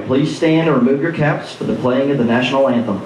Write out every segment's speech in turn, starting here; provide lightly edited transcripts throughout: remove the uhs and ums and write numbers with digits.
please stand and remove your caps for the playing of the national anthem.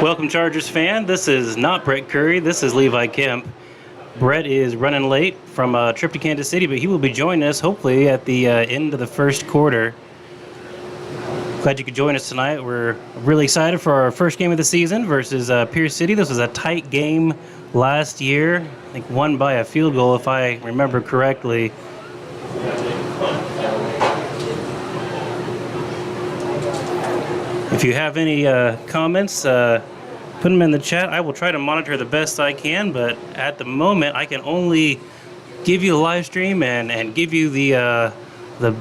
Welcome, Chargers fan. This is not Brett Curry. This is Levi Kemp. Brett is running late from a trip to Kansas City, but he will be joining us hopefully at the end of the first quarter. Glad you could join us tonight. We're really excited for our first game of the season versus Pierce City. This was a tight game last year. I think won by a field goal, if I remember correctly. If you have any comments, put them in the chat. I will try to monitor the best I can, but at the moment, I can only give you a live stream and give you the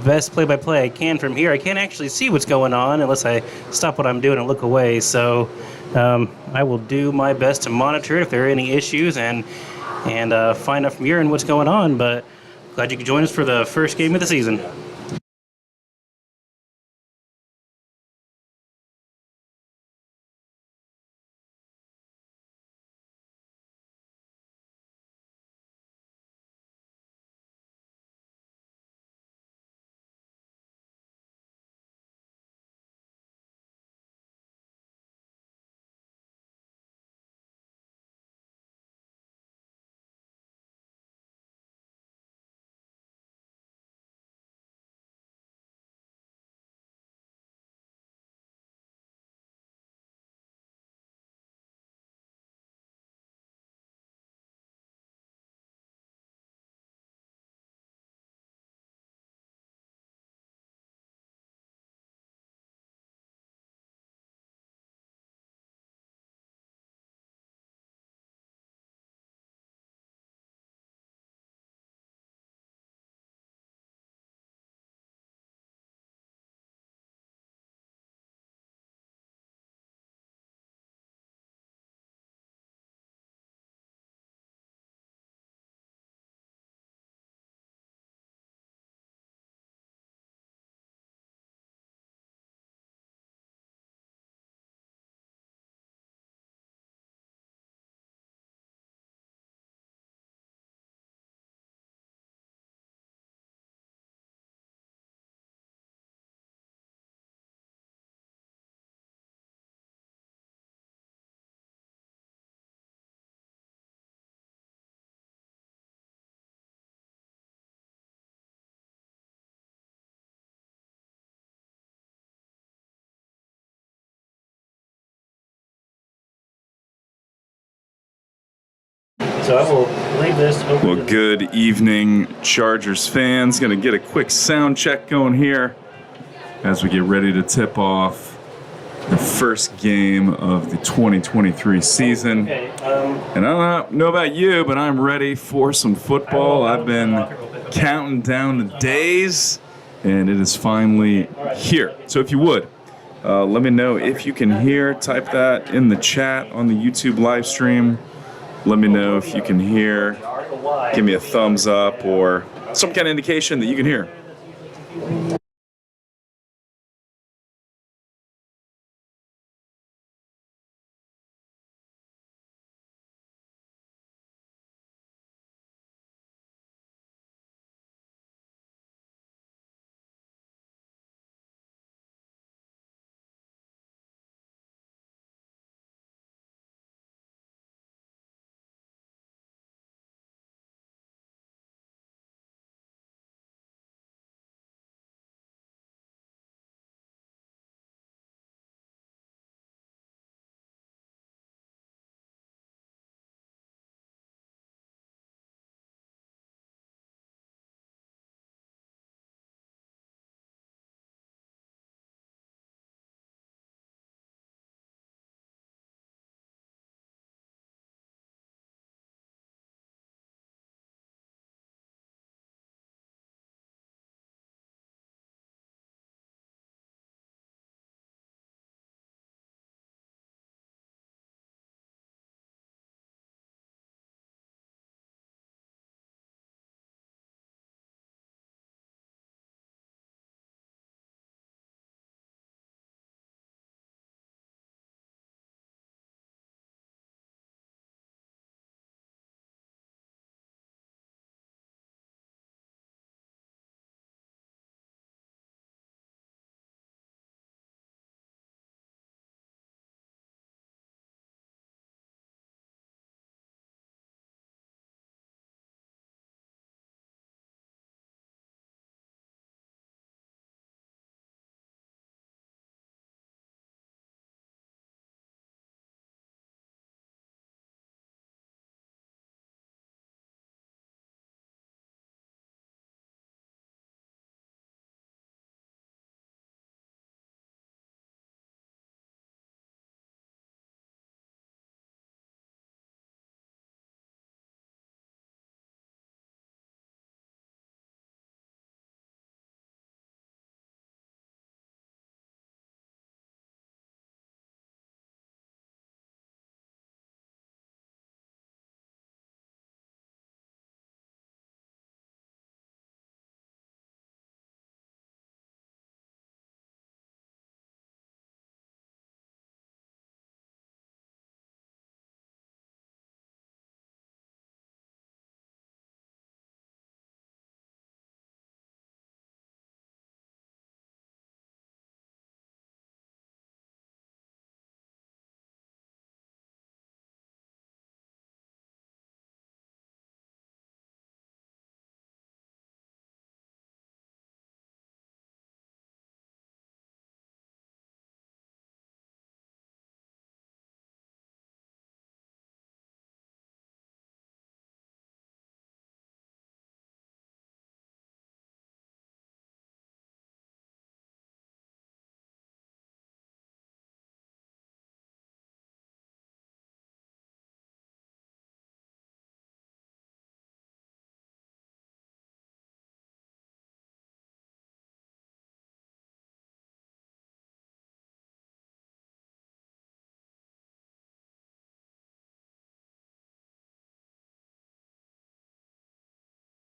best play-by-play I can from here. I can't actually see what's going on unless I stop what I'm doing and look away. So I will do my best to monitor it if there are any issues and find out from your end what's going on. But glad you could join us for the first game of the season. So I will leave this open. Well, good evening, Chargers fans. Going to get a quick sound check going here as we get ready to tip off the first game of the 2023 season. Okay, And I don't know about you, but I'm ready for some football. I've been counting down the days, and it is finally here. So if you would, let me know if you can hear. Type that in the chat on the YouTube live stream. Let me know if you can hear. Give me a thumbs up or some kind of indication that you can hear.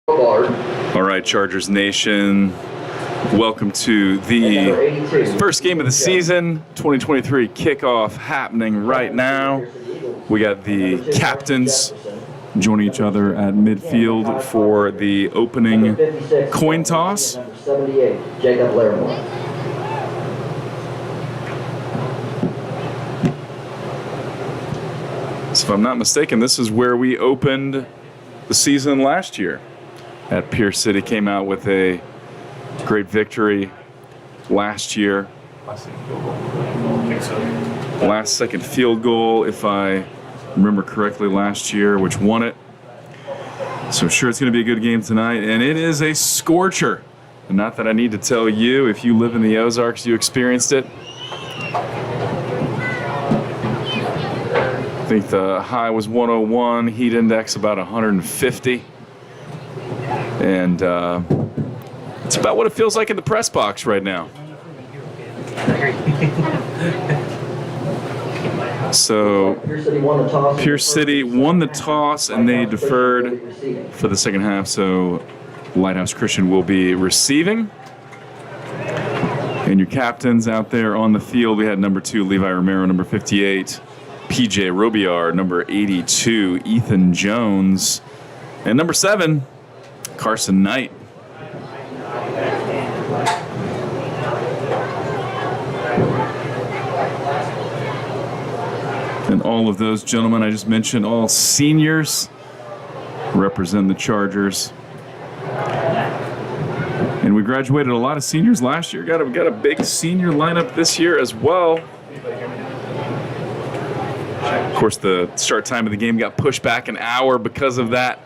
All right, Chargers Nation, welcome to the first game of the season, 2023 kickoff happening right now. We got the captains joining each other at midfield for the opening coin toss. Number 78, Jacob Larimore. So if I'm not mistaken, this is where we opened the season last year at Pierce City. Came out with a great victory last year. Last second field goal, if I remember correctly, last year, which won it. So I'm sure it's going to be a good game tonight, and it is a scorcher. And not that I need to tell you, if you live in the Ozarks, you experienced it. I think the high was 101, heat index about 150. And it's about what it feels like in the press box right now. So Pierce City won the toss and they deferred for the second half. So Lighthouse Christian will be receiving. And your captains out there on the field, we had number 2, Levi Romero, number 58, PJ Robillard, number 82, Ethan Jones, and number 7, Carson Knight. And all of those gentlemen I just mentioned, all seniors, represent the Chargers. And we graduated a lot of seniors last year. Got a big senior lineup this year as well. Of course, the start time of the game got pushed back an hour because of that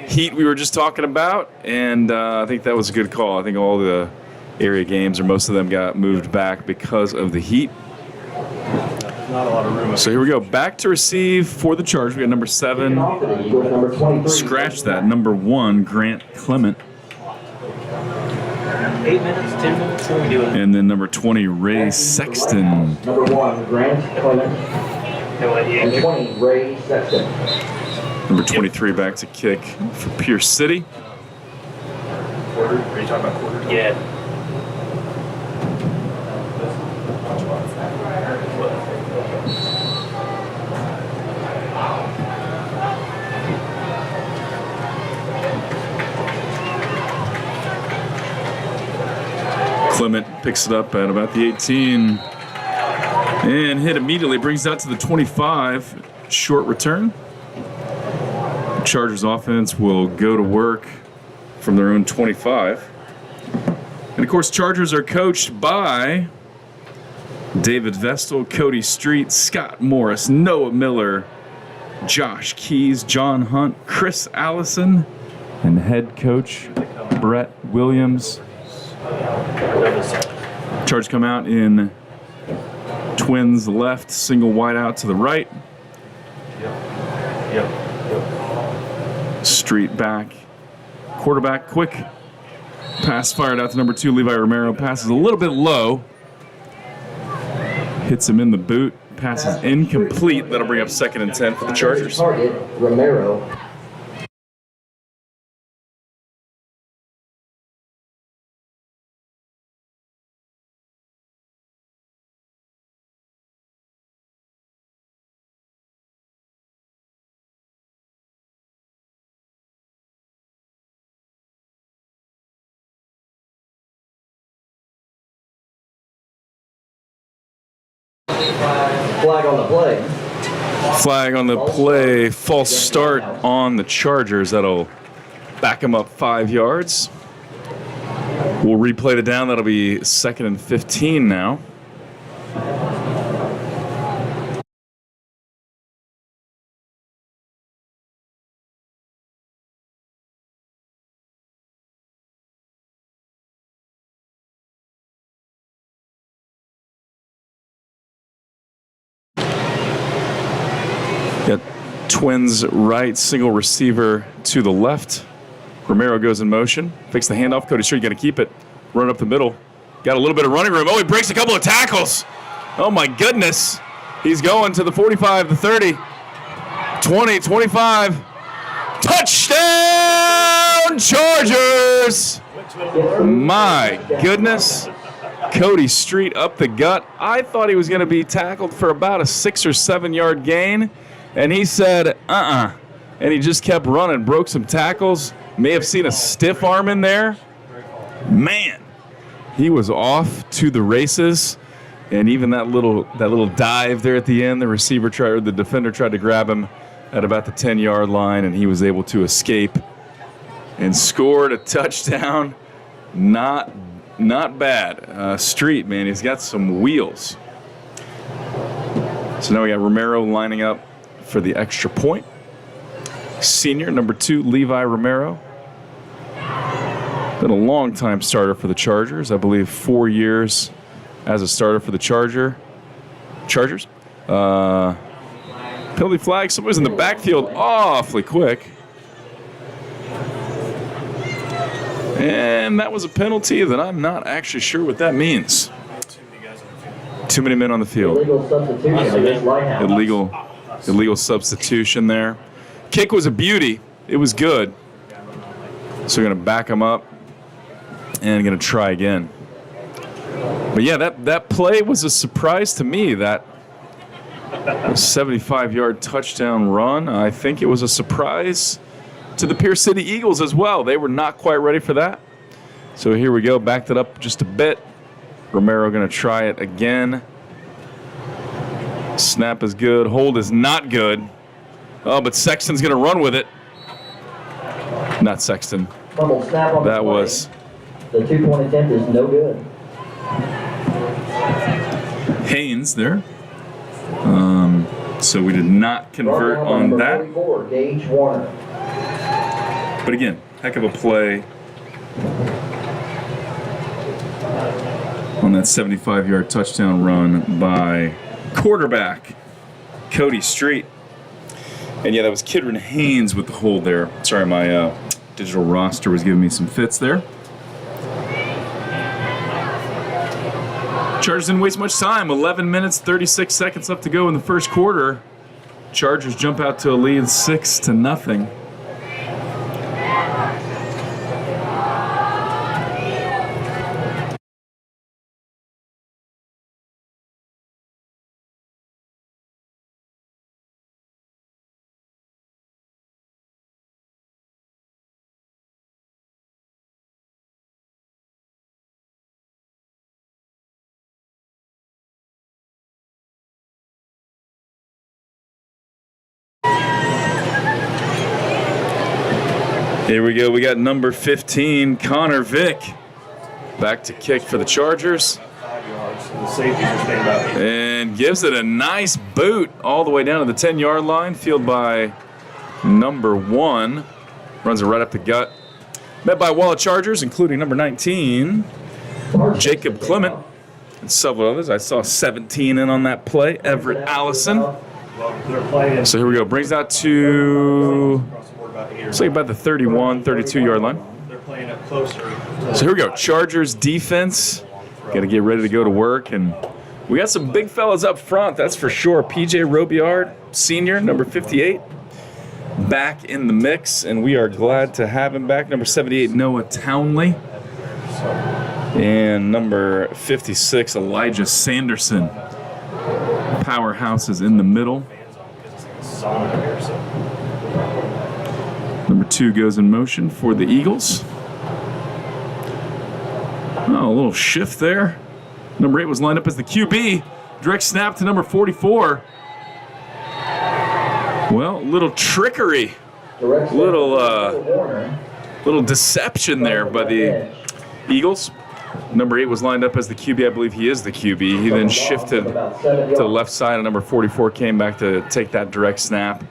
heat we were just talking about. And I think that was a good call. I think all the area games, or most of them, got moved back because of the heat. Not a lot of room. So here we go. Back to receive for the Chargers. We got number 7. Scratch that. Number 1, Grant Clement. 8 minutes, 10 minutes, what are we doing? And then number 20, Ray Sexton. Number 1, Grant Clement. No idea. And 20, Ray Sexton. Number 23 back to kick for Pierce City. Quarter? Are you talking about quarter? Yeah. Clement picks it up at about the 18. And hit immediately, brings that to the 25. Short return. The Chargers offense will go to work from their own 25. And of course, Chargers are coached by David Vestal, Cody Street, Scott Morris, Noah Miller, Josh Keys, John Hunt, Chris Allison, and head coach Brett Williams. Chargers come out in twins left, single wide out to the right. Street back, quarterback quick. Pass fired out to number 2, Levi Romero. Passes a little bit low. Hits him in the boot. Passes incomplete. That'll bring up 2nd and 10 for the Chargers. Target, Romero. Flag on the play. Flag on the play. False start on the Chargers. That'll back them up 5 yards. We'll replay it down. That'll be 2nd and 15 now. Got twins right, single receiver to the left. Romero goes in motion, fakes the handoff. Cody Street, you got to keep it. Run up the middle. Got a little bit of running room. Oh, he breaks a couple of tackles. Oh, my goodness. He's going to the 45, the 30, 20, 25. Touchdown, Chargers! My goodness. Cody Street up the gut. I thought he was going to be tackled for about a 6 or 7 yard gain. And he said, And he just kept running, broke some tackles. May have seen a stiff arm in there. Man, he was off to the races. And even that little dive there at the end, the defender tried to grab him at about the 10-yard line, and he was able to escape and scored a touchdown. Not bad. Street, man, he's got some wheels. So now we got Romero lining up for the extra point. senior. Number 2, Levi Romero. Been a long-time starter for the Chargers. I believe 4 years as a starter for the Chargers. Penalty flag. Somebody's in the backfield awfully quick. And that was a penalty that I'm not actually sure what that means. Too many men on the field. Illegal substitution against Lighthouse. Illegal substitution there. Kick was a beauty. It was good. So we're going to back him up and going to try again. But yeah, that play was a surprise to me. That 75-yard touchdown run, I think it was a surprise to the Pierce City Eagles as well. They were not quite ready for that. So here we go, backed it up just a bit. Romero going to try it again. Snap is good, hold is not good. Oh, but Sexton's going to run with it. Not Sexton. Fumble snap on the That play. was The 2-point attempt is no good. Haynes there. So we did not convert Brought down by on number that. 44, Gage Warner. But again, heck of a play on that 75-yard touchdown run by quarterback Cody Street. And yeah, that was Kidron Haynes with the hold there. Sorry, my digital roster was giving me some fits there. Chargers didn't waste much time. 11 minutes, 36 seconds left to go in the first quarter. Chargers jump out to a lead 6-0. Here we go. We got number 15, Connor Vick, back to kick for the Chargers. 5 yards. And the safeties are staying about 8. And gives it a nice boot all the way down to the 10-yard line. Fielded by number 1. Runs it right up the gut. Met by a wall of Chargers, including number 19, Jacob Clement, and several others. I saw 17 in on that play. Everett Allison. Well, they're playing. So here we go. Brings that to, Across the board about 8 or looks like about the 31, 32-yard line. They're playing up closer. So here we go. Chargers defense. Got to get ready to go to work. And we got some big fellas up front, that's for sure. PJ Robillard, senior, number 58, back in the mix. And we are glad to have him back. Number 78, Noah Townley. And number 56, Elijah Sanderson. Powerhouse is in the middle. Number 2 goes in motion for the Eagles. Oh, a little shift there. Number 8 was lined up as the QB. Direct snap to number 44. Well, little trickery. Little deception there by the Eagles. Number 8 was lined up as the QB. I believe he is the QB. He then shifted to the left side, and number 44 came back to take that direct snap.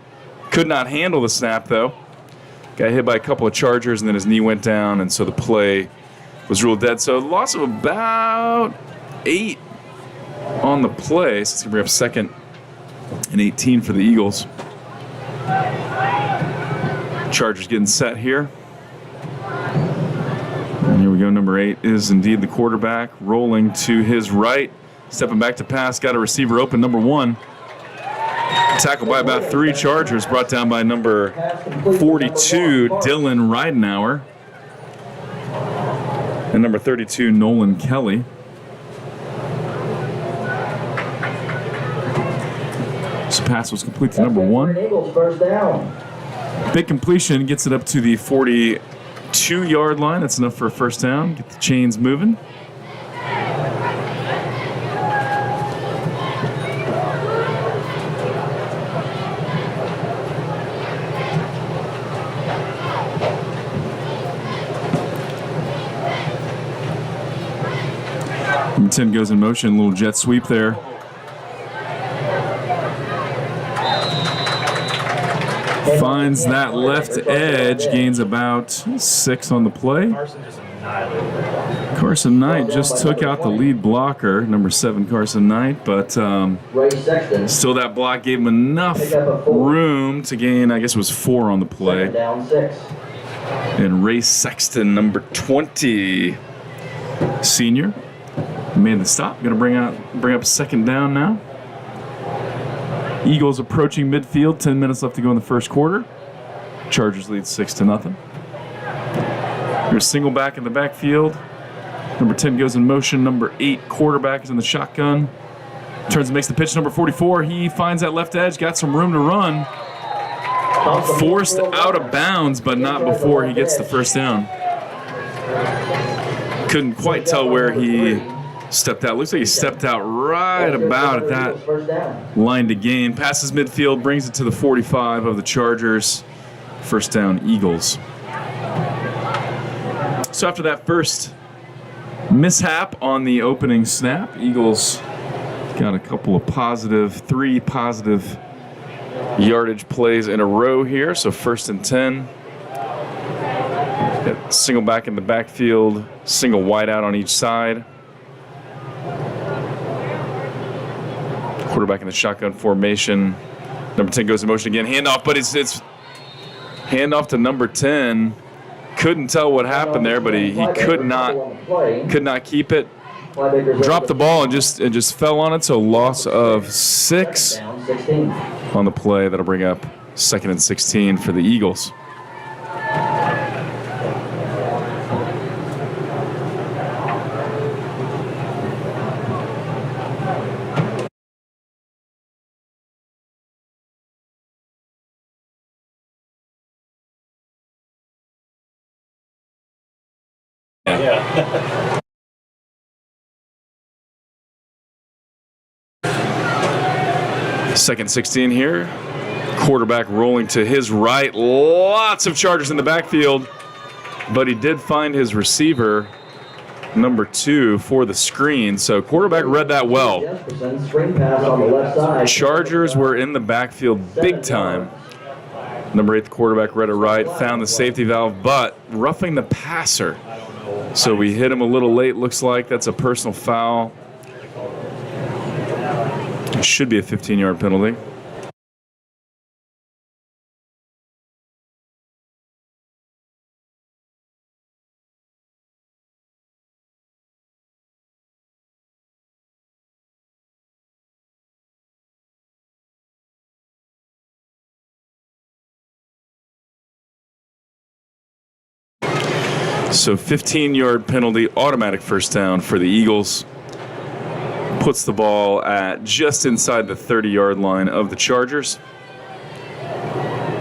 Could not handle the snap, though. Got hit by a couple of Chargers, and then his knee went down, and so the play was ruled dead. So loss of about 8 on the play. So it's going to bring up 2nd and 18 for the Eagles. Chargers getting set here. And here we go. Number 8 is indeed the quarterback, rolling to his right, stepping back to pass, got a receiver open. Number 1 tackled by about 3 Chargers, brought down by number 42, Dylan Ridenauer, and number 32, Nolan Kelly. This pass was complete to number 1. Eagles first down. Big completion, gets it up to the 42-yard line. That's enough for a first down. Get the chains moving. Number 10 goes in motion, little jet sweep there. Finds that left edge, gains about 6 on the play. Carson just annihilated that. Carson Knight just took out the lead blocker, number 7 Carson Knight, but Ray Sexton. still that block gave him enough room to gain, I guess it was 4 on the play. Second down 6. And Ray Sexton, number 20, senior, made the stop. Going to bring up second down now. Eagles approaching midfield. 10 minutes left to go in the first quarter. Chargers lead 6-0. Here's single back in the backfield. Number 10 goes in motion. Number 8 quarterback is in the shotgun. Turns and makes the pitch. Number 44. He finds that left edge. Got some room to run. Forced out of bounds, but not before he gets the first down. Couldn't quite tell where he stepped out. Looks like he stepped out right about at that line to gain. Passes midfield, brings it to the 45 of the Chargers. First down, Eagles. So after that first mishap on the opening snap, Eagles got a couple of three positive yardage plays in a row here. So 1st and 10. Got single back in the backfield, single wide out on each side. Quarterback in the shotgun formation. Number 10 goes in motion again. Handoff, but it's handoff to number 10. Couldn't tell what happened there, but he could not keep it. Dropped the ball and just fell on it. So loss of 6 on the play. That'll bring up 2nd and 16 for the Eagles. Second 16 here. Quarterback rolling to his right. Lots of Chargers in the backfield. But he did find his receiver, number 2, for the screen. So quarterback read that well. Chargers were in the backfield big time. Number 8, the quarterback read it right. Found the safety valve, but roughing the passer. So we hit him a little late, looks like. That's a personal foul. It should be a 15-yard penalty. So 15-yard penalty, automatic first down for the Eagles. Puts the ball at just inside the 30-yard line of the Chargers.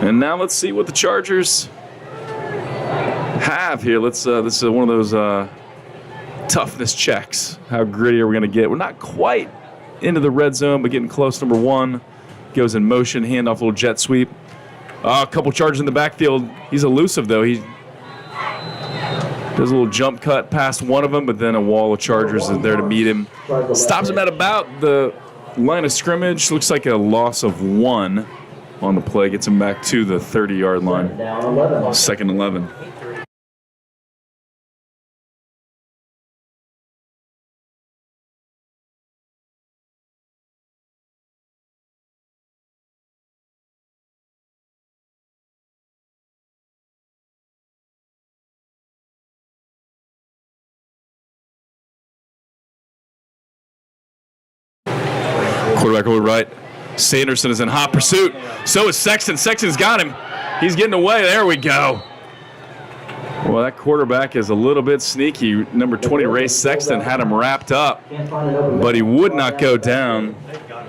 And now let's see what the Chargers have here. This is one of those toughness checks. How gritty are we going to get? We're not quite into the red zone, but getting close. Number 1 goes in motion, handoff, little jet sweep. A couple Chargers in the backfield. He's elusive, though. He does a little jump cut past one of them, but then a wall of Chargers is there to meet him. Stops him at about the line of scrimmage. Looks like a loss of 1 on the play. Gets him back to the 30-yard line. 2nd 11. Quarterback over right. Sanderson is in hot pursuit. So is Sexton. Sexton's got him. He's getting away. There we go. Well, that quarterback is a little bit sneaky. Number 20, Ray Sexton, had him wrapped up, but he would not go down.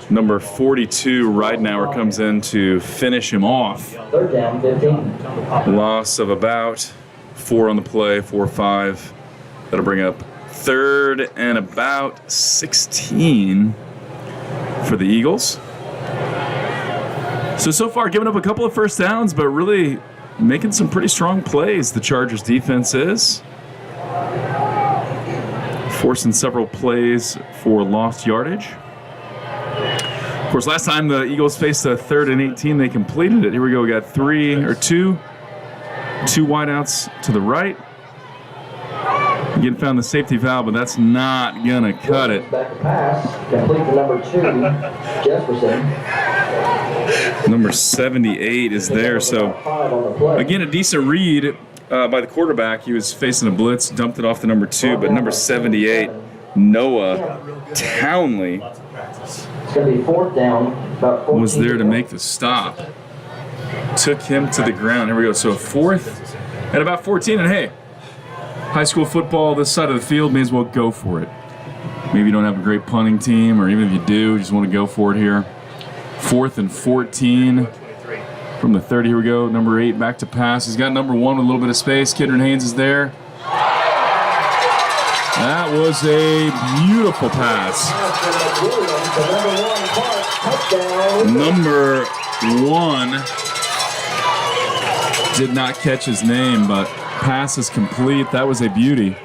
Number 42, Ridenauer, comes in to finish him off. 3rd down, 15. Loss of about 4 on the play, 4-5. That'll bring up 3rd and about 16 for the Eagles. So far giving up a couple of first downs, but really making some pretty strong plays, the Chargers defense is. Forcing several plays for lost yardage. course, last time the Eagles faced a 3rd and 18, they completed it. Here we go. We got two wideouts to the right. Again, found the safety valve, but that's not going to cut it. Back to pass, complete to number 2, Jesperson. Number 78 is there. So, again, a decent read by the quarterback. He was facing a blitz, dumped it off to number 2, but number 78, Noah Townley, It's going to be 4th down, about 14 was there to make the stop. Took him to the ground. Here we go. So 4th at about 14. And hey, high school football, this side of the field, may as well go for it. Maybe you don't have a great punting team, or even if you do, you just want to go for it here. 4th and 14 from the 30. Here we go. Number 8 back to pass. He's got number 1 with a little bit of space. Kidron Haynes is there. That was a beautiful pass. Number 1 did not catch his name, but pass is complete. That was a beauty.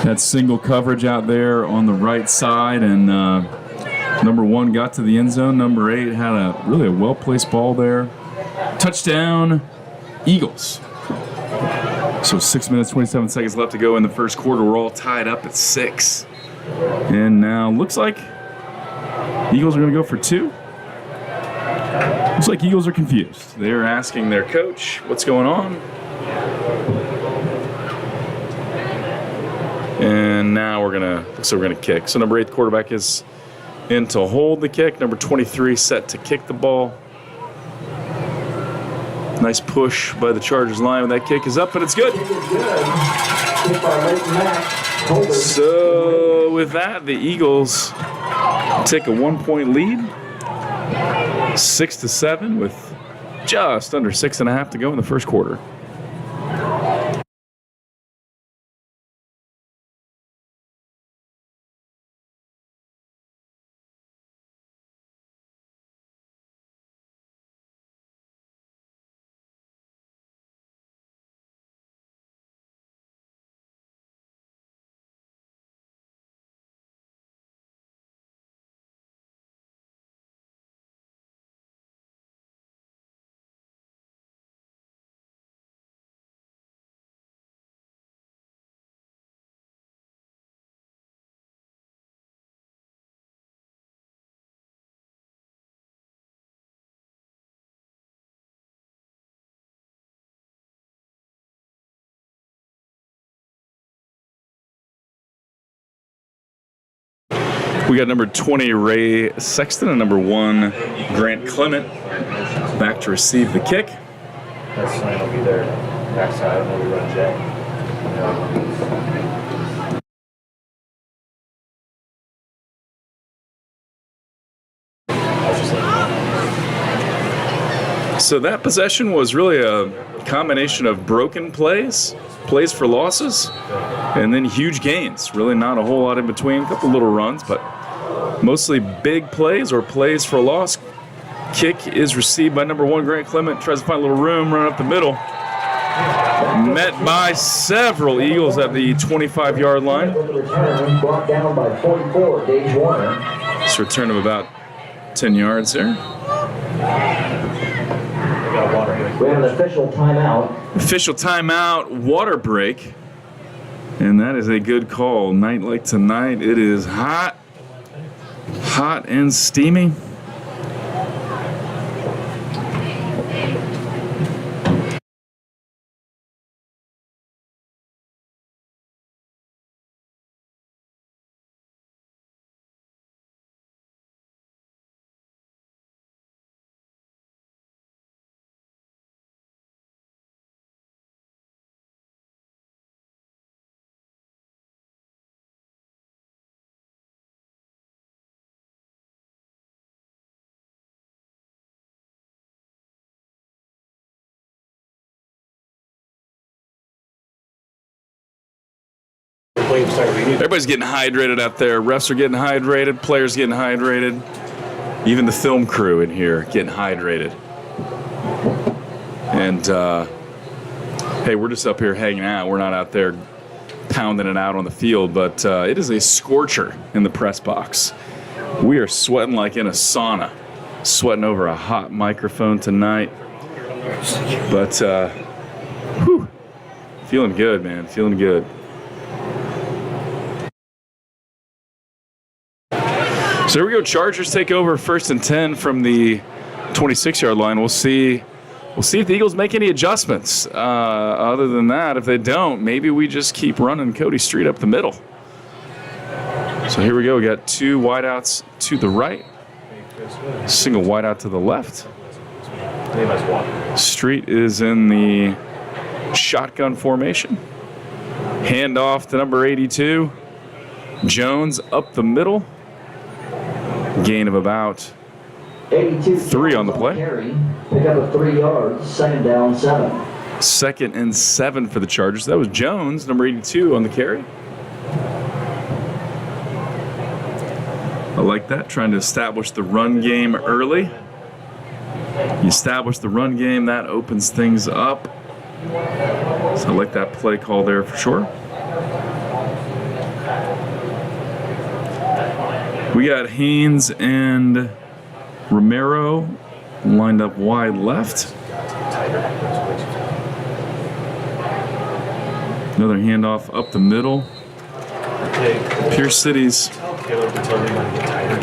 That single coverage out there on the right side, and number 1 got to the end zone. Number 8 had a really well-placed ball there. Touchdown, Eagles. So 6 minutes, 27 seconds left to go in the first quarter. We're all tied up at 6. And now looks like Eagles are going to go for 2. Looks like Eagles are confused. They're asking their coach what's going on. And now looks like we're gonna kick. So number 8, the quarterback, is in to hold the kick. Number 23 set to kick the ball. Nice push by the Chargers line. That kick is up, but it's good. So with that, the Eagles take a 1-point lead, 6-7, with just under 6.5 to go in the first quarter. We got number 20, Ray Sexton, and number 1, Grant Clement, back to receive the kick. That sign will be there backside, and we run jet. So that possession was really a combination of broken plays, plays for losses, and then huge gains. Really not a whole lot in between. A couple little runs, but mostly big plays or plays for a loss. Kick is received by number 1, Grant Clement. Tries to find a little room, run up the middle. Met by several Eagles at the 25-yard line. Brought down by 44, Dave Warner. It's a return of about 10 yards there. We have an official timeout. Official timeout, water break. And that is a good call. Night like tonight, it is hot and steamy. Everybody's getting hydrated out there. Refs are getting hydrated. Players getting hydrated. Even the film crew in here getting hydrated. And, hey, we're just up here hanging out. We're not out there pounding it out on the field. But it is a scorcher in the press box. We are sweating like in a sauna. Sweating over a hot microphone tonight. But, whew, feeling good, man. Feeling good. So here we go. Chargers take over 1st and 10 from the 26-yard line. We'll see if the Eagles make any adjustments. Other than that, if they don't, maybe we just keep running Cody Street up the middle. So here we go. We got 2 wideouts to the right, single wideout to the left. Street is in the shotgun formation. Handoff to number 82. Jones up the middle. Gain of about 3 on the play. Pick up a 3 yards, 2nd down, 7. 2nd and 7 for the Chargers. That was Jones, number 82 on the carry. I like that, trying to establish the run game early. You establish the run game, that opens things up. So I like that play call there for sure. We got Haynes and Romero lined up wide left. Another handoff up the middle. Pierce City's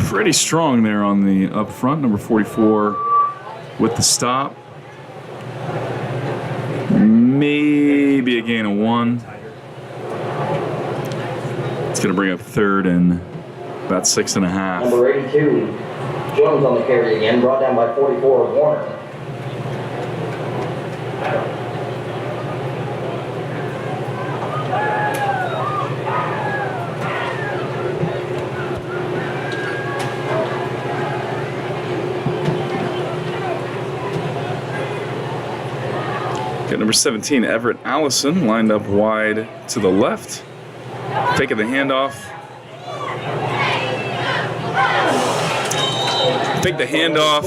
pretty strong there on the up front. Number 44 with the stop. Maybe a gain of 1. It's going to bring up 3rd and about 6.5. Number 82, Jones on the carry again, brought down by 44 of Warner. Got number 17, Everett Allison, lined up wide to the left. Taking the handoff. Take the handoff.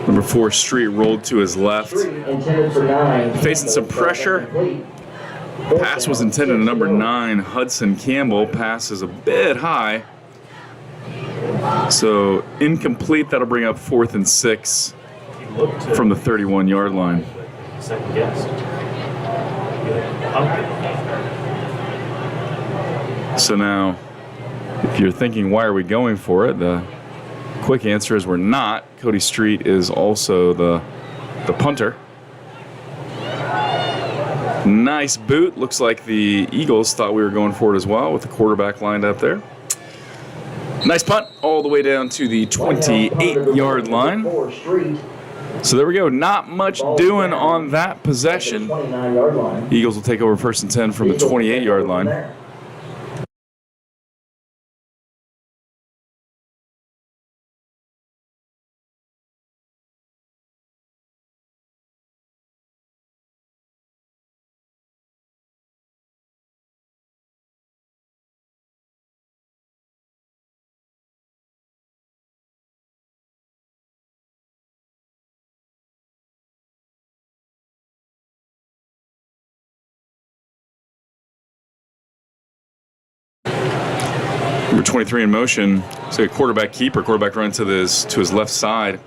Number 4, Street rolled to his left. Facing some pressure. Pass was intended to number 9, Hudson Campbell. Pass is a bit high. So incomplete. That'll bring up 4th and 6 from the 31-yard line. Second guessed. So now, if you're thinking, why are we going for it? The quick answer is we're not. Cody Street is also the punter. Nice boot. Looks like the Eagles thought we were going for it as well with the quarterback lined up there. Nice punt all the way down to the 28-yard line. So there we go. Not much doing on that possession. Eagles will take over 1st and 10 from the 28-yard line. Number 23 in motion. So a quarterback keeper, quarterback run to his left side.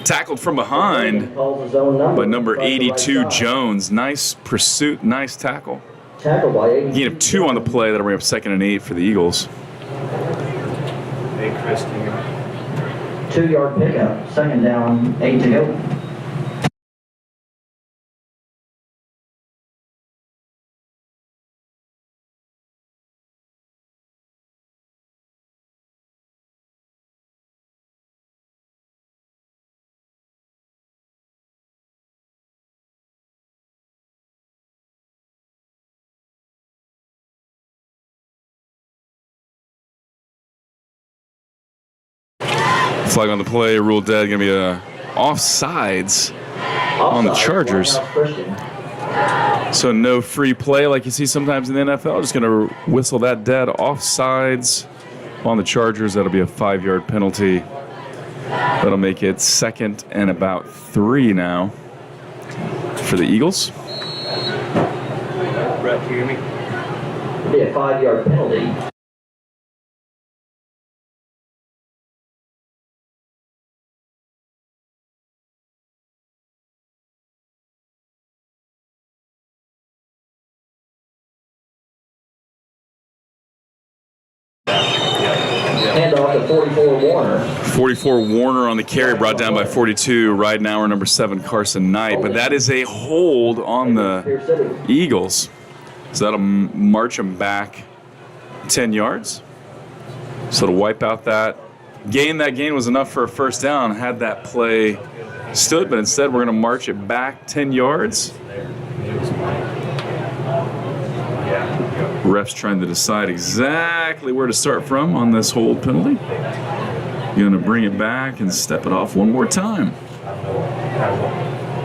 Tackled from behind by number 82, Jones. Nice pursuit, nice tackle. Gain of 2 on the play. That'll bring up 2nd and 8 for the Eagles. Hey, Chris, 2-yard pickup, 2nd down, 8 to go. Flag on the play, ruled dead. Going to be a offsides on the Chargers. So no free play like you see sometimes in the NFL. Just going to whistle that dead. Offsides on the Chargers. That'll be a 5-yard penalty. That'll make it 2nd and about 3 now for the Eagles. Brett, can you hear me? It'll be a 5-yard penalty. off to 44 Warner. 44 Warner on the carry, brought down by 42 Ridenauer, number 7 Carson Knight. But that is a hold on the Eagles. So that'll march them back 10 yards. So to wipe out that gain was enough for a first down had that play stood, but instead we're going to march it back 10 yards. Refs trying to decide exactly where to start from on this hold penalty. Going to bring it back and step it off one more time.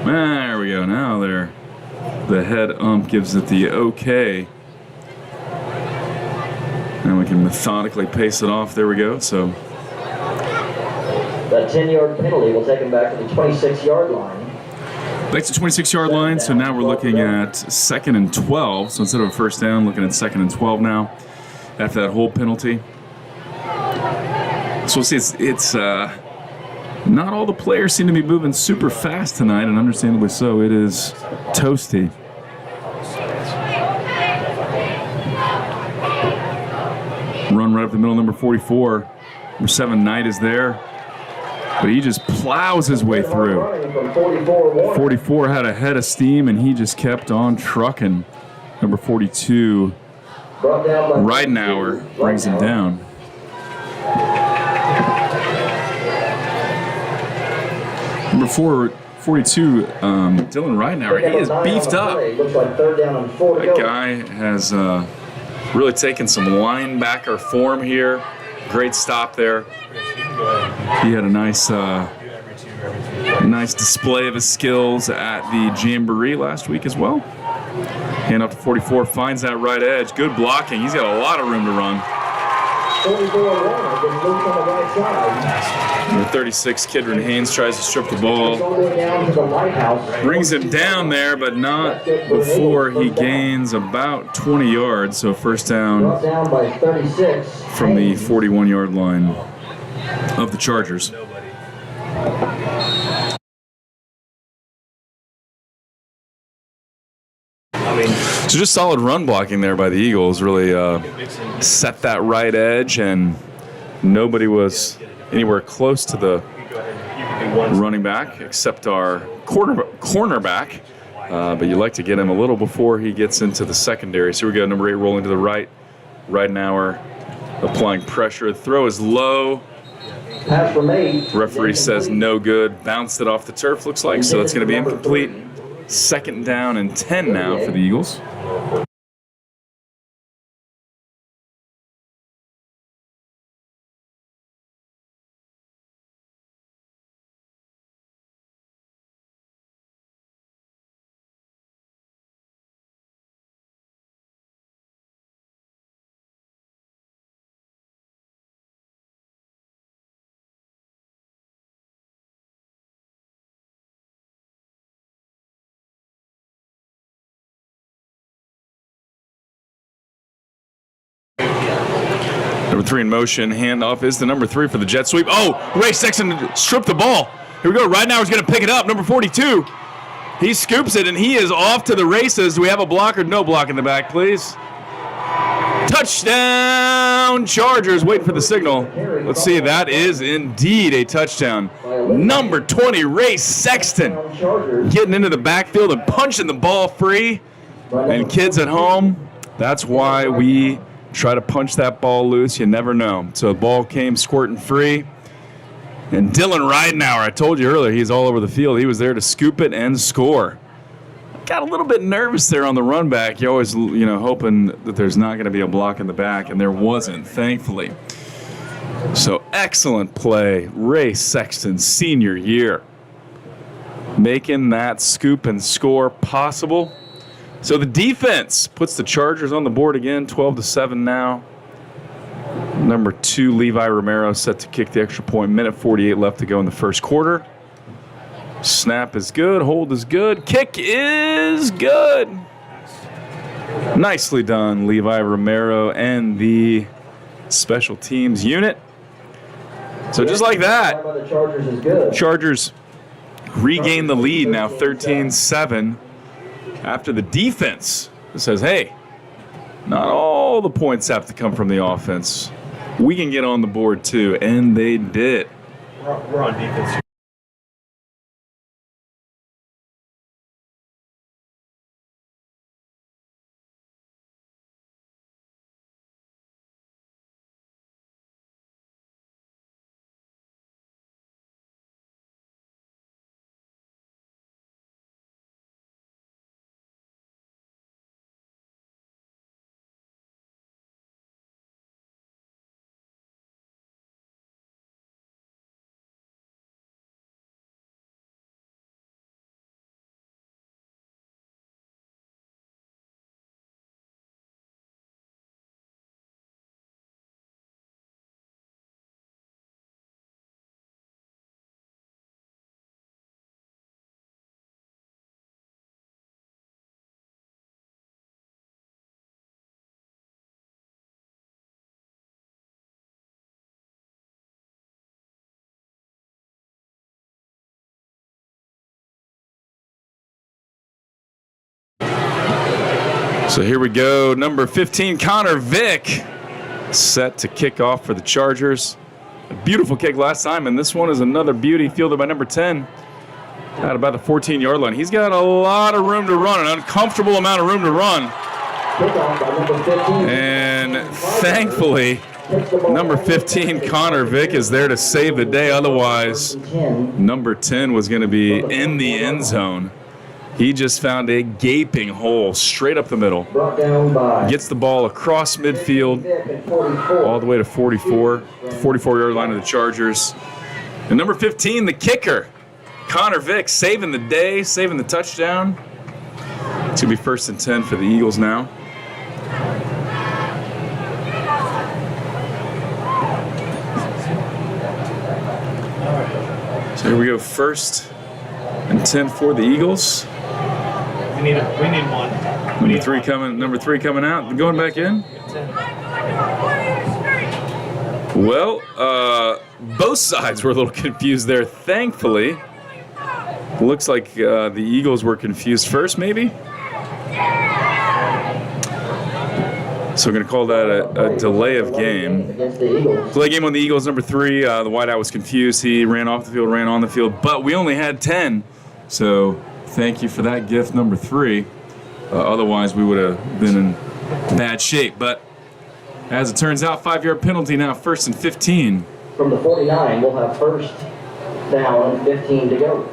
There we go. Now the head ump gives it the okay. And we can methodically pace it off. There we go. So that 10-yard penalty will take him back to the 26-yard line. Back to 26-yard line, so now we're looking at 2nd and 12. So instead of a first down, looking at 2nd and 12 now after that hold penalty. So we'll see, it's not all the players seem to be moving super fast tonight, and understandably so. It is toasty. Run right up the middle, number 44. Number 7, Knight is there. But he just plows his way through. 44 had a head of steam, and he just kept on trucking. Number 42, Ridenauer, brings him down. Number 42, Dylan Ridenauer, he is beefed up. That guy has really taken some linebacker form here. Great stop there. He had a nice display of his skills at the Jamboree last week as well. Hand up to 44, finds that right edge. Good blocking. He's got a lot of room to run. 44 Warner gets loose on the right side. Number 36, Kidron Haynes tries to strip the ball. Down to the Lighthouse. Brings him down there, but not before he gains about 20 yards. So first down By 36. from the 41-yard line of the Chargers. So just solid run blocking there by the Eagles. Really set that right edge, and nobody was anywhere close to the running back except our cornerback. But you like to get him a little before he gets into the secondary. So we got number 8 rolling to the right. Ridenauer applying pressure. The throw is low. Pass from 8. Referee says no good. Bounced it off the turf, looks like. So that's going to be incomplete. 2nd down and 10 now for the Eagles. Number 3 in motion. Handoff is the number 3 for the jet sweep. Oh, Ray Sexton stripped the ball. Here we go. Ridenauer's going to pick it up. Number 42. He scoops it, and he is off to the races. Do we have a block or no block in the back, please? Touchdown, Chargers. Waiting for the signal. Let's see. That is indeed a touchdown. Number 20, Ray Sexton, getting into the backfield and punching the ball free. And kids at home, that's why we try to punch that ball loose. You never know. So the ball came squirting free. And Dylan Ridenauer, I told you earlier, he's all over the field. He was there to scoop it and score. Got a little bit nervous there on the run back. You're always, hoping that there's not going to be a block in the back, and there wasn't, thankfully. So excellent play. Ray Sexton, senior year, making that scoop and score possible. So the defense puts the Chargers on the board again, 12-7 now. Number 2, Levi Romero, set to kick the extra point. Minute 48 left to go in the first quarter. Snap is good. Hold is good. Kick is good. Nicely done, Levi Romero and the special teams unit. So just like that, Chargers regain the lead now, 13-7. After the defense says, hey, not all the points have to come from the offense. we can get on the board too, and they did. We're on defense. So here we go. Number 15, Connor Vick, set to kick off for the Chargers. A beautiful kick last time, and this one is another beauty, fielded by number 10 at about the 14-yard line. He's got a lot of room to run, an uncomfortable amount of room to run. And thankfully, number 15, Connor Vick, is there to save the day. Otherwise, number 10 was going to be in the end zone. He just found a gaping hole straight up the middle. Gets the ball across midfield all the way to 44, the 44-yard line of the Chargers. And number 15, the kicker, Connor Vick, saving the day, saving the touchdown. It's going to be 1st and 10 for the Eagles now. So here we go, 1st and 10 for the Eagles. We need one. Number three coming out, going back in. Well, both sides were a little confused there. Thankfully, looks like the Eagles were confused first, maybe. So we're going to call that a delay of game. Delay game on the Eagles, number 3. The wideout was confused. He ran off the field, ran on the field, but we only had 10. So thank you for that gift, number 3. Otherwise, we would have been in bad shape. But as it turns out, 5-yard penalty now, 1st and 15. From the 49, we'll have 1st down and 15 to go.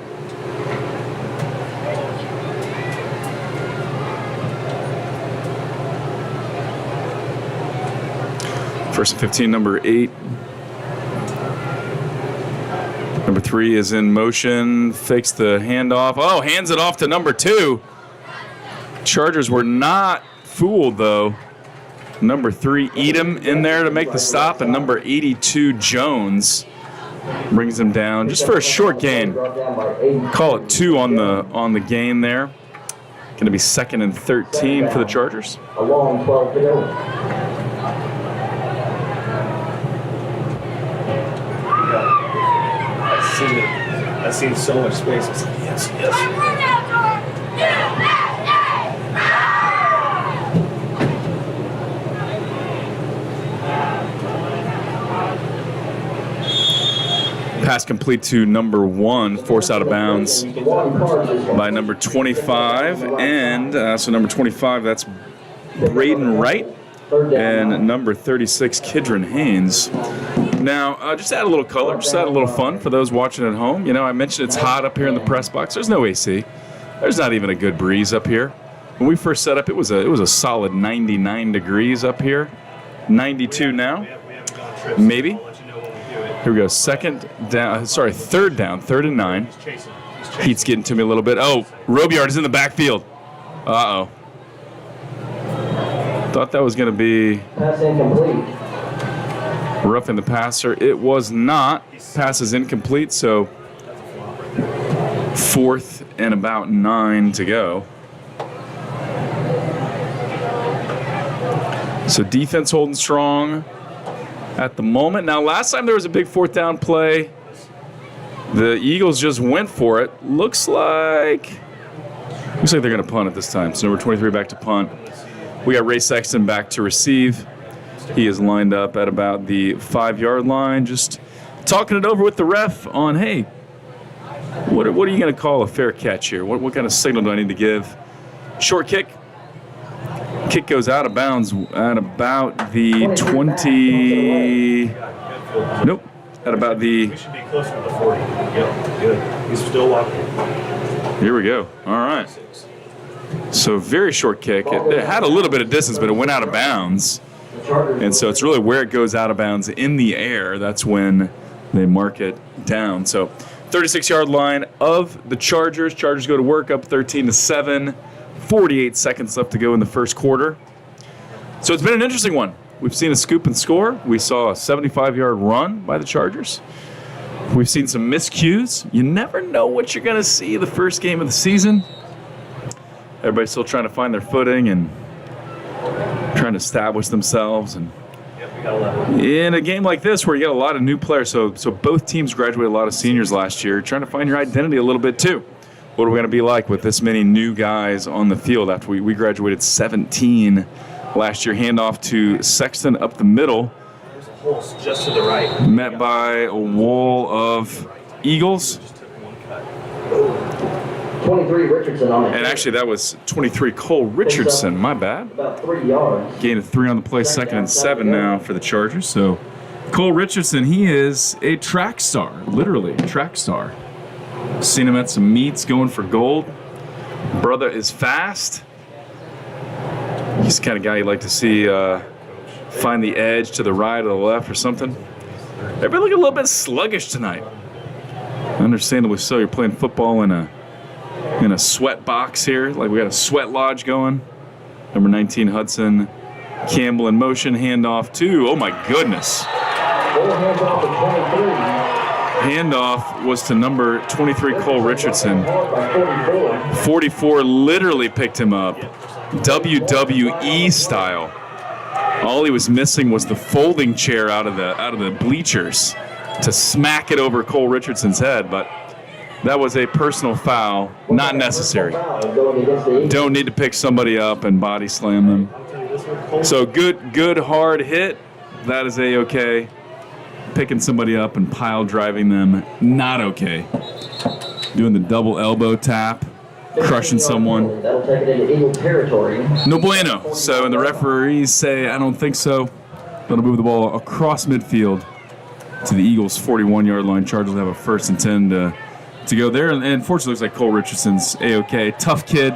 First and 15, number 8. Number 3 is in motion, fakes the handoff. Oh, hands it off to number 2. Chargers were not fooled, though. Number 3, Edom, in there to make the stop, and number 82, Jones, brings him down just for a short gain. Call it 2 on the gain there. Going to be 2nd and 13 for the Chargers. A long 12 to go. I've seen so much space. It's like, yes. Pass complete to number 1, force out of bounds by number 25. And so number 25, that's Braden Wright. And number 36, Kidron Haynes. Now, just add a little color, just add a little fun for those watching at home. You know, I mentioned it's hot up here in the press box. There's no AC. There's not even a good breeze up here. When we first set up, it was a solid 99 degrees up here. 92 now, maybe. Here we go. Third down, 3rd and 9. Heat's getting to me a little bit. Oh, Robillard is in the backfield. Uh-oh. Thought that was going to be Pass incomplete. roughing the passer. It was not. Pass is incomplete, so 4th and about 9 to go. So defense holding strong at the moment. Now, last time there was a big 4th down play, the Eagles just went for it. Looks like they're going to punt at this time. So number 23 back to punt. We got Ray Sexton back to receive. He is lined up at about the 5-yard line, just talking it over with the ref on, hey, what are you going to call a fair catch here? What kind of signal do I need to give? Short kick. Kick goes out of bounds at about the 20. Nope. At about the. We should be closer to the 40. Yep, good. He's still walking. Here we go. All right. So very short kick. It had a little bit of distance, but it went out of bounds. And so it's really where it goes out of bounds in the air. That's when they mark it down. So 36-yard line of the Chargers. Chargers go to work up 13-7. 48 seconds left to go in the first quarter. So it's been an interesting one. We've seen a scoop and score. We saw a 75-yard run by the Chargers. We've seen some miscues. You never know what you're going to see the first game of the season. Everybody's still trying to find their footing and trying to establish themselves. And in a game like this where you get a lot of new players, so both teams graduated a lot of seniors last year, trying to find your identity a little bit too. What are we going to be like with this many new guys on the field after we graduated 17 last year? Handoff to Sexton up the middle. There's a hole just to the right. Met by a wall of Eagles. 23 Richardson on it. And actually, that was 23 Cole Richardson. My bad. About 3 yards. Gain of 3 on the play, 2nd and 7 now for the Chargers. So Cole Richardson, he is a track star, literally a track star. Seen him at some meets going for gold. Brother is fast. He's the kind of guy you'd like to see find the edge to the right or the left or something. Everybody looking a little bit sluggish tonight. Understandably so. You're playing football in a sweat box here. Like we got a sweat lodge going. Number 19 Hudson Campbell in motion. Handoff to, oh my goodness. Handoff was to number 23 Cole Richardson. 44 literally picked him up. WWE style. All he was missing was the folding chair out of the bleachers to smack it over Cole Richardson's head, but that was a personal foul, not necessary. Don't need to pick somebody up and body slam them. So good hard hit. That is A-okay. Picking somebody up and pile driving them, not okay. Doing the double elbow tap, crushing someone. That'll take it into Eagle territory. No bueno. So, and the referees say, I don't think so. That'll move the ball across midfield to the Eagles' 41-yard line. Chargers have a 1st and 10 to go there. And unfortunately, it looks like Cole Richardson's A-okay. Tough kid.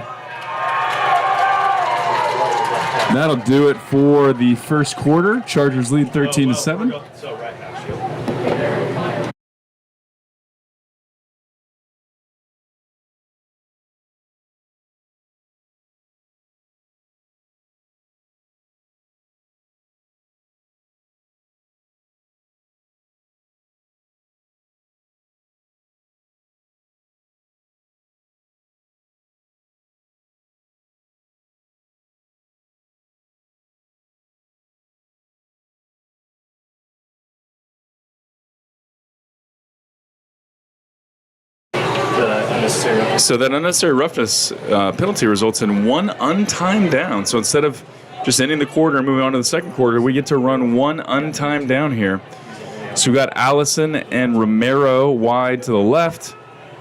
That'll do it for the first quarter. Chargers lead 13-7. So that unnecessary roughness penalty results in one untimed down. So instead of just ending the quarter and moving on to the second quarter, we get to run one untimed down here. So we got Allison and Romero wide to the left.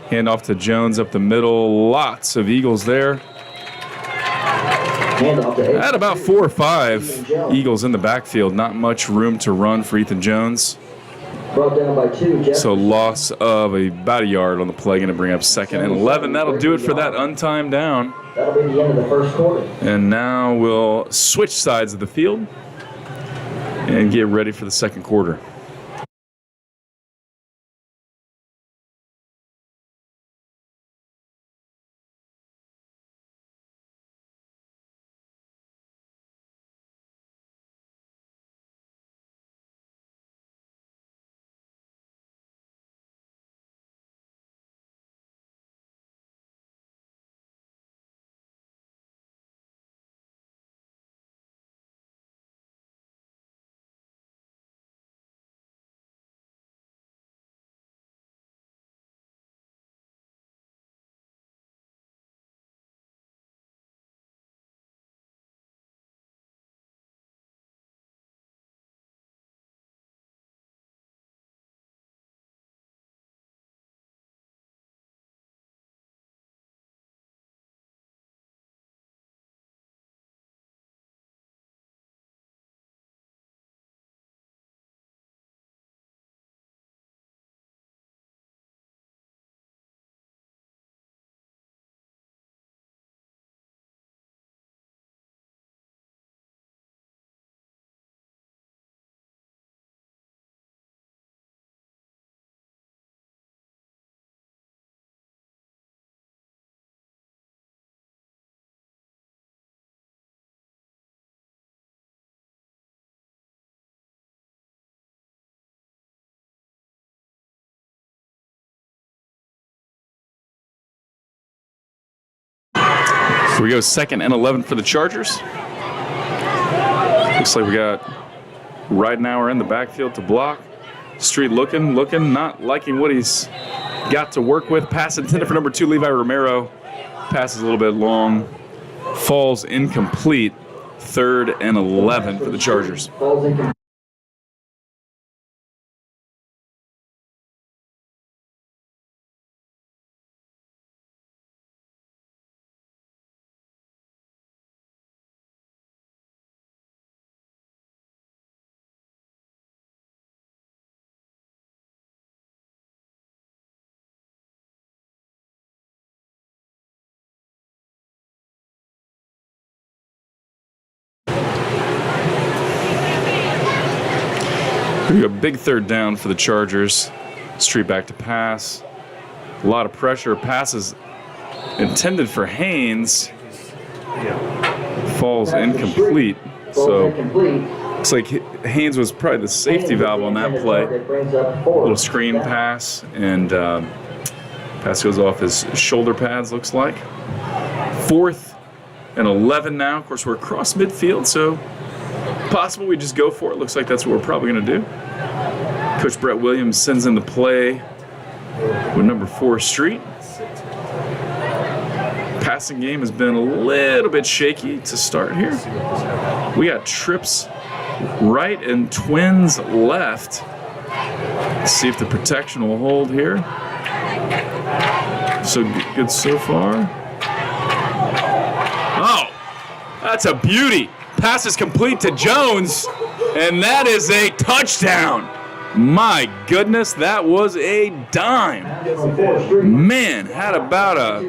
Hand off to Jones up the middle. Lots of Eagles there. At about 4 or 5 Eagles in the backfield. Not much room to run for Ethan Jones. Brought down by 2. So loss of about a yard on the play. Going to bring up 2nd and 11. That'll do it for that untimed down. That'll be the end of the first quarter. And now we'll switch sides of the field and get ready for the second quarter. Here we go, 2nd and 11 for the Chargers. Looks like we got Ridenauer in the backfield to block. Street looking, not liking what he's got to work with. Pass intended for number 2, Levi Romero. Passes a little bit long. Falls incomplete. 3rd and 11 for the Chargers. Falls incomplete. We got a big 3rd down for the Chargers. Street back to pass. A lot of pressure. Passes intended for Haynes. Falls incomplete. So looks like Haynes was probably the safety valve on that play. Little screen pass, and pass goes off his shoulder pads, looks like. 4th and 11 now. Of course, we're across midfield, so possible we just go for it. Looks like that's what we're probably going to do. Coach Brett Williams sends in the play with number 4, Street. Passing game has been a little bit shaky to start here. We got trips right and twins left. Let's see if the protection will hold here. So good so far. Oh, that's a beauty. Pass is complete to Jones, and that is a touchdown. My goodness, that was a dime. Man, had about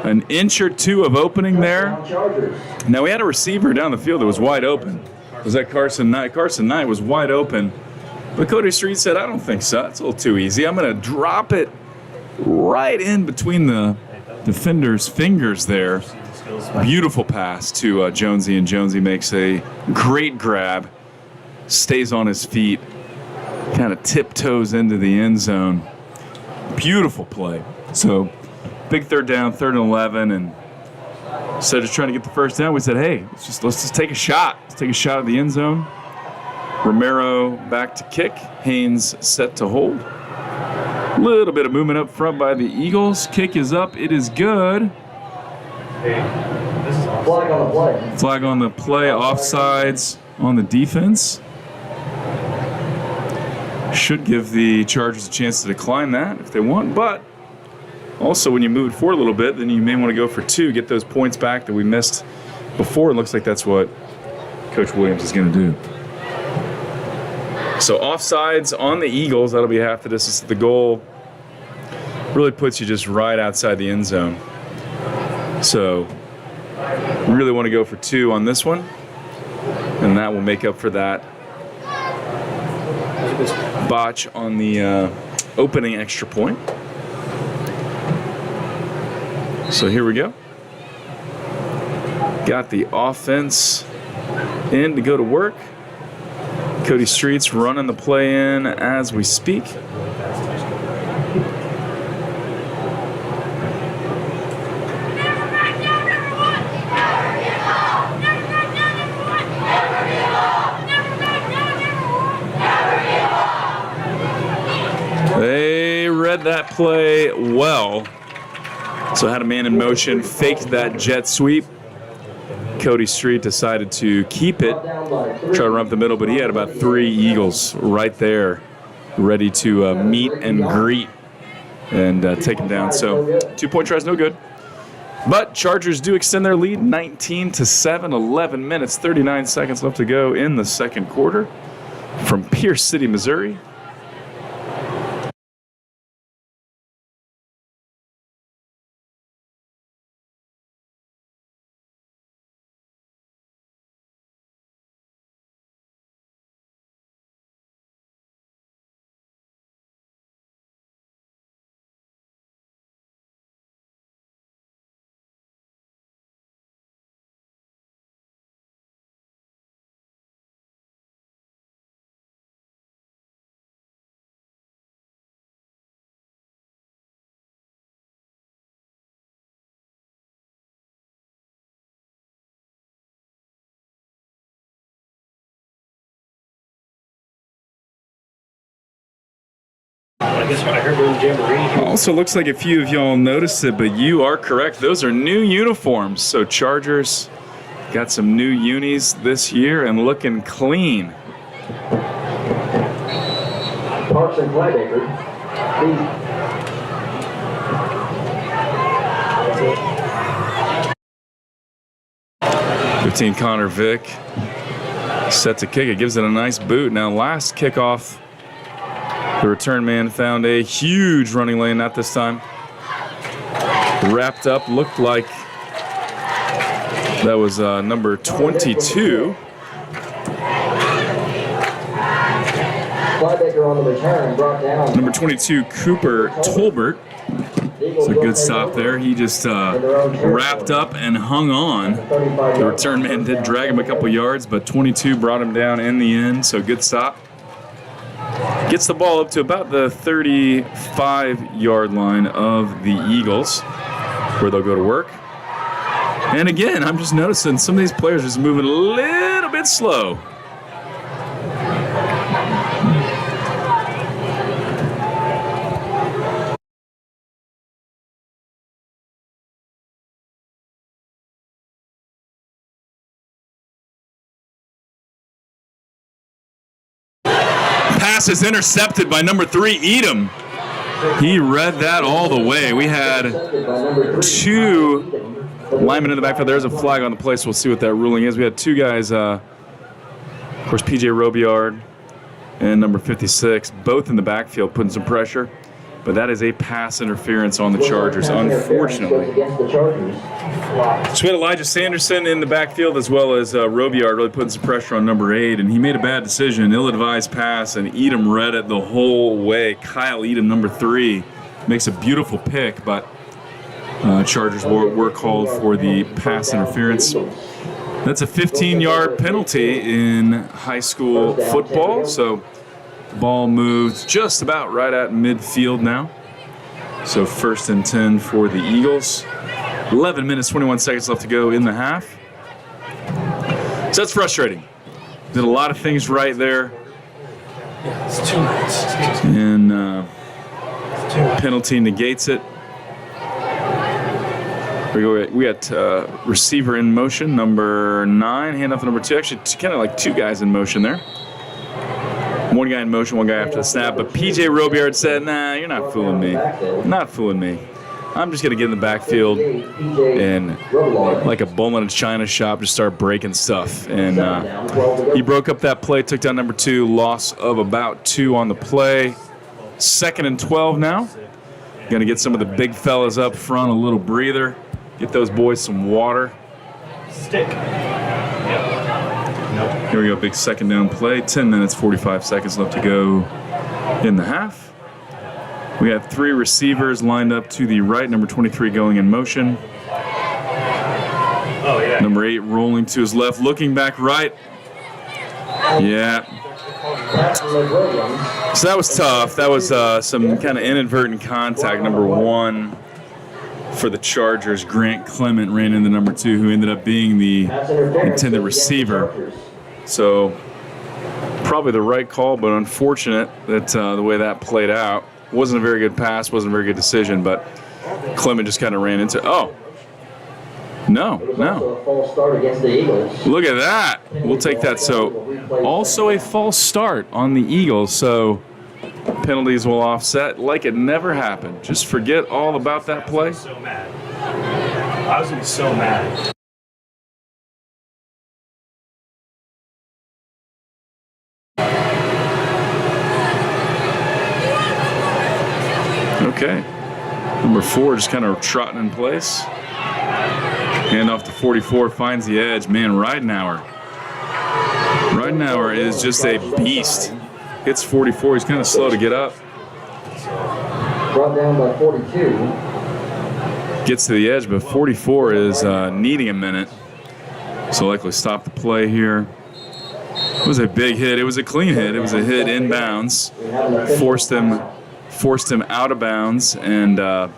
an inch or 2 of opening there. Now, we had a receiver down the field that was wide open. Was that Carson Knight? Carson Knight was wide open. But Cody Street said, I don't think so. It's a little too easy. I'm going to drop it right in between the defender's fingers there. Beautiful pass to Jonesy, and Jonesy makes a great grab. Stays on his feet. Kind of tiptoes into the end zone. Beautiful play. So, big 3rd down, 3rd and 11, and instead of trying to get the 1st down, we said, hey, let's just take a shot. Let's take a shot at the end zone. Romero back to kick. Haynes set to hold. A little bit of movement up front by the Eagles. Kick is up. It is good. Flag on the play. Flag on the play. Offsides on the defense. Should give the Chargers a chance to decline that if they want, but also when you move it forward a little bit, then you may want to go for 2, get those points back that we missed before. It looks like that's what Coach Williams is going to do. So offsides on the Eagles, that'll be half the distance to the goal. Really puts you just right outside the end zone. So really want to go for 2 on this one, and that will make up for that botch on the opening extra point. So here we go. Got the offense in to go to work. Cody Street's running the play in as we speak. They read that play well. So had a man in motion, faked that jet sweep. Cody Street decided to keep it, try to run up the middle, but he had about 3 Eagles right there ready to meet and greet and take him down. So 2-point try is no good. But Chargers do extend their lead 19-7, 11 minutes, 39 seconds left to go in the second quarter from Pierce City, Missouri. guess I heard there was jamboree. Also looks like a few of y'all noticed it, but you are correct. Those are new uniforms. So Chargers got some new unis this year and looking clean. Parks and Clydeacre. 15 Connor Vick set to kick it, gives it a nice boot. Now last kickoff, the return man found a huge running lane, not this time. Wrapped up, looked like that was number 22. Clydeacre on the return brought down. Number 22, Cooper Tolbert. It's a good stop there. He just wrapped up and hung on. The return man did drag him a couple yards, but 22 brought him down in the end, so good stop. Gets the ball up to about the 35-yard line of the Eagles, where they'll go to work. And again, I'm just noticing some of these players are just moving a little bit slow. Pass is intercepted by number 3, Edom. He read that all the way. We had 2 linemen in the backfield. There's a flag on the play, so we'll see what that ruling is. We had 2 guys, of course, P.J. Robillard and number 56, both in the backfield putting some pressure. But that is a pass interference on the Chargers, unfortunately. So we had Elijah Sanderson in the backfield as well as Robillard really putting some pressure on number 8, and he made a bad decision, ill-advised pass, and Edom read it the whole way. Kyle Edom, number 3, makes a beautiful pick, but Chargers were called for the pass interference. That's a 15-yard penalty in high school football, so ball moved just about right at midfield now. So 1st and 10 for the Eagles. 11 minutes, 21 seconds left to go in the half. So that's frustrating. Did a lot of things right there. Yeah, it's 2 minutes. And penalty negates it. We got receiver in motion, number 9, handoff to number 2. Actually, kind of like 2 guys in motion there. 1 guy in motion, 1 guy after the snap. But P.J. Robillard said, nah, you're not fooling me. Not fooling me. I'm just going to get in the backfield and, like a bull in a china shop, just start breaking stuff. And he broke up that play, took down number 2, loss of about 2 on the play. 2nd and 12 now. Going to get some of the big fellas up front, a little breather. Get those boys some water. Stick. Here we go, big 2nd down play. 10 minutes, 45 seconds left to go in the half. We have 3 receivers lined up to the right. Number 23 going in motion. Oh, yeah. Number 8 rolling to his left, looking back right. Yeah. So that was tough. That was some kind of inadvertent contact. Number 1 for the Chargers, Grant Clement, ran into number 2, who ended up being the intended receiver. So probably the right call, but unfortunate that the way that played out. Wasn't a very good pass, wasn't a very good decision, but Clement just kind of ran into. Oh, no. Look at that. We'll take that. So also a false start on the Eagles. So penalties will offset like it never happened. Just forget all about that play. So mad. I was going to be so mad. Okay. Number 4 just kind of trotting in place. Hand off to 44, finds the edge. Man, Ridenauer. Ridenauer is just a beast. Hits 44. He's kind of slow to get up. Brought down by 42. Gets to the edge, but 44 is needing a minute. So likely stop the play here. It was a big hit. It was a clean hit. It was a hit inbounds. Forced him out of bounds, and you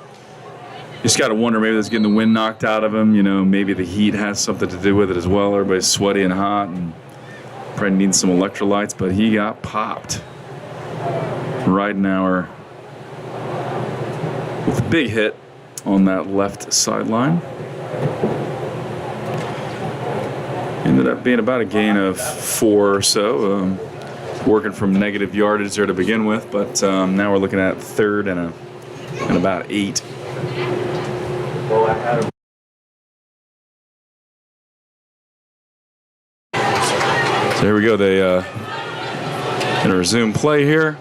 just got to wonder, maybe that's getting the wind knocked out of him. You know, maybe the heat has something to do with it as well. Everybody's sweaty and hot and probably needs some electrolytes, but he got popped. Ridenauer with a big hit on that left sideline. Ended up being about a gain of 4 or so, working from negative yardage there to begin with, but now we're looking at 3rd and about 8. Well, I had a So here we go. They gonna resume play here.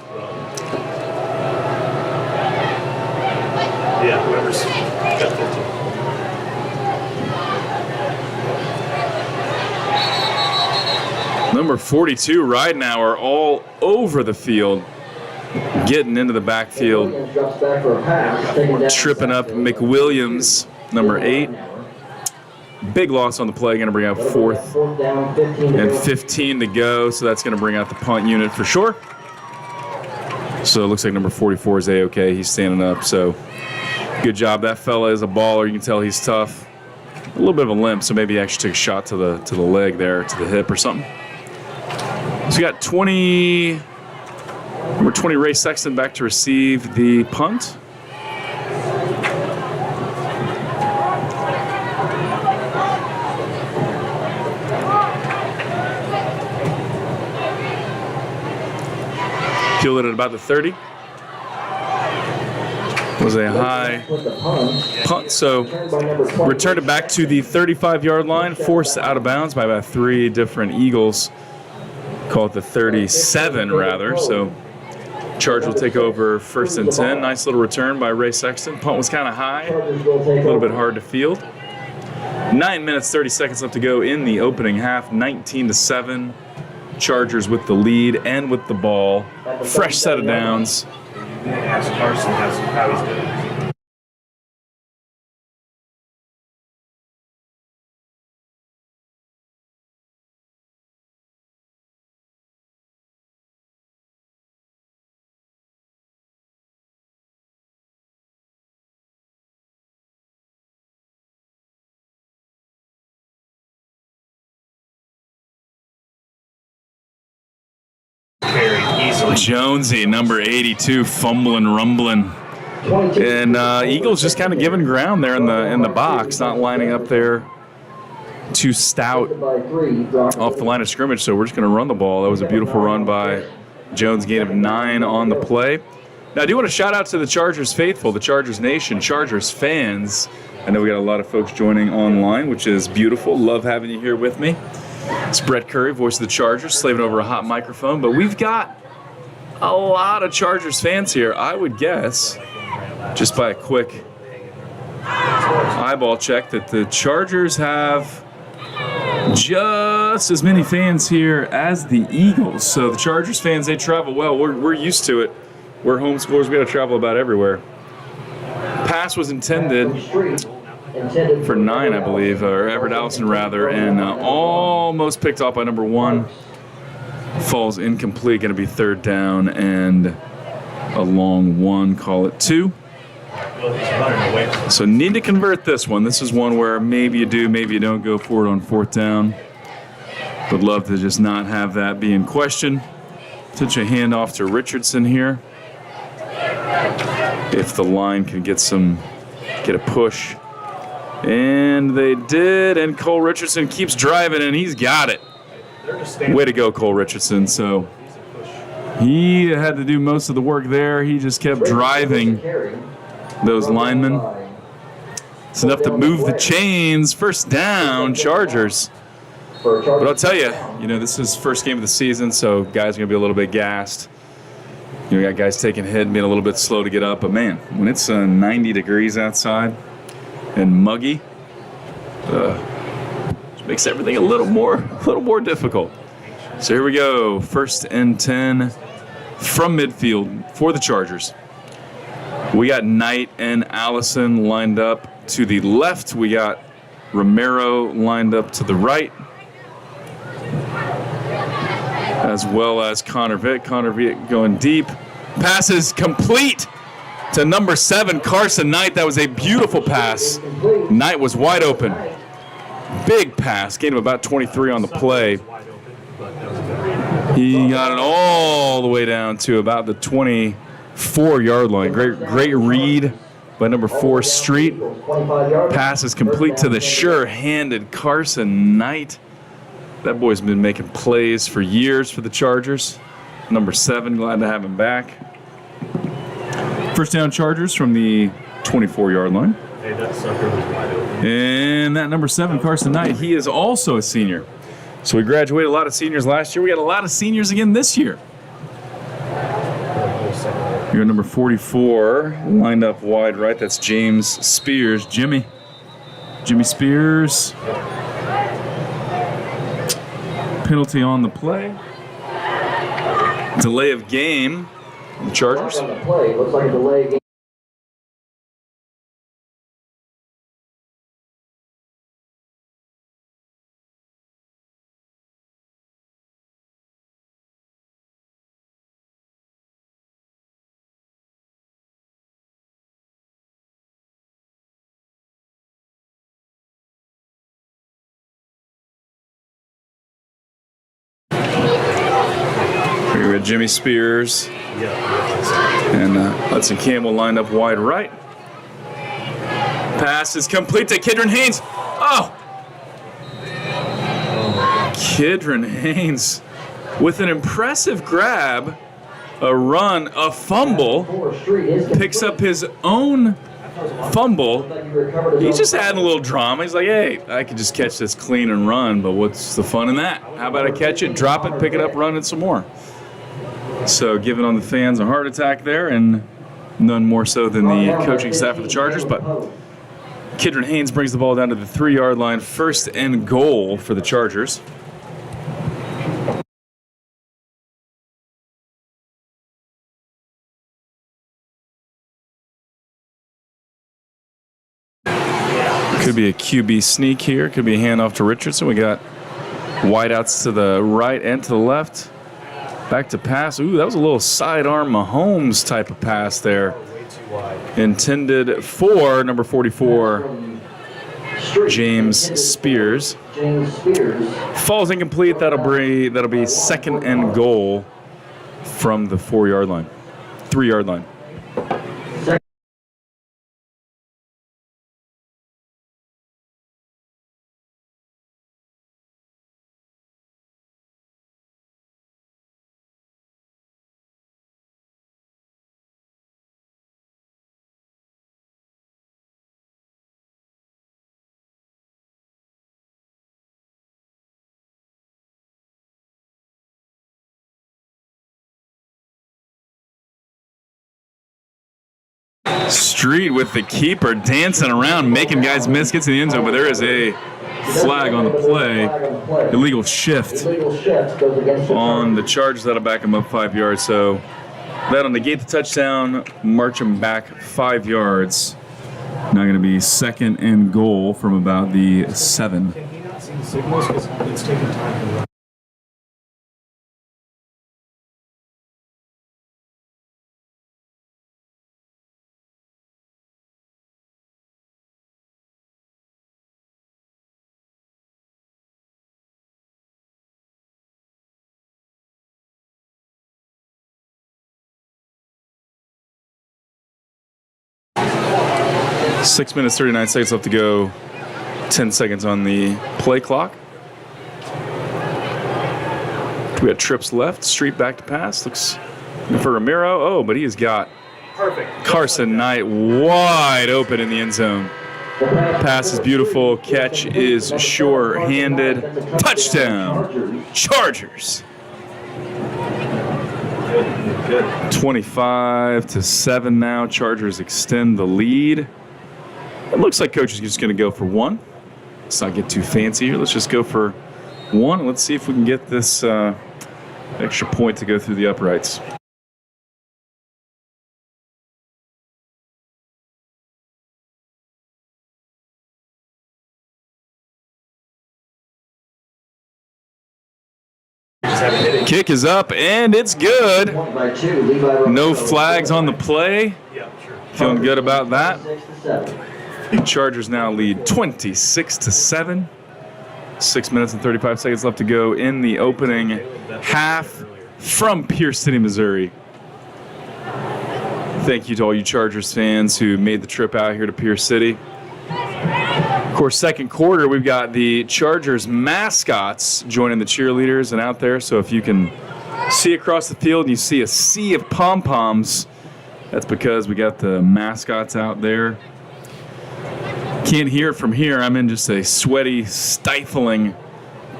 yeah, whoever's got 15. Number 42, Ridenauer, all over the field, getting into the backfield, Williams drops back for a pass, taken down tripping up McWilliams, number 8. Big loss on the play, going to bring out 4th Fourth down, 15 to and go. 15 to go, so that's going to bring out the punt unit for sure. So it looks like number 44 is A-OK. He's standing up, so good job. That fella is a baller. You can tell he's tough. A little bit of a limp, so maybe he actually took a shot to the leg there, to the hip or something. So we got number 20, Ray Sexton, back to receive the punt. Fielded at about the 30. Was a high With the punt, so turned by number 20. returned it back to the 35-yard line, forced out of bounds by about 3 different Eagles. Call it the 37, rather. So Charge will take over 1st and 10. Nice little return by Ray Sexton. Punt was kind of high, a Chargers will take little over. bit hard to field. 9 minutes, 30 seconds left to go in the opening half. 19-7. Chargers with the lead and with the ball. Fresh set of downs. Ask Carson how he's doing. Carried easily. Jonesy, number 82, fumbling, rumbling. 22. And Eagles just kind of giving ground there in the box, not lining up there too stout By 3, drop off the line of scrimmage, so we're just going to run the ball. That was a beautiful run by Jones, gain of 9 on the play. Now, I do want to shout out to the Chargers faithful, the Chargers Nation, Chargers fans. I know we got a lot of folks joining online, which is beautiful. Love having you here with me. It's Brett Curry, voice of the Chargers, slaving over a hot microphone. But we've got a lot of Chargers fans here. I would guess, just by a quick eyeball check, that the Chargers have just as many fans here as the Eagles. So the Chargers fans, they travel well. We're used to it. We're homeschoolers. We got to travel about everywhere. Pass was intended for 9, I believe, or Everett Allison rather, and almost picked off by number 1. Falls incomplete, going to be 3rd down and a long 1, call it 2. Well, he's running away from So need to convert this one. This is one where maybe you do, maybe you don't go for it on 4th down. Would love to just not have that be in question. Touch a handoff to Richardson here. If the line can get a push. And they did, and Cole Richardson keeps driving, and he's got it. They're just standing. Way to go, Cole Richardson. So he had to do most of the work there. He just kept driving those linemen. It's enough to move the chains. 1st down, Chargers. But I'll tell you, this is first game of the season, so guys are going to be a little bit gassed. We got guys taking a hit and being a little bit slow to get up. But, man, when it's 90 degrees outside and muggy, it makes everything a little more difficult. So here we go. 1st and 10 from midfield for the Chargers. We got Knight and Allison lined up to the left. We got Romero lined up to the right, as well as Connor Vick. Connor Vick going deep. Passes complete to number 7, Carson Knight. That was a beautiful pass. Knight was wide open. Big pass. Gain of about 23 on the play. He got it all the way down to about the 24-yard line. Great read by number 4, Street. 25 yards. Pass is complete to the sure-handed Carson Knight. That boy's been making plays for years for the Chargers. Number 7, glad to have him back. First down, Chargers from the 24-yard line. Hey, that sucker was wide open. And that number 7, Carson Knight, he is also a senior. So we graduated a lot of seniors last year. We got a lot of seniors again this year. You're number 44, lined up wide right. That's James Spears. Jimmy Spears. Penalty on the play. Delay of game. The Chargers. On the play. Looks like a delay game. Here we got Jimmy Spears. And Hudson Campbell lined up wide right. Pass is complete to Kidron Haynes. Oh! Kidron Haynes with an impressive grab, a run, a fumble, picks up his own fumble. He's just adding a little drama. He's like, hey, I could just catch this clean and run, but what's the fun in that? How about I catch it, drop it, pick it up, run it some more? So giving on the fans a heart attack there, and none more so than the coaching staff of the Chargers. But Kidron Haynes brings the ball down to the 3-yard line. First and goal for the Chargers. Could be a QB sneak here. Could be a handoff to Richardson. We got wideouts to the right and to the left. Back to pass. Ooh, that was a little sidearm Mahomes type of pass there. Intended for number 44, James Spears. Falls incomplete. That'll be second and goal from the 4-yard line. 3-yard line. Street with the keeper dancing around, making guys miss, gets in the end zone, but there is a flag on the play. Illegal shift on the Chargers. That'll back him up 5 yards. So that'll negate the touchdown, march him back 5 yards. Now going to be second and goal from about the 7. Can he not see the signals? Because it's taking time to run. Six minutes, 39 seconds left to go. 10 seconds on the play clock. We got trips left. Street back to pass. Looks for Ramiro. Oh, but he has got Carson Knight wide open in the end zone. Pass is beautiful. Catch is sure-handed. Touchdown. Chargers. 25-7 now. Chargers extend the lead. It looks like coach is just going to go for one. Let's not get too fancy here. Let's just go for one. Let's see if we can get this extra point to go through the uprights. Kick is up, and it's good. No flags on the play. Feeling good about that. Chargers now lead 26-7. 6 minutes and 35 seconds left to go in the opening half from Pierce City, Missouri. Thank you to all you Chargers fans who made the trip out here to Pierce City. Of course, second quarter, we've got the Chargers mascots joining the cheerleaders and out there. So if you can see across the field and you see a sea of pom-poms, that's because we got the mascots out there. Can't hear it from here. I'm in just a sweaty, stifling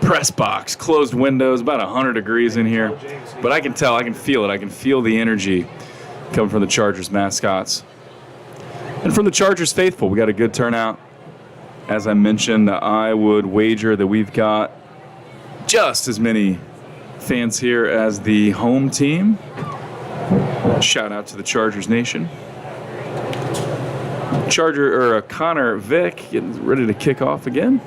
press box, closed windows, about 100 degrees in here. But I can tell, I can feel it. I can feel the energy coming from the Chargers mascots. And from the Chargers faithful, we got a good turnout. As I mentioned, I would wager that we've got just as many fans here as the home team. Shout out to the Chargers Nation. Connor Vick getting ready to kick off again.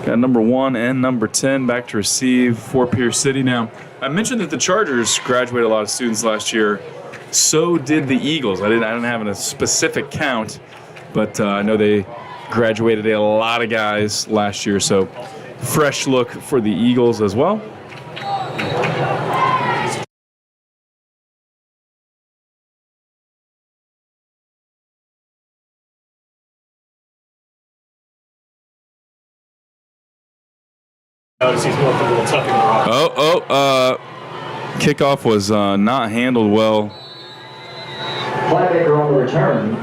Got number 1 and number 10 back to receive for Pierce City. Now, I mentioned that the Chargers graduated a lot of students last year. So did the Eagles. I didn't have a specific count, but I know they graduated a lot of guys last year. So fresh look for the Eagles as well. Notice he's more comfortable tucking the rock. Kickoff was not handled well. Flybaker on the return.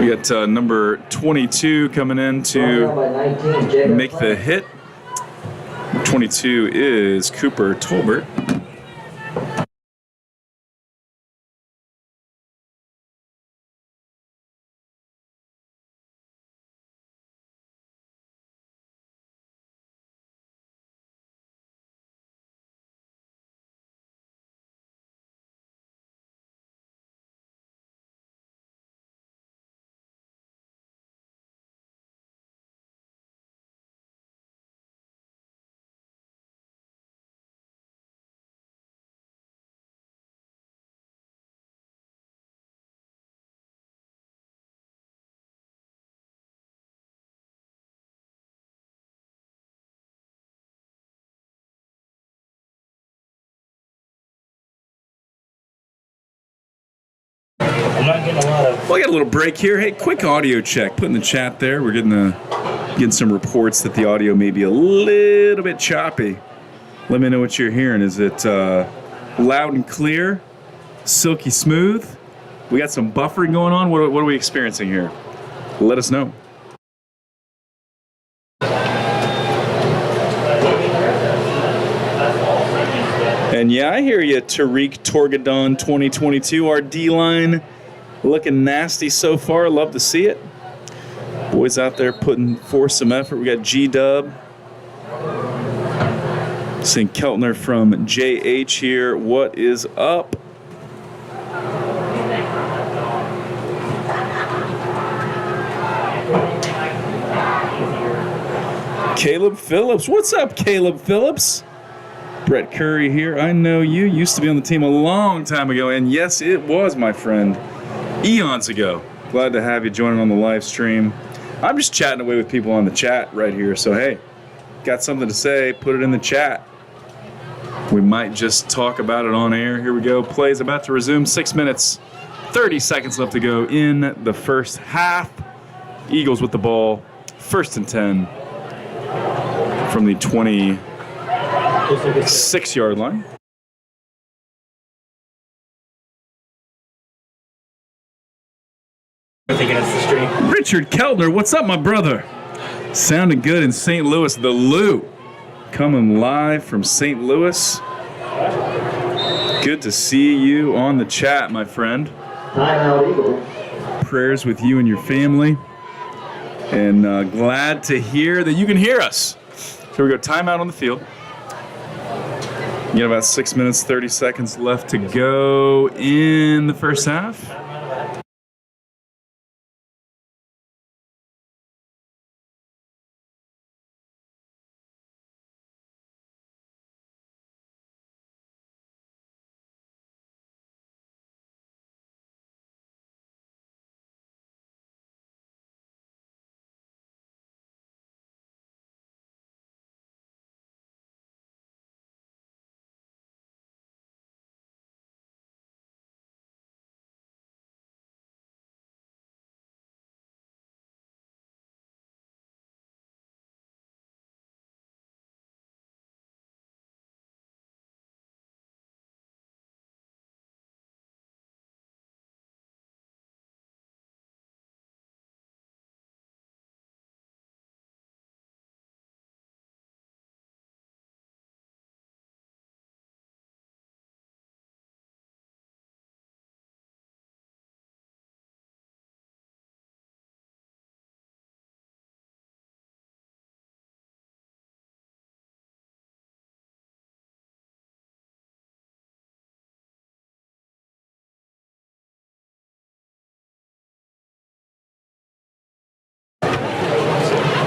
We got number 22 coming in to make the hit. 22 is Cooper Tolbert. I'm not getting a lot of. Well, I got a little break here. Hey, quick audio check. Put in the chat there. We're getting some reports that the audio may be a little bit choppy. Let me know what you're hearing. Is it loud and clear, silky smooth? We got some buffering going on. What are we experiencing here? Let us know. And yeah, I hear you, Tariq Torgadon 2022. Our D-line looking nasty so far. Love to see it. Boys out there putting forth some effort. We got G-Dub. Seeing Keltner from JH here. What is up? Caleb Phillips. What's up, Caleb Phillips? Brett Curry here. I know you. Used to be on the team a long time ago. And yes, it was, my friend. Eons ago. Glad to have you joining on the live stream. I'm just chatting away with people on the chat right here. So, hey, got something to say, put it in the chat. We might just talk about it on air. Here we go. Play's about to resume. 6 minutes, 30 seconds left to go in the first half. Eagles with the ball. 1st and 10 from the 26-yard line. I think it's the stream. Richard Keltner, what's up, my brother? Sounding good in St. Louis. The Lou coming live from St. Louis. Good to see you on the chat, my friend. Timeout Eagles. Prayers with you and your family. And glad to hear that you can hear us. So we go timeout on the field. You got about 6 minutes, 30 seconds left to go in the first half.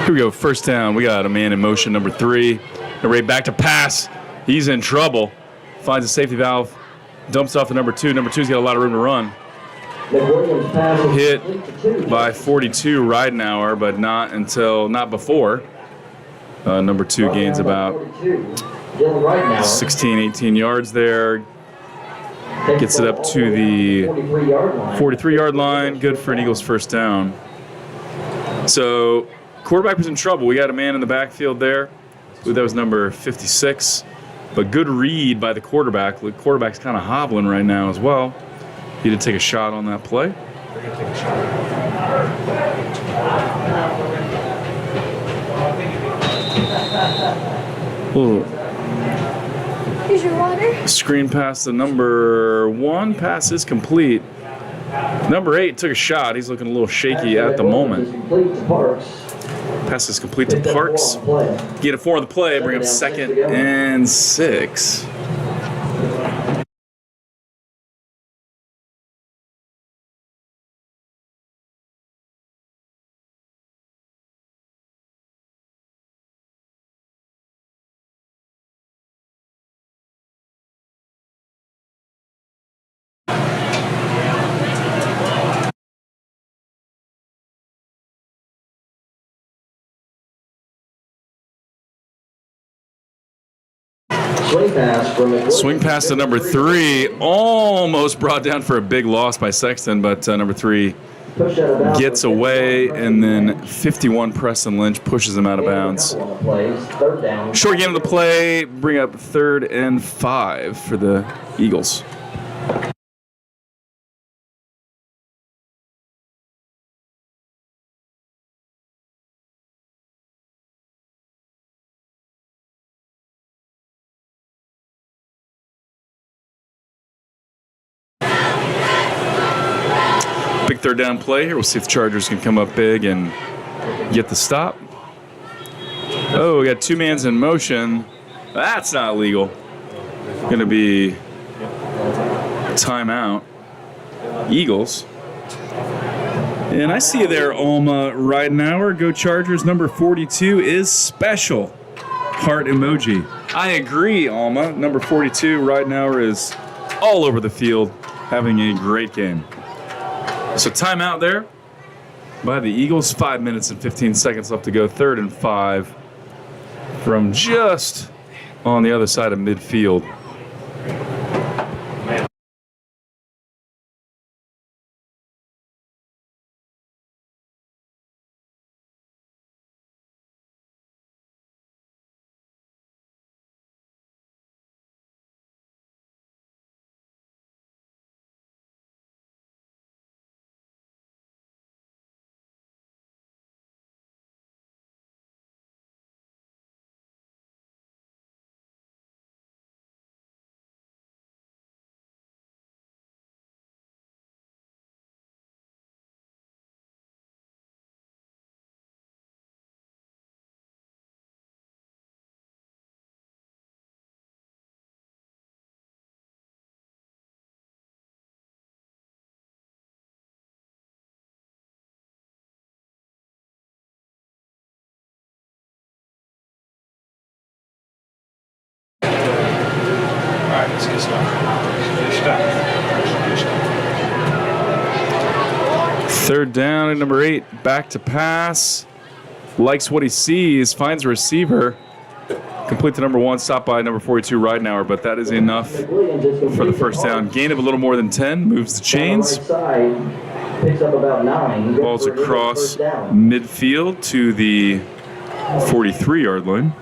Here we go, first down. We got a man in motion, number 3. Right back to pass. He's in trouble. Finds a safety valve. Dumps off to number 2. Number 2's got a lot of room to run. Hit by 42 Ridenhour, but not before. Number 2 gains about 16, 18 yards there. Gets it up to the 43-yard line. Good for an Eagles first down. So quarterback was in trouble. We got a man in the backfield there. That was number 56. But good read by the quarterback. The quarterback's kind of hobbling right now as well. He did take a shot on that play. Ooh. Here's your water. Screen pass to number 1. Pass is complete. Number 8 took a shot. He's looking a little shaky at the moment. Pass is complete to Parks. Get a 4 on the play. Bring up 2nd and 6. Swing pass to number 3. Almost brought down for a big loss by Sexton, but number 3 gets away, and then 51 Preston Lynch pushes him out of bounds. Short game of the play. Bring up 3rd and 5 for the Eagles. Big 3rd down play here. We'll see if the Chargers can come up big and get the stop. Oh, we got 2 mans in motion. That's not legal. Going to be timeout. Eagles. And I see you there, Alma Ridenhour. Go Chargers. Number 42 is special. Heart emoji. I agree, Alma. Number 42, Ridenhour, is all over the field, having a great game. So timeout there by the Eagles. 5 minutes and 15 seconds left to go. 3rd and 5 from just on the other side of midfield. Third down at number 8, back to pass. Likes what he sees, finds a receiver. Complete to number 1, stopped by number 42, Ridenhour, but that is enough for the first down. Gain of a little more than 10, moves the chains. Balls across midfield to the 43-yard line.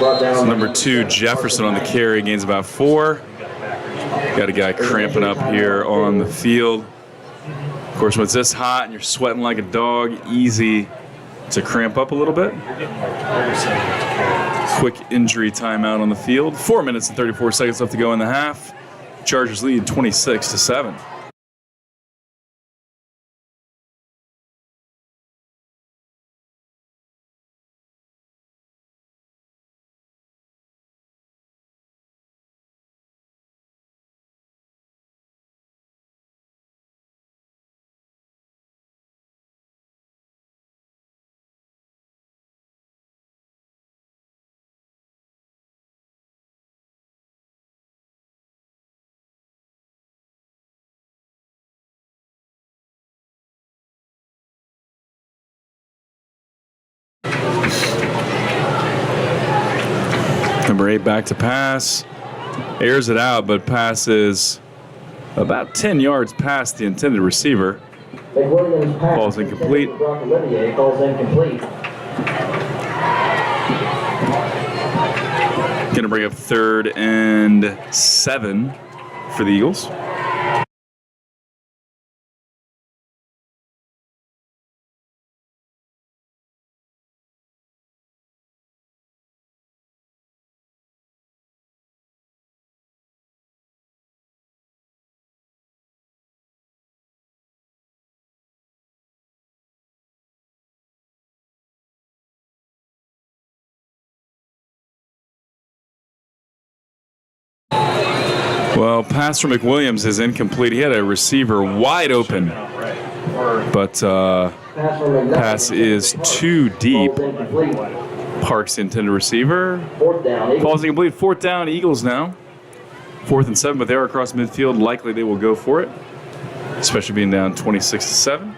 Number 2, Jefferson on the carry, gains about 4. Got a guy cramping up here on the field. Of course, when it's this hot and you're sweating like a dog, easy to cramp up a little bit. Quick injury timeout on the field. 4 minutes and 34 seconds left to go in the half. Chargers lead 26-7. Number 8 back to pass. Airs it out, but passes about 10 yards past the intended receiver. Falls incomplete. Falls incomplete. Going to bring up 3rd and 7 for the Eagles. Well, pass from McWilliams is incomplete. He had a receiver wide open, but pass is too deep. Parks the intended receiver. Falls incomplete. 4th down, Eagles now. 4th and 7, but they are across midfield. Likely they will go for it, especially being down 26-7.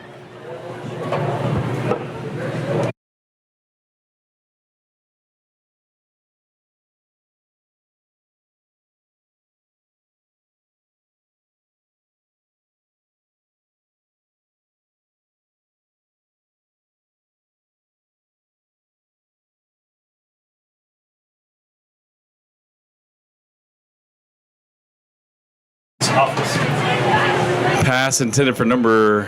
Pass intended for number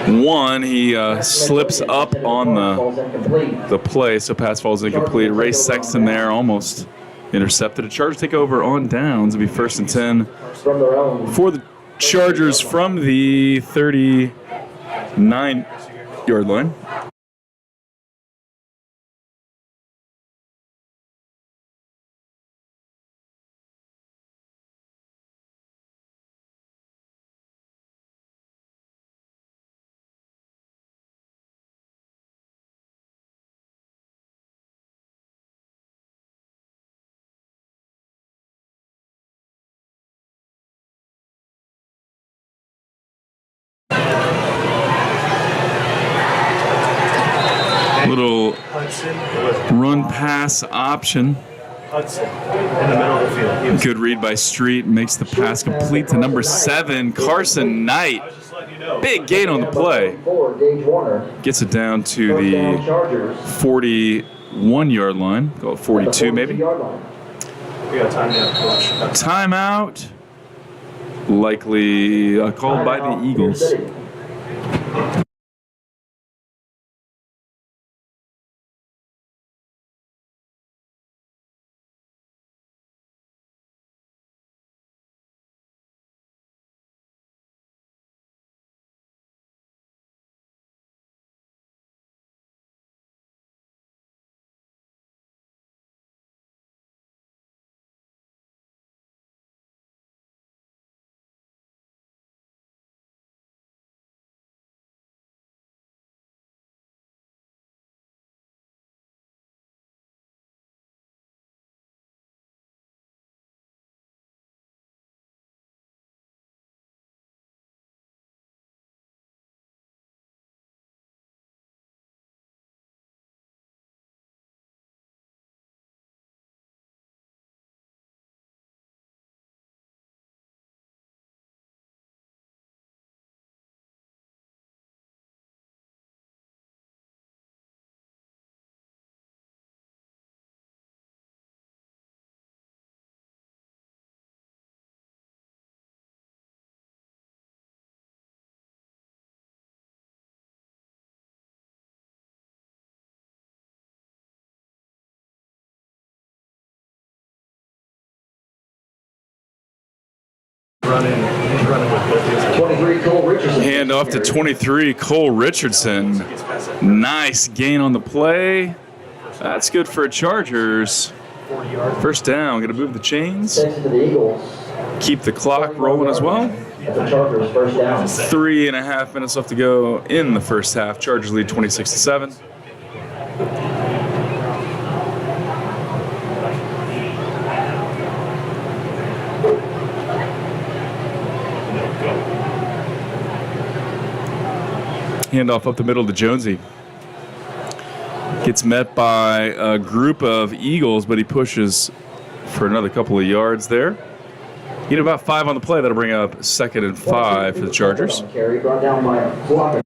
1. He slips up on the play, so pass falls incomplete. Ray Sexton there almost intercepted. A Chargers take over on downs. It'll be 1st and 10 for the Chargers from the 39-yard line. Little run pass option. Hudson in the middle of the field. Good read by Street. Makes the pass complete to number 7, Carson Knight. Big gain on the play. Gets it down to the 41-yard line. Go 42 maybe. We got timeout, coach. Timeout. Likely called by the Eagles. He's running with both his 23, Cole Richardson. Hand off to 23, Cole Richardson. Nice gain on the play. That's good for Chargers. 40 yards. First down. Going to move the chains. Takes it to the Eagles. Keep the clock rolling as well. At the Chargers, first down. 3.5 minutes left to go in the first half. Chargers lead 26-7. Handoff up the middle to Jonesy. Gets met by a group of Eagles, but he pushes for another couple of yards there. Get about 5 on the play. That'll bring up 2nd and 5 for the Chargers. Carry brought down by a blocker.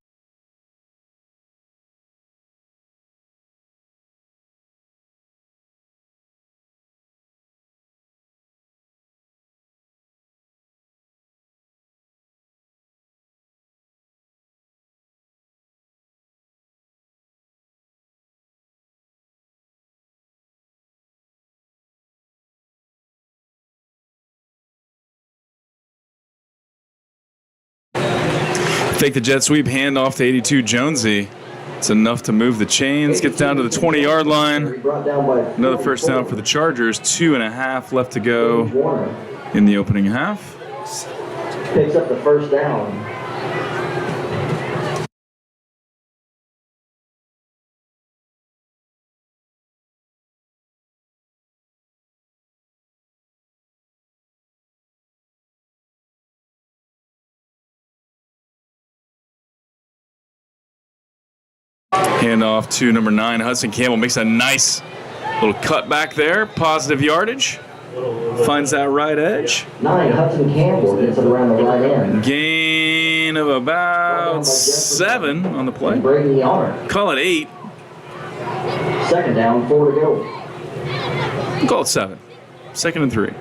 Take the jet sweep, hand off to 82 Jonesy. It's enough to move the chains. Gets down to the 20-yard line. Brought down by Another first down for the Chargers. 2.5 left to go in the opening half. Picks up the first down. Hand off to number 9, Hudson Campbell. Makes a nice little cut back there. Positive yardage. Finds that right edge. 9, Hudson Campbell gets it around the right end. Gain of about 7 on the play. Breaking the honor. Call it 8. Second down, 4 to go. Call it 7. 2nd and 3.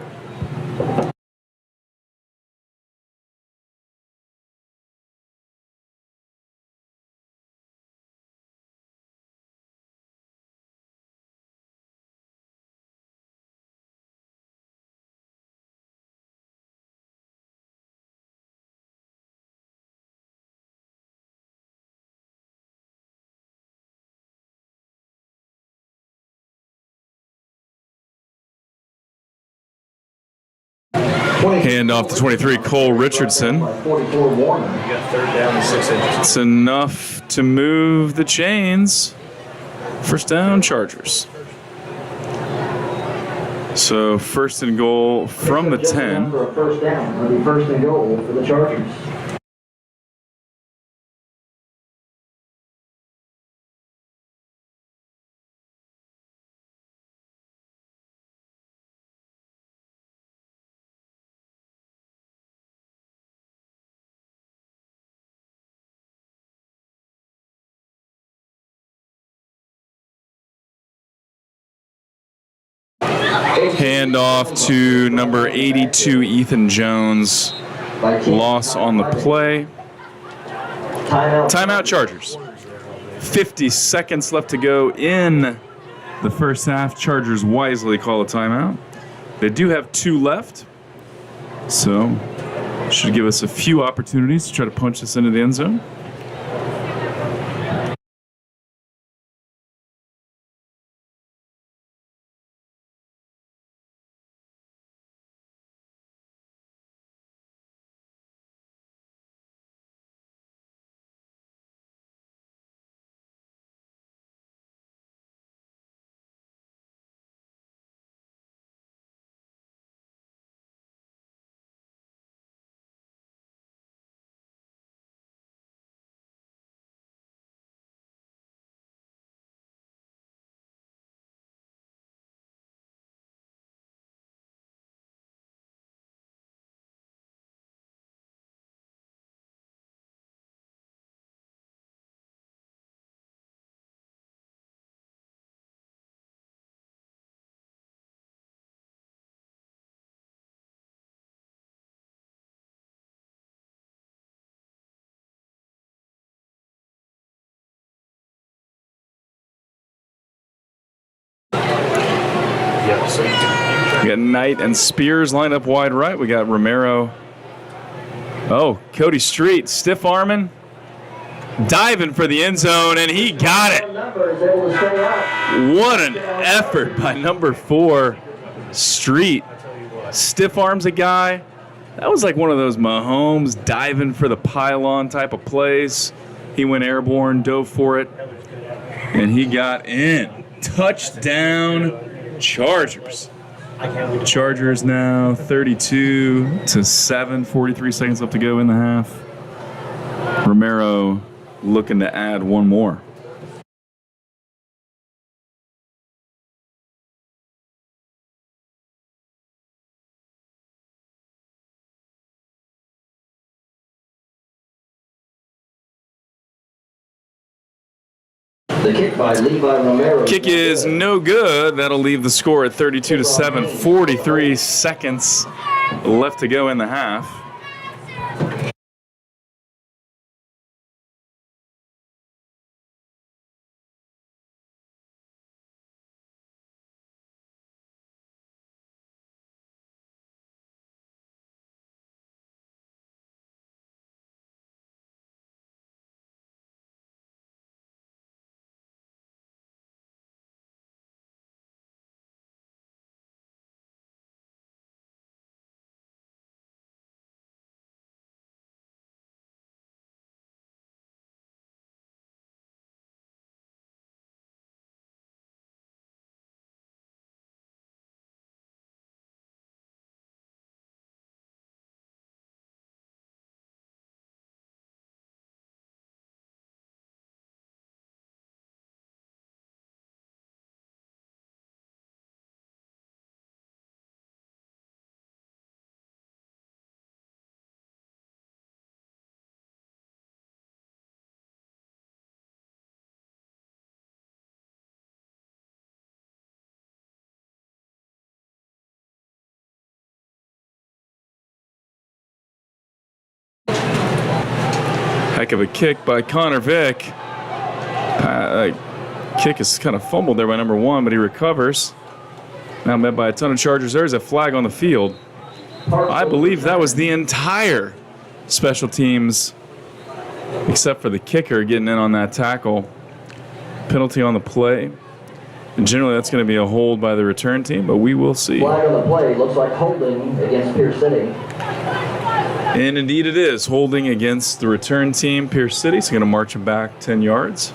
Hand off to 23, Cole Richardson. 44 Warner. You got 3rd down and 6 inches. It's enough to move the chains. First down, Chargers. So 1st and goal from the 10. For a first down. It'll be 1st and goal for the Chargers. Hand off to number 82, Ethan Jones. Loss on the play. Timeout, Chargers. 50 seconds left to go in the first half. Chargers wisely call a timeout. They do have 2 left, so should give us a few opportunities to try to punch this into the end zone. Yeah, so We got Knight and Spears lined up wide right. We got Romero Oh, Cody Street, stiff arming, diving for the end zone, and he got it. What an effort by number 4, Street. Stiff arms a guy. That was like one of those Mahomes diving for the pylon type of plays. He went airborne, dove for it, and he got in. Touchdown, Chargers. Chargers now 32-7, 43 seconds left to go in the half. Romero looking to add one more. The kick by Levi Romero. Kick is no good. That'll leave the score at 32-7, 43 seconds left to go in the half. Heck of a kick by Connor Vick. Kick is kind of fumbled there by number 1, but he recovers. Now met by a ton of Chargers. There's a flag on the field. I believe that was the entire special teams, except for the kicker getting in on that tackle. Penalty on the play. And generally that's going to be a hold by the return team, but we will see. Flag on the play. Looks like holding against Pierce City. And indeed it is. Holding against the return team, Pierce City. So going to march him back 10 yards.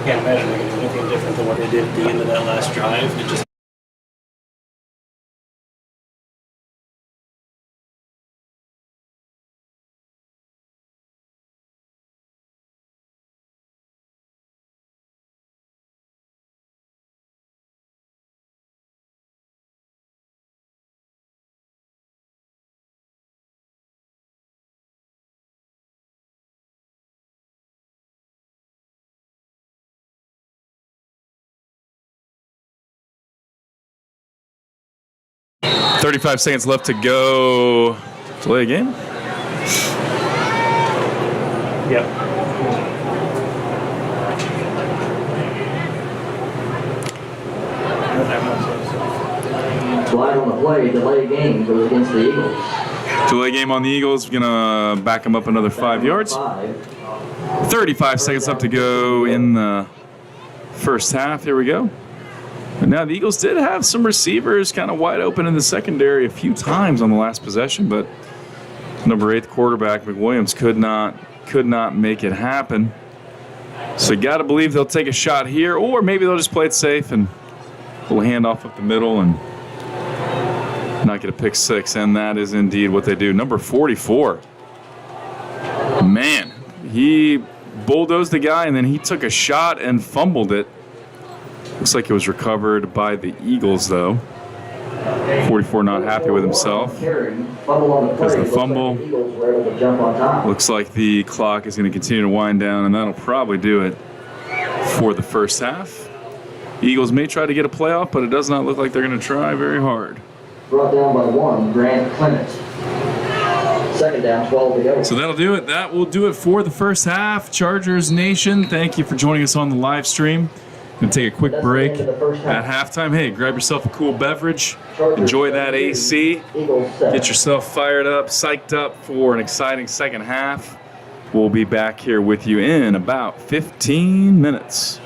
Can't imagine they can do anything different than what they did at the end of that last drive. It just 35 seconds left to go. Delay game? Yep. Flag on the play. Delay game goes against the Eagles. Delay game on the Eagles. We're going to back them up another 5 yards. 35 seconds left to go in the first half. Here we go. But now the Eagles did have some receivers kind of wide open in the secondary a few times on the last possession, but number 8 quarterback McWilliams could not make it happen. So you got to believe they'll take a shot here, or maybe they'll just play it safe and a little handoff up the middle and not get a pick 6, and that is indeed what they do. Number 44. Man, he bulldozed the guy, and then he took a shot and fumbled it. Looks like it was recovered by the Eagles, though. 44 not happy with himself. Because the fumble. Looks like the clock is going to continue to wind down, and that'll probably do it for the first half. Eagles may try to get a playoff, but it does not look like they're going to try very hard. Brought down by 1, Grant Clement. Second down, 12 to go. So that'll do it. That will do it for the first half. Chargers Nation, thank you for joining us on the live stream. Gonna take a quick That's the break end of the first at half. halftime. Hey, grab yourself a cool beverage, Chargers enjoy that 32, AC, Eagles 7. get yourself fired up, psyched up for an exciting second half. We'll be back here with you in about 15 minutes.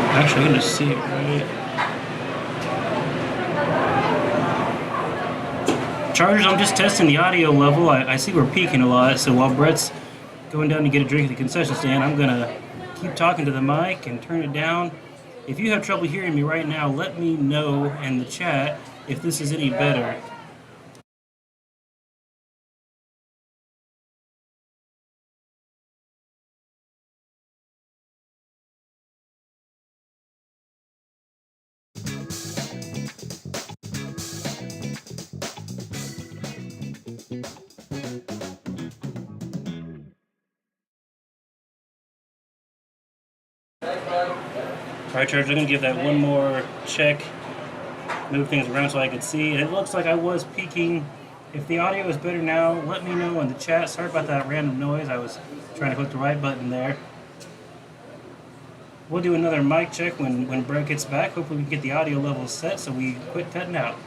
Actually, I'm gonna see it right. Chargers, I'm just testing the audio level. I see we're peaking a lot, so while Brett's going down to get a drink at the concession stand, I'm gonna keep talking to the mic and turn it down. If you have trouble hearing me right now, let me know in the chat if this is any better. Alright, Chargers, I'm gonna give that one more check. Move things around so I can see. And it looks like I was peaking. If the audio is better now, let me know in the chat. Sorry about that random noise. I was trying to click the right button there. We'll do another mic check when Brett gets back. Hopefully we can get the audio levels set so we quit cutting out.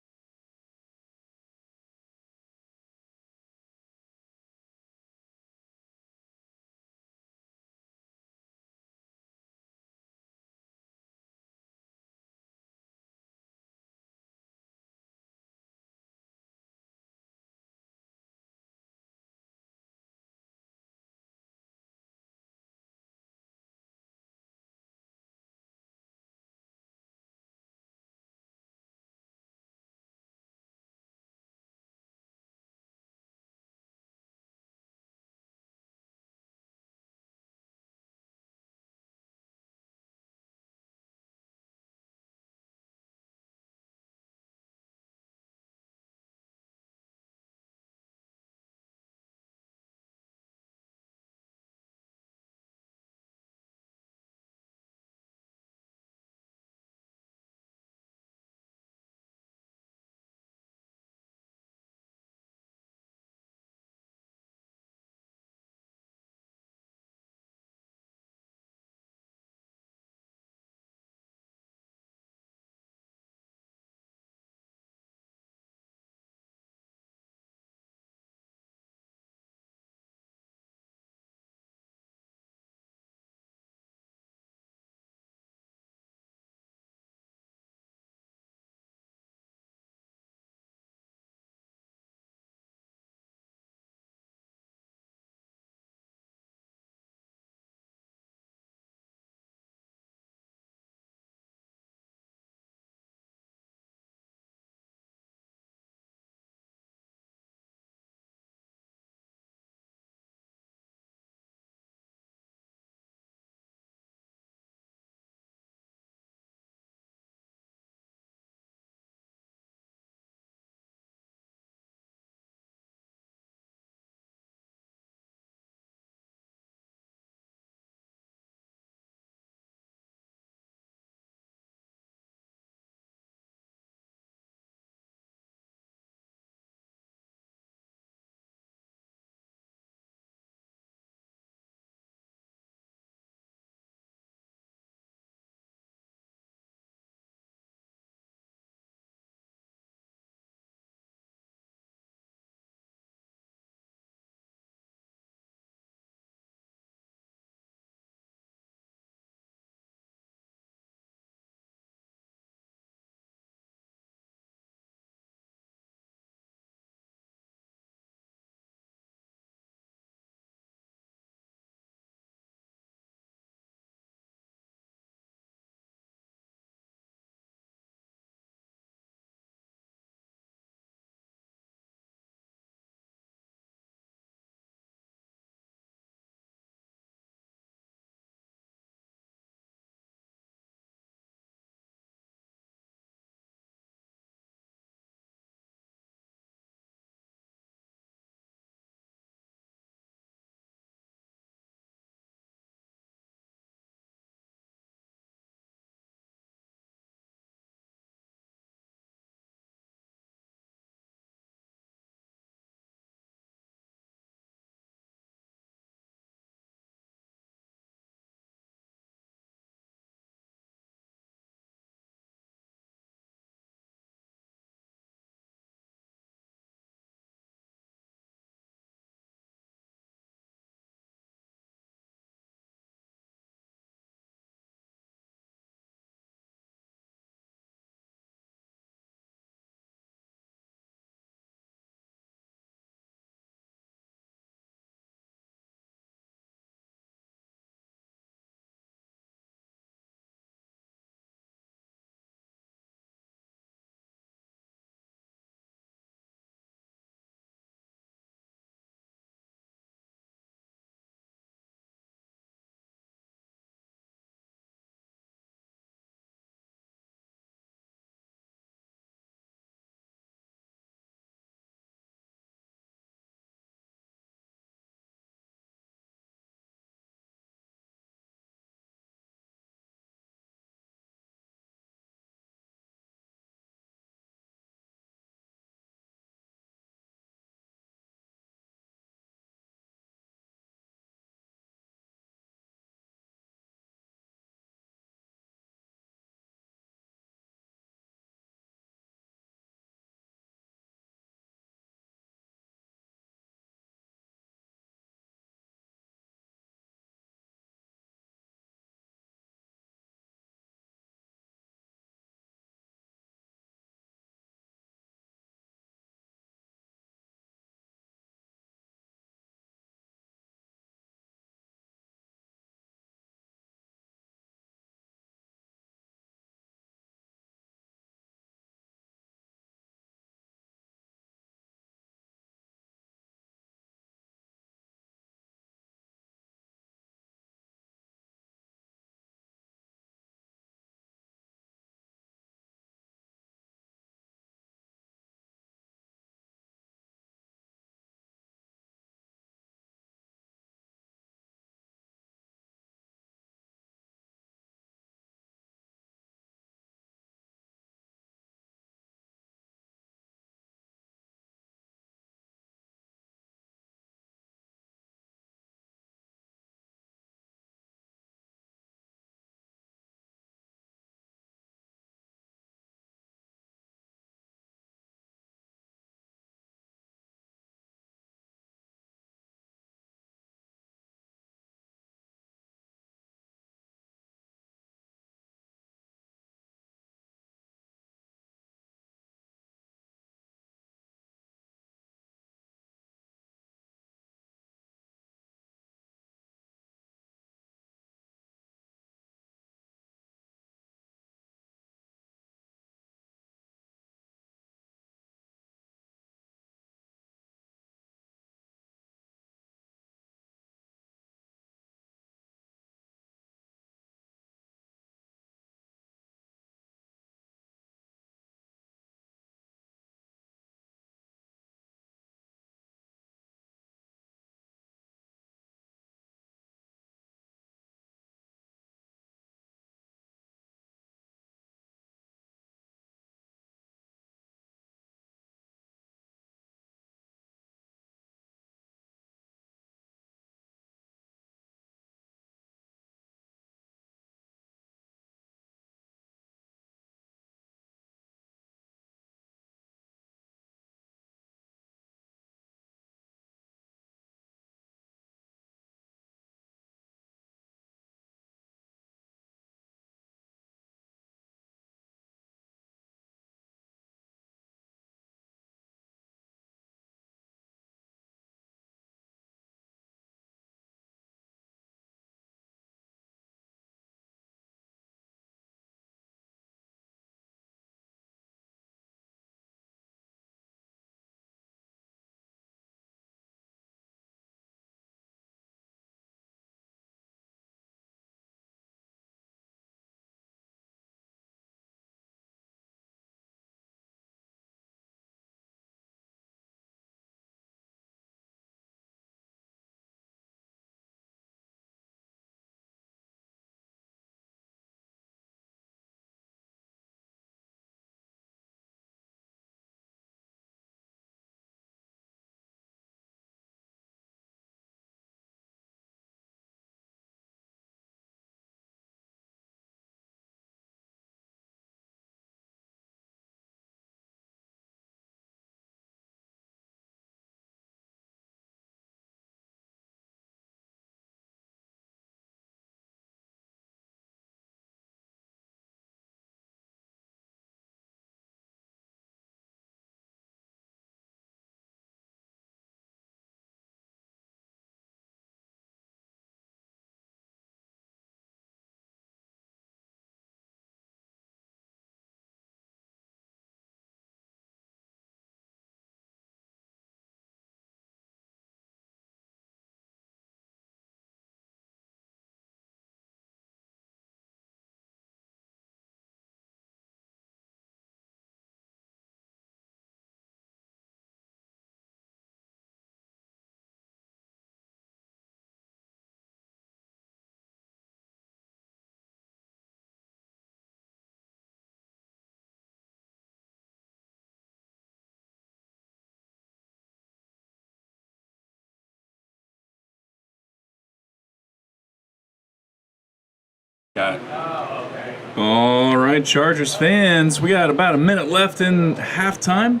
Got it. All right, Chargers fans, we got about a minute left in halftime.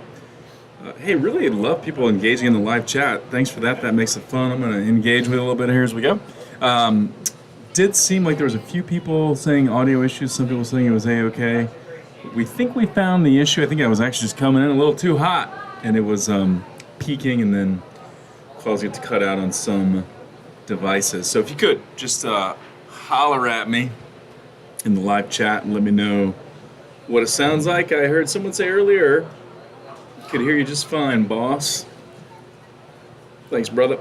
Hey, really love people engaging in the live chat. Thanks for that. That makes it fun. I'm going to engage with it a little bit here as we go. Did seem like there was a few people saying audio issues. Some people saying it was A-okay. We think we found the issue. I think I was actually just coming in a little too hot, and it was peaking and then causing it to cut out on some devices. So if you could just holler at me in the live chat and let me know what it sounds like. I heard someone say earlier, could hear you just fine, boss. Thanks, brother.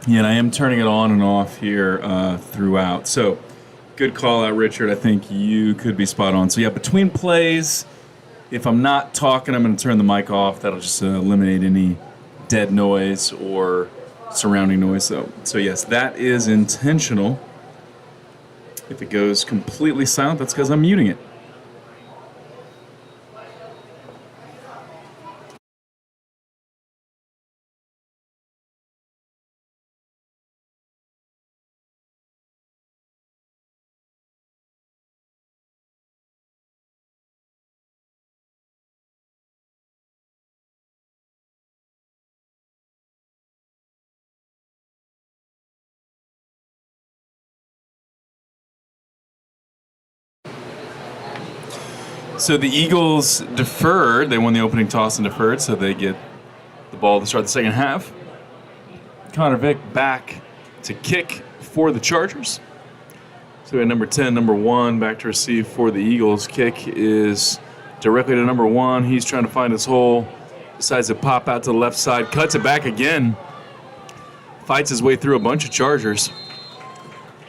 Yeah, and I am turning it on and off here throughout. So, good call out, Richard. I think you could be spot on. So, yeah, between plays, if I'm not talking, I'm going to turn the mic off. That'll just eliminate any dead noise or surrounding noise. So yes, that is intentional. If it goes completely silent, that's because I'm muting it. So the Eagles deferred. They won the opening toss and deferred, so they get the ball to start the second half. Connor Vick back to kick for the Chargers. So we have number 10, number 1 back to receive for the Eagles. Kick is directly to number 1. He's trying to find his hole. Decides to pop out to the left side. Cuts it back again. Fights his way through a bunch of Chargers.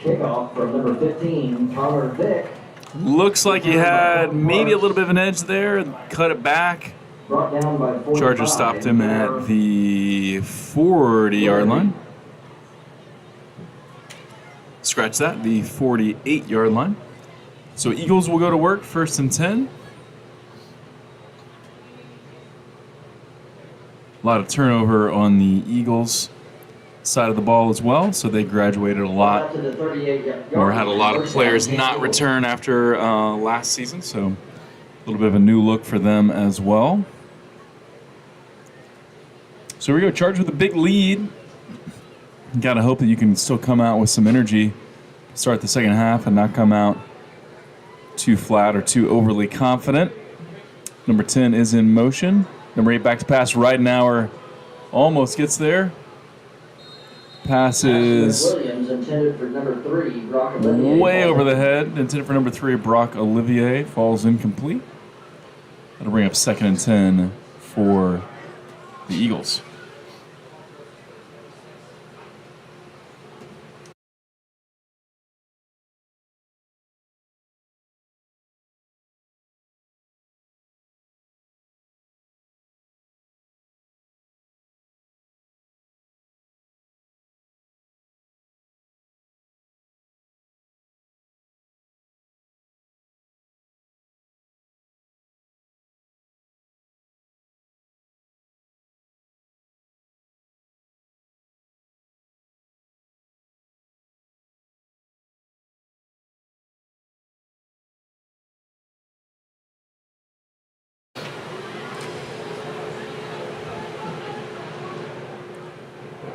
Kickoff from number 15, Connor Vick. Looks like he had maybe a little bit of an edge there. Cut it back. Brought down by 45. Chargers stopped him at the 40-yard line. Scratch that, the 48-yard line. So Eagles will go to work, 1st and 10. A lot of turnover on the Eagles side of the ball as well, so they graduated a lot, or had a lot of players not return after last season, so a little bit of a new look for them as well. So we go, Charged with a big lead. Got to hope that you can still come out with some energy, start the second half, and not come out too flat or too overly confident. Number 10 is in motion. Number 8 back to pass right now, almost gets there. Passes Williams, intended for number 3, Brock Olivier. Way over the head. Intended for number 3, Brock Olivier. Falls incomplete. That'll bring up 2nd and 10 for the Eagles.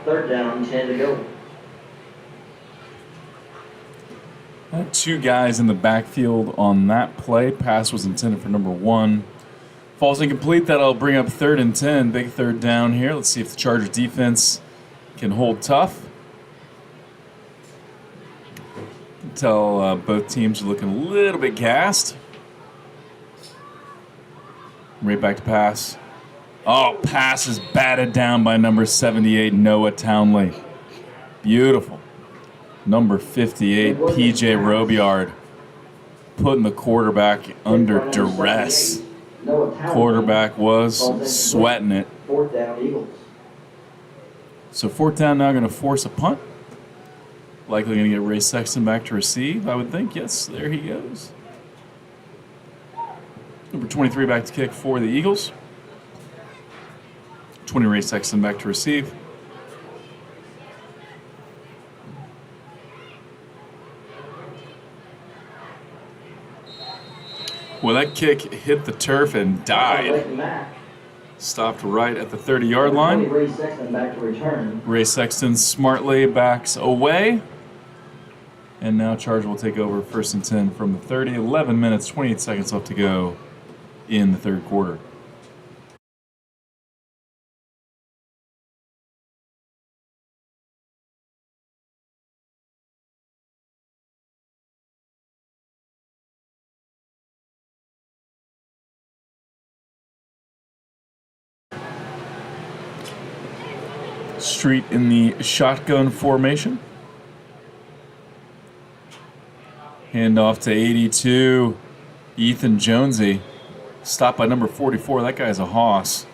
Third down, 10 to go. Two guys in the backfield on that play. Pass was intended for number 1. Falls incomplete. That'll bring up 3rd and 10. Big third down here. Let's see if the Chargers defense can hold tough. You can tell both teams are looking a little bit gassed. Right back to pass. Oh, pass is batted down by number 78, Noah Townley. Beautiful. Number 58, P.J. Robillard, putting the quarterback under duress. Quarterback was sweating it. 4th down, Eagles. So 4th down now going to force a punt. Likely going to get Ray Sexton back to receive, I would think. Yes, there he goes. Number 23 back to kick for the Eagles. 20 Ray Sexton back to receive. Well, that kick hit the turf and died. Stopped right at the 30-yard line. Ray Sexton back to return. Ray Sexton smartly backs away. And now Charger will take over 1st and 10 from the 30. 11 minutes, 28 seconds left to go in the third quarter. Street in the shotgun formation. Handoff to 82. Ethan Jonesy. Stopped by number 44. That guy's a hoss.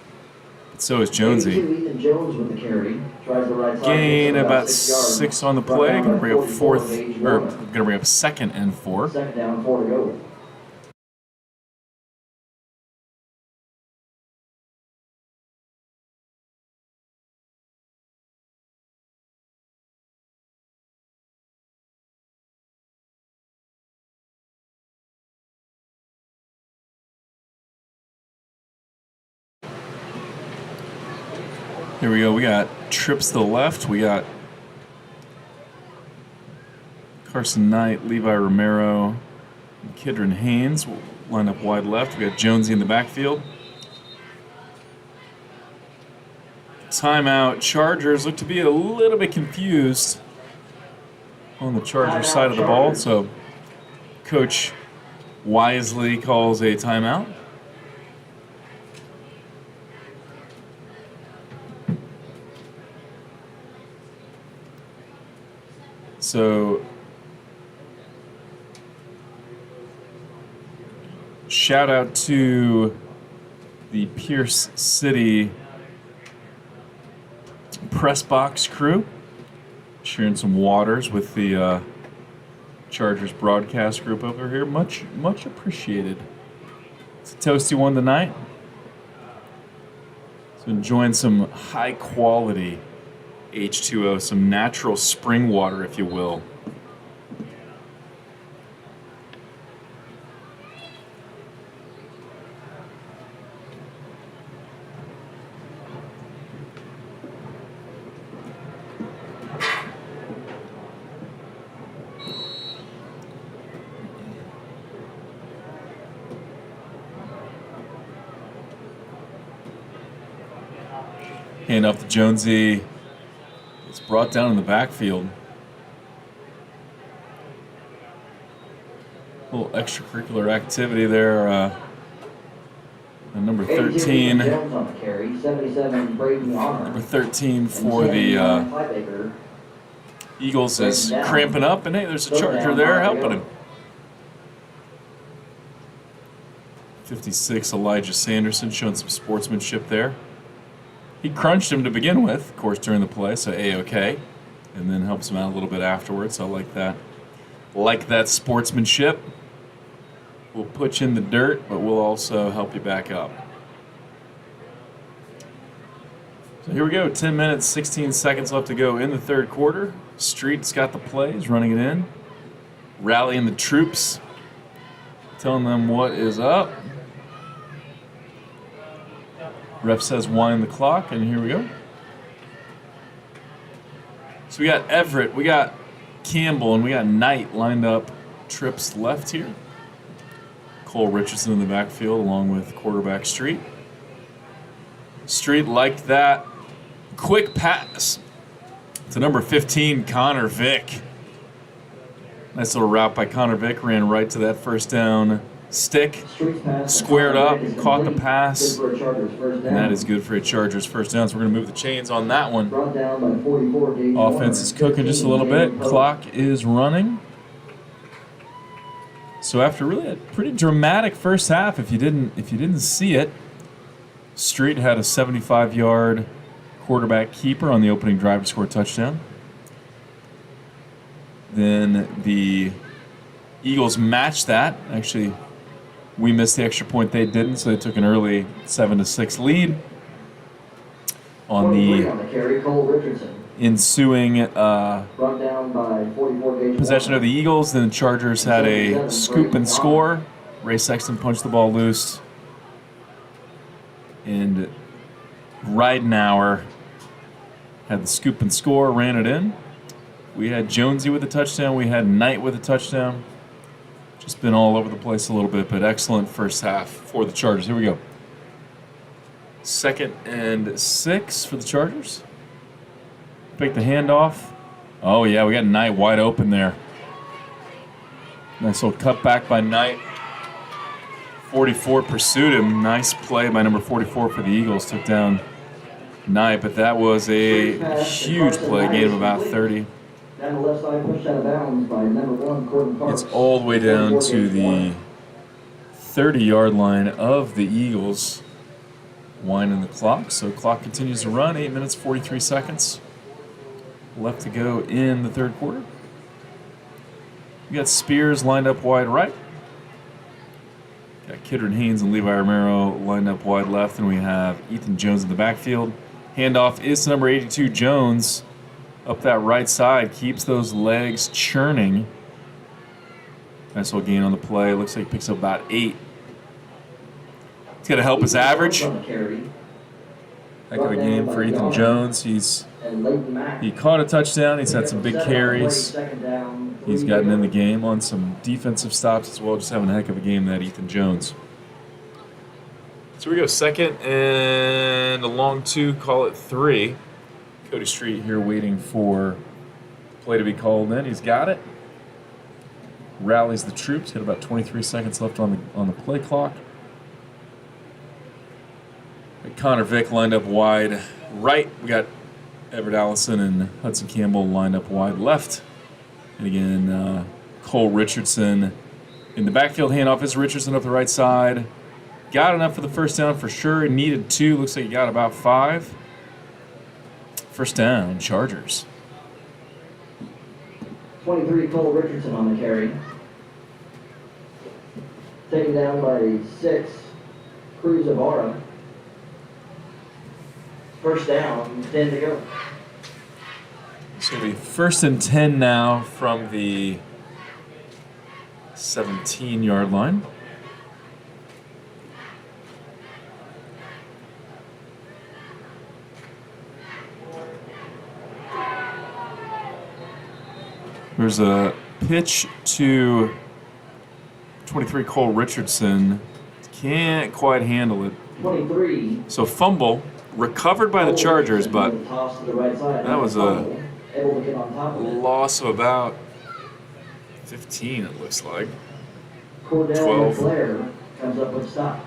But so is Jonesy. Ethan Jones with the carry. Tries the right side. Gain about 6 on the play. Gonna bring up gonna bring up 2nd and 4. 2nd down, 4 to go. Here we go. We got trips to the left. We got Carson Knight, Levi Romero, and Kidron Haynes will line up wide left. We got Jonesy in the backfield. Timeout. Chargers look to be a little bit confused on the Chargers side of the ball. So Coach wisely calls a timeout. So, shout out to the Pierce City press box crew, sharing some waters with the Chargers broadcast group over here. Much appreciated. It's a toasty one tonight. So enjoying some high quality H2O, some natural spring water, if you will. Hand off to Jonesy. It's brought down in the backfield. A little extracurricular activity there. Number 13. Number 13 for the Eagles is cramping up, and hey, there's a Charger there helping him. 56, Elijah Sanderson, showing some sportsmanship there. He crunched him to begin with, of course, during the play, so A-okay, and then helps him out a little bit afterwards. I like that. Like that sportsmanship. We'll put you in the dirt, but we'll also help you back up. So here we go, 10 minutes, 16 seconds left to go in the third quarter. Street's got the plays, running it in, rallying the troops, telling them what is up. Ref says wind the clock, and here we go. So we got Everett, we got Campbell, and we got Knight lined up trips left here. Cole Richardson in the backfield along with quarterback Street. Street liked that quick pass to number 15, Connor Vick. Nice little route by Connor Vick, ran right to that first down stick, squared up, caught the pass, and that is good for a Chargers first down. So we're going to move the chains on that one. Offense is cooking just a little bit. Clock is running. So after really a pretty dramatic first half, if you didn't see it, Street had a 75-yard quarterback keeper on the opening drive to score a touchdown. Then the Eagles matched that. Actually, we missed the extra point, they didn't, so they took an early 7-6 lead. on 23 the on the carry, Cole Richardson. ensuing Brought down by 44 gauge. possession of the Eagles. Then the Chargers had a scoop and score. Ray Sexton punched the ball loose. And Ridenauer had the scoop and score, ran it in. We had Jonesy with a touchdown. We had Knight with a touchdown. Just been all over the place a little bit, but excellent first half for the Chargers. Here we go. 2nd and 6 for the Chargers. Pick the handoff. Oh, yeah, we got Knight wide open there. Nice little cutback by Knight. 44 pursued him. Nice play by number 44 for the Eagles. Took down Knight, but that was a huge play, gain of about 30. Down the left side, pushed out of bounds by number 1, Gordon Parks. It's all the way down to the 30-yard line of the Eagles. Winding the clock, so clock continues to run. 8 minutes, 43 seconds left to go in the third quarter. We got Spears lined up wide right. Got Kidron Haynes and Levi Romero lined up wide left, and we have Ethan Jones in the backfield. Handoff is to number 82, Jones. Up that right side, keeps those legs churning. Nice little gain on the play. Looks like he picks up about 8. It's going to help his average. Heck of a game for Ethan Jones. He caught a touchdown. He's had some big carries. He's gotten in the game on some defensive stops as well. Just having a heck of a game, that Ethan Jones. So we go 2nd and a long 2, call it 3. Cody Street here waiting for the play to be called in. He's got it. Rallies the troops. Got about 23 seconds left on the play clock. Connor Vick lined up wide right. We got Everett Allison and Hudson Campbell lined up wide left. And again, Cole Richardson in the backfield. Handoff is Richardson up the right side. Got enough for the first down for sure. Needed 2. Looks like he got about 5. First down, Chargers. 23, Cole Richardson on the carry. Taken down by 6, Cruz Ibarra. First down, 10 to go. It's going to be 1st and 10 now from the 17-yard line. There's a pitch to 23, Cole Richardson. Can't quite handle it. 23. So fumble, recovered by the Chargers, but that was a loss of about 15, it looks like. 12. Comes up with stop.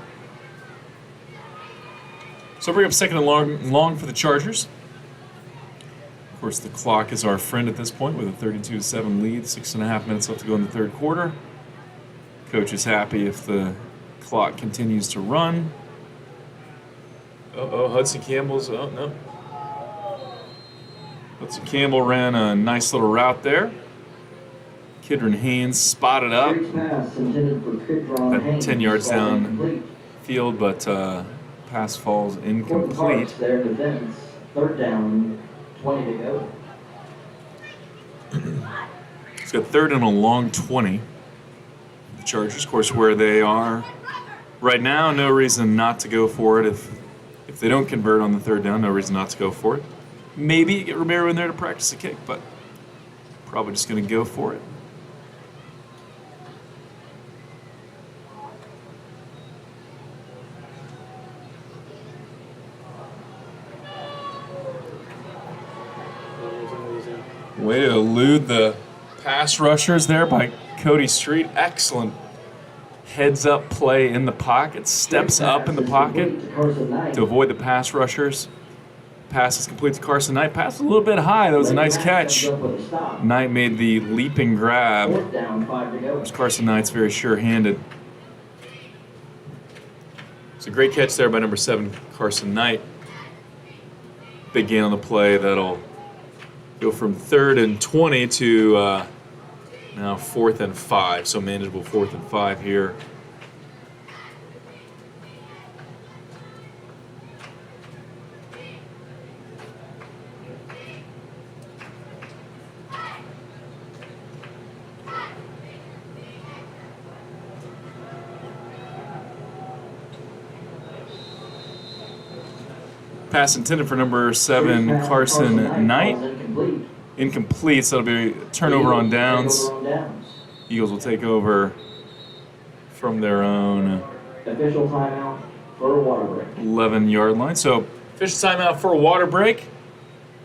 So bring up 2nd and long for the Chargers. Of course, the clock is our friend at this point with a 32-7 lead. 6.5 minutes left to go in the third quarter. Coach is happy if the clock continues to run. Hudson Campbell's, no. Hudson Campbell ran a nice little route there. Kidron Haynes spotted up. At 10 yards down field, but pass falls incomplete. Third down, 20 to go. It's got 3rd and a long 20. The Chargers, of course, where they are right now, no reason not to go for it. If they don't convert on the 3rd down, no reason not to go for it. Maybe you get Romero in there to practice a kick, but probably just going to go for it. Way to elude the pass rushers there by Cody Street. Excellent heads-up play in the pocket. Steps up in the pocket to avoid the pass rushers. Pass is complete to Carson Knight. Pass a little bit high. That was a nice catch. Knight made the leaping grab. Carson Knight's very sure-handed. It's a great catch there by number 7, Carson Knight. Big gain on the play that'll go from 3rd and 20 to now 4th and 5. So manageable 4th and 5 here. Pass intended for number 7, Carson Knight. Incomplete. Incomplete, so it'll be turnover on downs. Eagles will take over from their own Official timeout for a water break. 11-yard line. So, official timeout for a water break.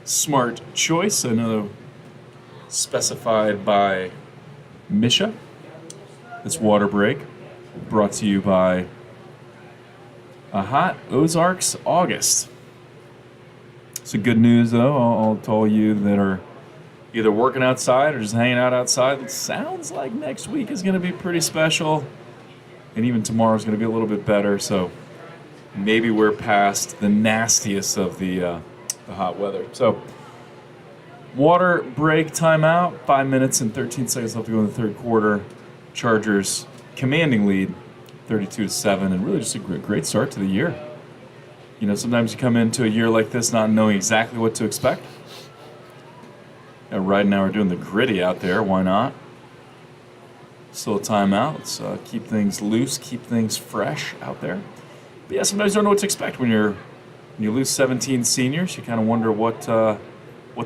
Smart choice. Another specified by Misha. This water break brought to you by a hot Ozarks August. So good news, though, I'll tell you that are either working outside or just hanging out outside. It sounds like next week is going to be pretty special, and even tomorrow is going to be a little bit better. So maybe we're past the nastiest of the hot weather. So water break timeout. 5 minutes and 13 seconds left to go in the third quarter. Chargers commanding lead, 32-7, and really just a great start to the year. You know, sometimes you come into a year like this not knowing exactly what to expect. Right now we're doing the gritty out there. Why not? Still a timeout. Let's keep things loose, keep things fresh out there. But yeah, sometimes you don't know what to expect when you lose 17 seniors. You kind of wonder what the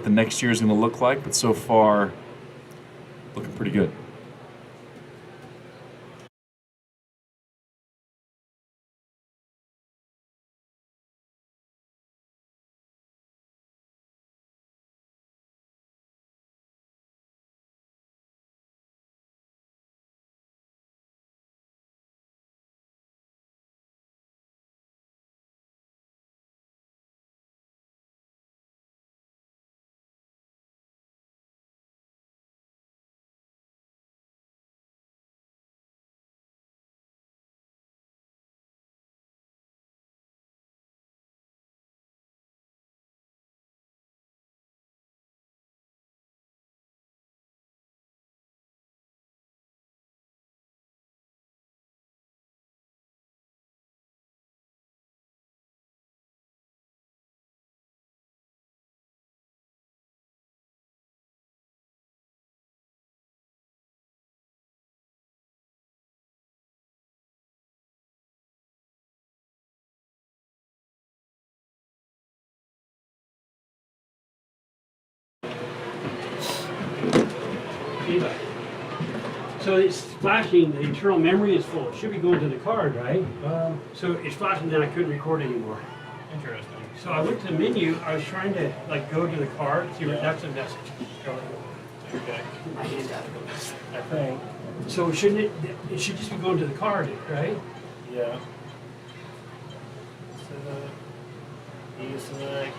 next year is going to look like. But so far, looking pretty good. So it's flashing, the internal memory is full. It should be going to the card, right? So it's flashing, then I couldn't record anymore. Interesting. So I went to the menu, I was trying to like go to the card, see what that's a message. Okay. My hand out of it. I think. So shouldn't it should just be going to the card, right? Yeah. Select.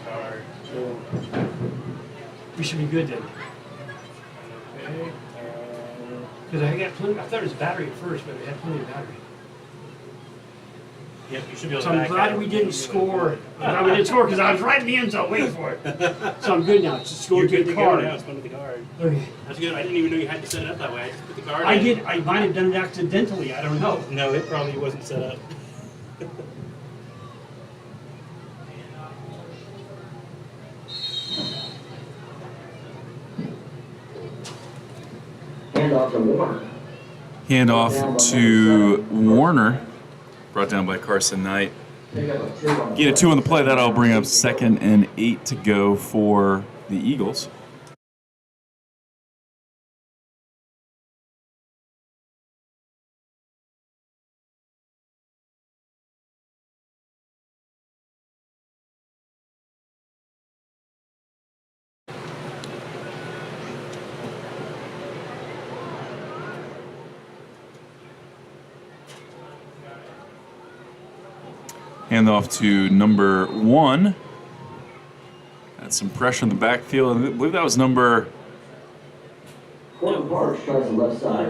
Card. We should be good then. Okay. Because I got plenty, I thought it was battery at first, but it had plenty of battery. Yep, you should be able So to I'm back glad out. we didn't score. I'm we didn't score because I was right in the end zone waiting for it. So I'm good now. It's just going You're to good the to go card. now. It's going to the card. Okay. That's good. I didn't even know you had to set it up that way. I just put the card I in. did. I might have done it accidentally. I don't know. No, it probably wasn't set up. Handoff to Warner. Handoff to Warner. Brought down by Carson Knight. Pick up a 2 on the Get a 2 on the play. That'll bring up 2nd and 8 to go for the Eagles. Handoff to number 1. Got some pressure in the backfield. I believe that was number Corbin Parks tries the left side.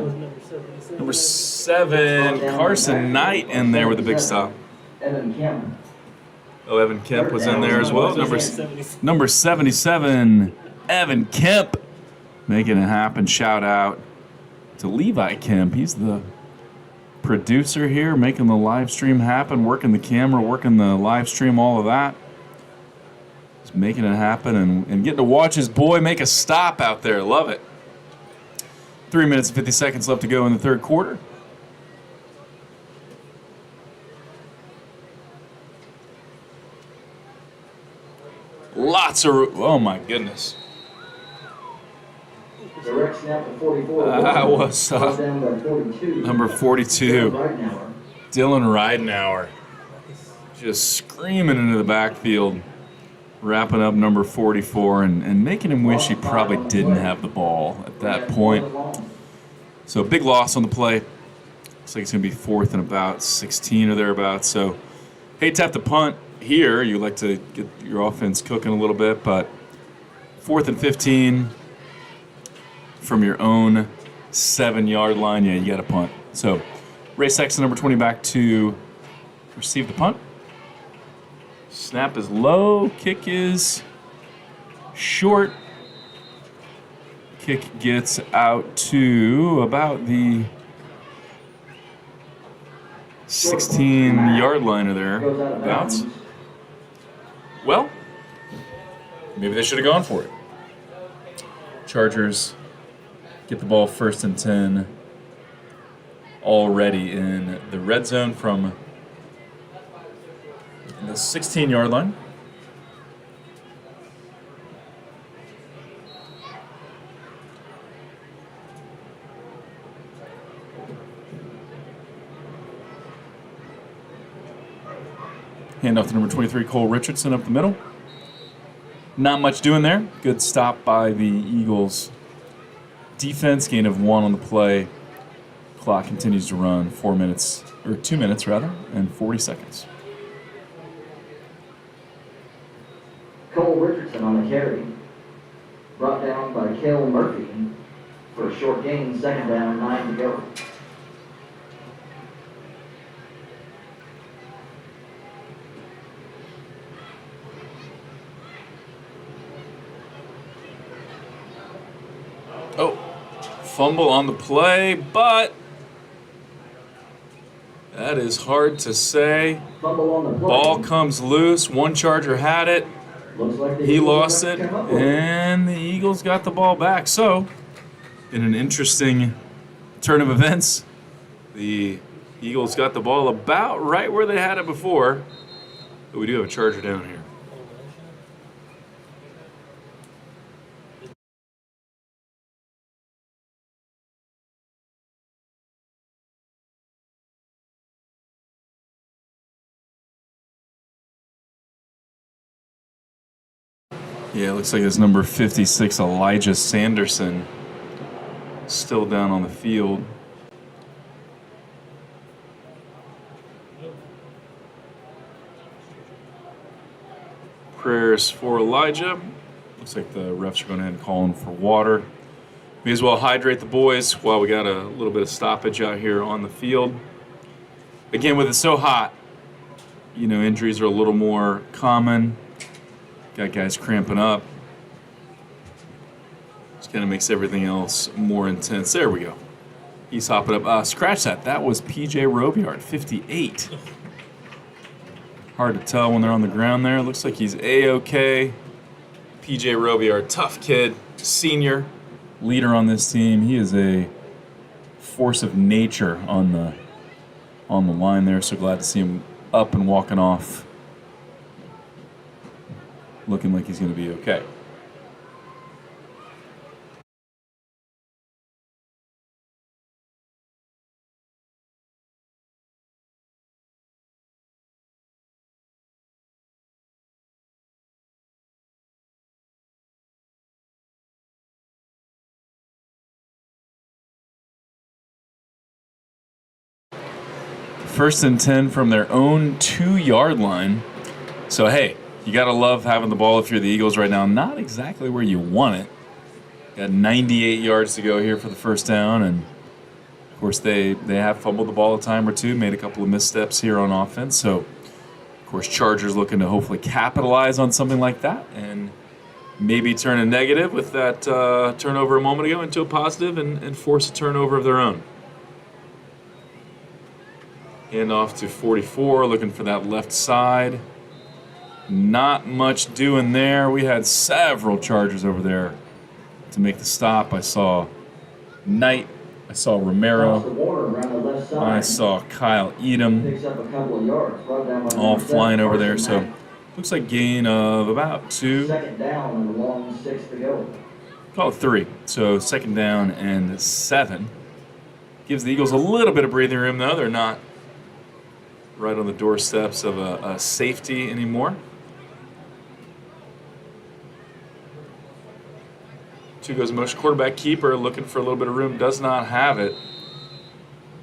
number 7, Carson Knight, in there with a big stop. Evan Kemp. Oh, Evan Kemp was in there as well. Number 77, Evan Kemp, making it happen. Shout out to Levi Kemp. He's the producer here, making the live stream happen, working the camera, working the live stream, all of that. He's making it happen and getting to watch his boy make a stop out there. Love it. 3 minutes and 50 seconds left to go in the third quarter. Lots of, oh my goodness. Direct snap to 44. That was Brought down by 42. number 42, Ridenauer. Dylan Ridenauer. Just screaming into the backfield, wrapping up number 44 and making him wish he probably didn't have the ball at that point. So big loss on the play. Looks like it's going to be 4th and about 16 or thereabouts. So hate to have to punt here. You like to get your offense cooking a little bit, but 4th and 15 from your own 7-yard line, yeah, you got to punt. So Ray Sexton, number 20, back to receive the punt. Snap is low, kick is short. Kick gets out to about the 16-yard line of there. Bounce. Well, maybe they should have gone for it. Chargers get the ball 1st and 10 already in the red zone from the 16-yard line. Handoff to number 23, Cole Richardson up the middle. Not much doing there. Good stop by the Eagles. Defense, gain of 1 on the play. Clock continues to run 2 minutes rather, and 40 seconds. Cole Richardson on the carry. Brought down by Cale Murphy for a short gain, 2nd down, 9 to go. Oh, fumble on the play, but that is hard to say. Fumble on the play. Ball comes loose. One Charger had it. Looks like the He Eagles lost have it, come up with and the Eagles got the ball back. So, in an interesting turn of events, the Eagles got the ball about right where they had it before. But we do have a Charger down here. Yeah, it looks like it's number 56, Elijah Sanderson, still down on the field. Prayers for Elijah. Looks like the refs are going ahead and call him for water. May as well hydrate the boys while we got a little bit of stoppage out here on the field. Again, with it so hot, you know, injuries are a little more common. Got guys cramping up. Just kind of makes everything else more intense. There we go. He's hopping up. Scratch that. That was PJ Robillard, 58. Hard to tell when they're on the ground there. Looks like he's A-OK. PJ Robillard, tough kid, senior, leader on this team. He is a force of nature on the line there. So glad to see him up and walking off, looking like he's going to be okay. First and 10 from their own 2-yard line. So, hey, you got to love having the ball if you're the Eagles right now. Not exactly where you want it. Got 98 yards to go here for the first down. And, of course, they have fumbled the ball a time or two, made a couple of missteps here on offense. So, of course, Chargers looking to hopefully capitalize on something like that and maybe turn a negative with that turnover a moment ago into a positive and force a turnover of their own. Hand off to 44, looking for that left side. Not much doing there. We had several Chargers over there to make the stop. I saw Knight. I saw Romero. I saw Kyle Edom. Picks up a couple of yards. Brought down by All number flying 7, over there. Carson So Knight. Looks like gain of about 2. Second down and a long 6 to go. Call it 3. So second down and 7. Gives the Eagles a little bit of breathing room, though. They're not right on the doorsteps of a safety anymore. 2 goes in motion. Quarterback keeper looking for a little bit of room. Does not have it.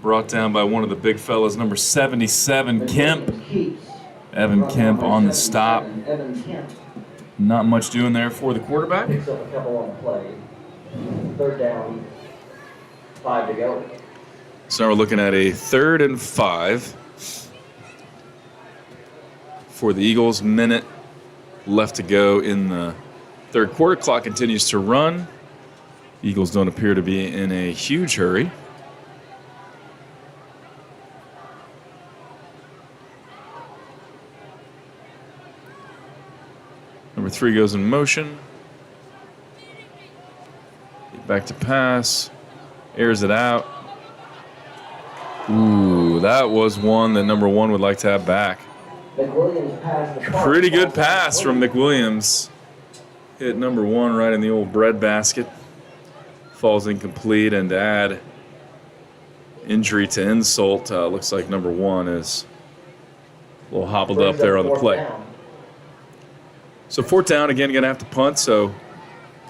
Brought down by one of the big fellas, number 77, Kemp. Evan Kemp on the stop. Not much doing there for the quarterback. Picks up a couple on the play. Third down, 5 to go. So now we're looking at a 3rd and 5 for the Eagles. Minute left to go in the third quarter. Clock continues to run. Eagles don't appear to be in a huge hurry. Number 3 goes in motion. Back to pass. Airs it out. Ooh, that was one that number 1 would like to have back. McWilliams passed the park. Pretty good pass from McWilliams. Hit number 1 right in the old breadbasket. Falls incomplete, and to add injury to insult, looks like number 1 is a little hobbled up there on the play. So 4th down, again, going to have to punt, so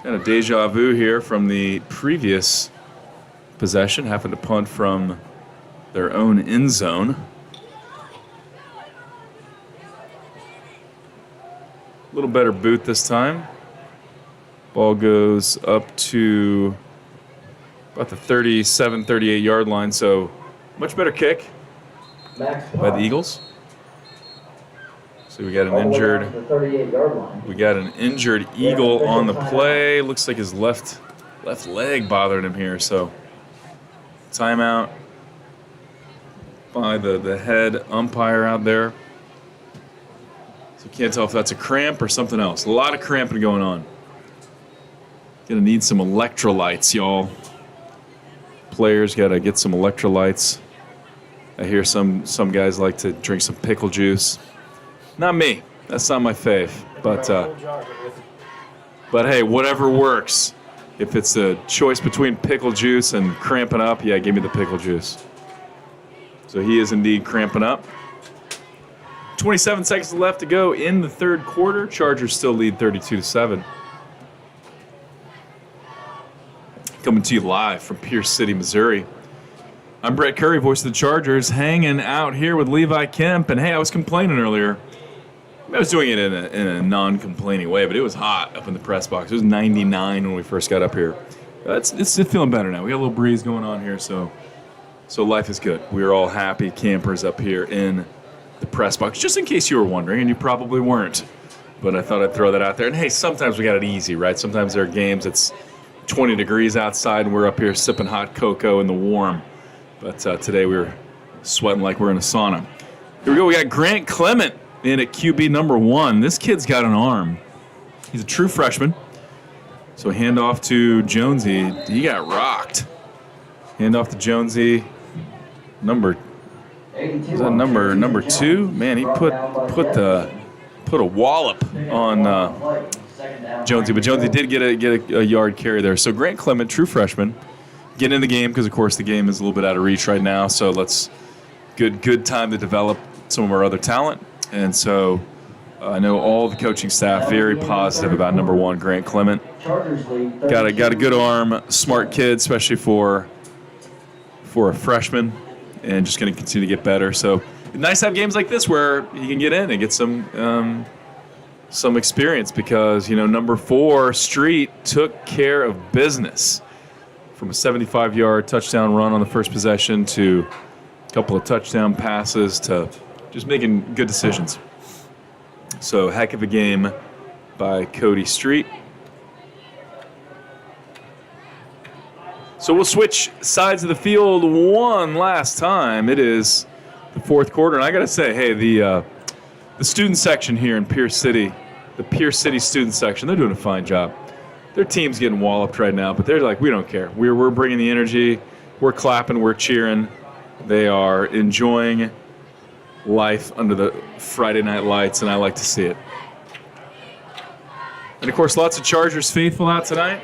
kind of deja vu here from the previous possession, having to punt from their own end zone. A little better boot this time. Ball goes up to about the 37, 38 yard line, so much better kick by the Eagles. So we got an injured. We got an injured Eagle on the play. Looks like his left leg bothered him here. So timeout by the head umpire out there. So can't tell if that's a cramp or something else. A lot of cramping going on. Gonna need some electrolytes, y'all. Players gotta get some electrolytes. I hear some guys like to drink some pickle juice. Not me. That's not my fave. But hey, whatever works. If it's a choice between pickle juice and cramping up, yeah, give me the pickle juice. So he is indeed cramping up. 27 seconds left to go in the third quarter. Chargers still lead 32-7. Coming to you live from Pierce City, Missouri. I'm Brett Curry, voice of the Chargers, hanging out here with Levi Kemp. And hey, I was complaining earlier. I was doing it in a non-complaining way, but it was hot up in the press box. It was 99 when we first got up here. It's feeling better now. We got a little breeze going on here, so life is good. We're all happy campers up here in the press box, just in case you were wondering, and you probably weren't. But I thought I'd throw that out there. And hey, sometimes we got it easy, right? Sometimes there are games it's 20 degrees outside, and we're up here sipping hot cocoa in the warm. But today we were sweating like we're in a sauna. Here we go. We got Grant Clement in at QB number 1. This kid's got an arm. He's a true freshman. So handoff to Jonesy. He got rocked. Handoff to Jonesy. Number 2? Man, he put a wallop on Jonesy, but Jonesy did get a yard carry there. So Grant Clement, true freshman, getting in the game because of course the game is a little bit out of reach right now. So good time to develop some of our other talent. And so I know all the coaching staff very positive about number 1, Grant Clement. Got a good arm, smart kid, especially for a freshman, and just going to continue to get better. So nice to have games like this where he can get in and get some experience because number 4, Street, took care of business from a 75-yard touchdown run on the first possession to a couple of touchdown passes to just making good decisions. So heck of a game by Cody Street. So we'll switch sides of the field one last time. It is the fourth quarter, and I got to say, hey, the student section here in Pierce City, the Pierce City student section, they're doing a fine job. Their team's getting walloped right now, but they're like, we don't care. We're bringing the energy. We're clapping. We're cheering. They are enjoying life under the Friday night lights, and I like to see it. And of course, lots of Chargers faithful out tonight.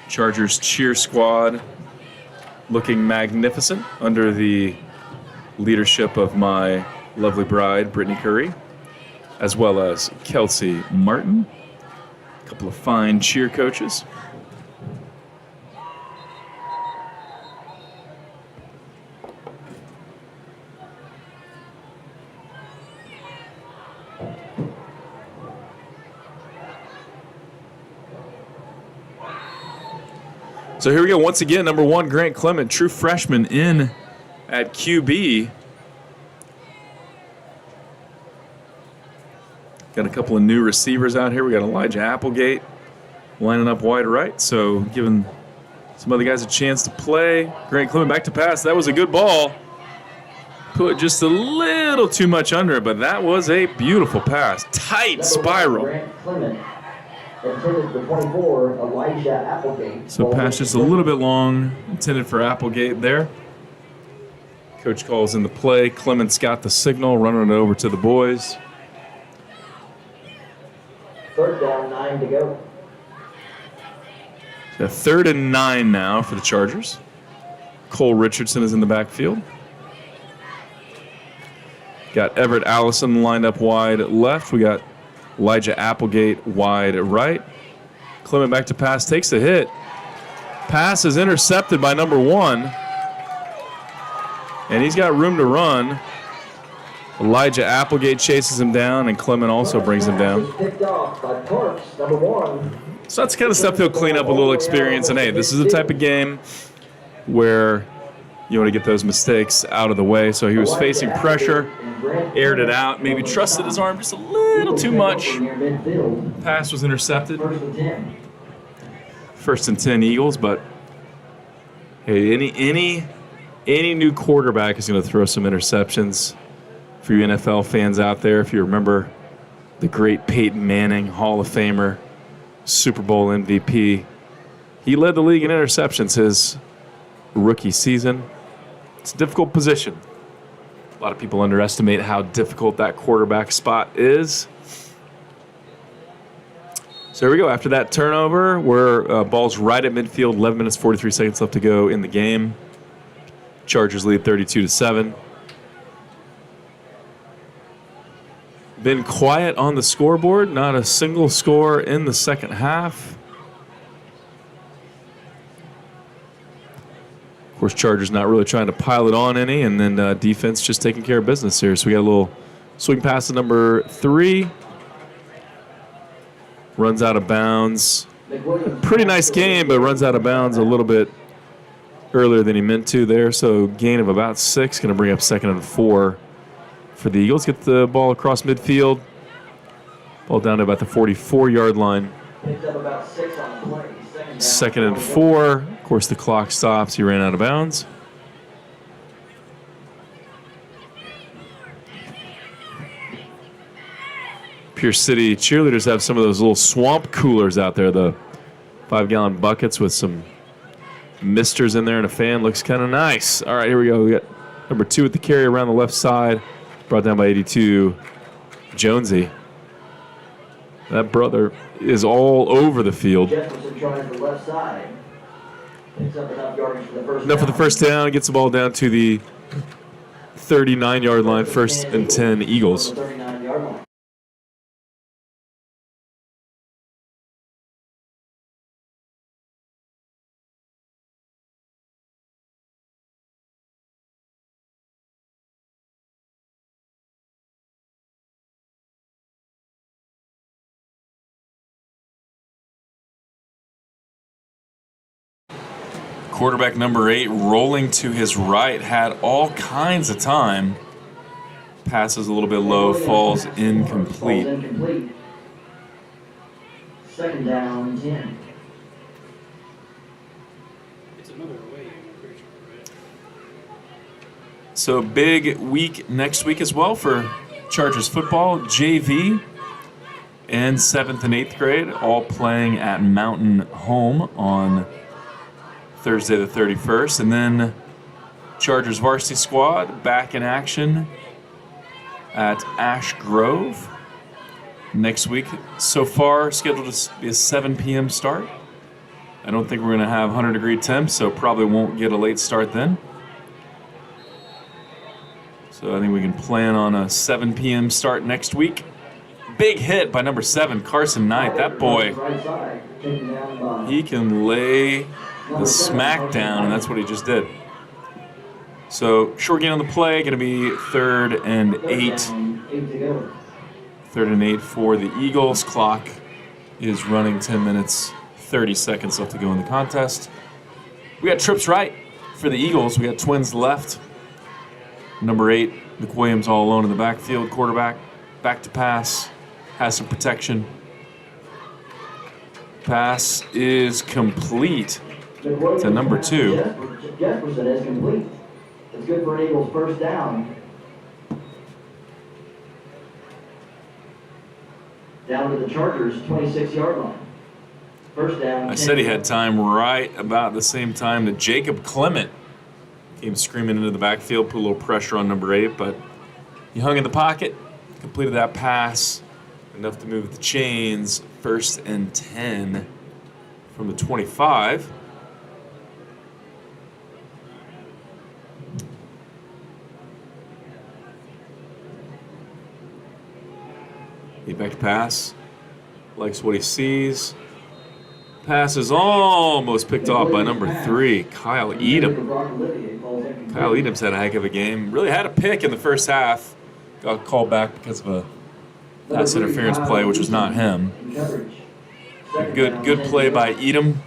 Chargers cheer squad looking magnificent under the leadership of my lovely bride, Brittany Curry, as well as Kelsey Martin, a couple of fine cheer coaches. So here we go. Once again, number 1, Grant Clement, true freshman in at QB. Got a couple of new receivers out here. We got Elijah Applegate lining up wide right, so giving some other guys a chance to play. Grant Clement back to pass. That was a good ball. Put just a little too much under it, but that was a beautiful pass. Tight spiral. Grant Clement. Intended for 24, Elijah Applegate. So pass just a little bit long, intended for Applegate there. Coach calls in the play. Clement's got the signal, running it over to the boys. 3rd down, 9 to go. So 3rd and 9 now for the Chargers. Cole Richardson is in the backfield. Got Everett Allison lined up wide left. We got Elijah Applegate wide right. Clement back to pass, takes the hit. Pass is intercepted by number 1. And he's got room to run. Elijah Applegate chases him down, and Clement also brings him down. Picked off by Parks, number 1. So that's the kind of stuff he'll clean up a little experience. And hey, this is the type of game where you want to get those mistakes out of the way. So he was facing pressure, aired it out, maybe trusted his arm just a little too much. Pass was intercepted. 1st and 10 Eagles, but hey, any new quarterback is going to throw some interceptions. For you NFL fans out there, if you remember the great Peyton Manning, Hall of Famer, Super Bowl MVP, he led the league in interceptions his rookie season. It's a difficult position. A lot of people underestimate how difficult that quarterback spot is. So here we go. After that turnover, we're ball's right at midfield. 11 minutes, 43 seconds left to go in the game. Chargers lead 32-7. Been quiet on the scoreboard. Not a single score in the second half. Of course, Chargers not really trying to pile it on any, and then defense just taking care of business here. So we got a little swing pass to number 3. Runs out of bounds. Pretty nice game, but runs out of bounds a little bit earlier than he meant to there. So gain of about 6, going to bring up 2nd and 4 for the Eagles. Get the ball across midfield. Ball down to about the 44-yard line. Picked up about 6 on the play. 2nd and 4. Of course, the clock stops. He ran out of bounds. Pierce City cheerleaders have some of those little swamp coolers out there, the 5-gallon buckets with some misters in there and a fan. Looks kind of nice. All right, here we go. We got number 2 with the carry around the left side. Brought down by 82, Jonesy. That brother is all over the field. Jefferson trying the left side. Picks up enough yardage for the first Enough for the first down. Gets the ball down to the 39-yard line. 1st and 10 Eagles. 39-yard line. Quarterback number 8 rolling to his right, had all kinds of time. Passes a little bit low, falls incomplete. 2nd down, 10. It's another away, I'm pretty sure, right? So big week next week as well for Chargers football. JV and 7th and 8th grade all playing at Mountain Home on Thursday the 31st. And then Chargers varsity squad back in action at Ash Grove next week. So far, scheduled to be a 7 p.m. start. I don't think we're going to have 100-degree temps, so probably won't get a late start then. So I think we can plan on a 7 p.m. start next week. Big hit by number 7, Carson Knight. That boy, he can lay the smack down, and that's what he just did. So short gain on the play, going to be 3rd and 8. 3rd and 8 for the Eagles. Clock is running 10 minutes, 30 seconds left to go in the contest. We got trips right for the Eagles. We got twins left. Number 8, McWilliams all alone in the backfield. Quarterback, back to pass, has some protection. Pass is complete to number 2. Jefferson is complete. It's good for an Eagles first down. Down to the Chargers' 26-yard line. First down. I said he had time right about the same time that Jacob Clement came screaming into the backfield, put a little pressure on number 8, but he hung in the pocket, completed that pass, enough to move the chains. 1st and 10 from the 25. He back to pass, likes what he sees. Pass is almost picked off by number 3, Kyle Edom. Kyle Edom's had a heck of a game. Really had a pick in the first half. Got called back because of a pass interference play, which was not him. Good play by Edom.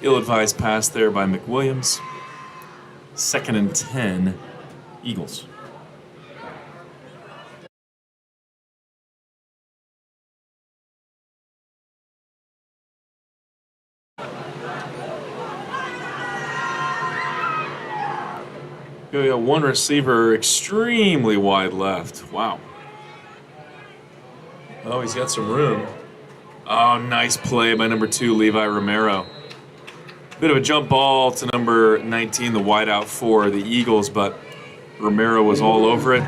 Ill-advised pass there by McWilliams. 2nd and 10, Eagles. We got one receiver extremely wide left. Wow. Oh, he's got some room. Oh, nice play by number 2, Levi Romero. Bit of a jump ball to number 19, the wideout for the Eagles, but Romero was all over it.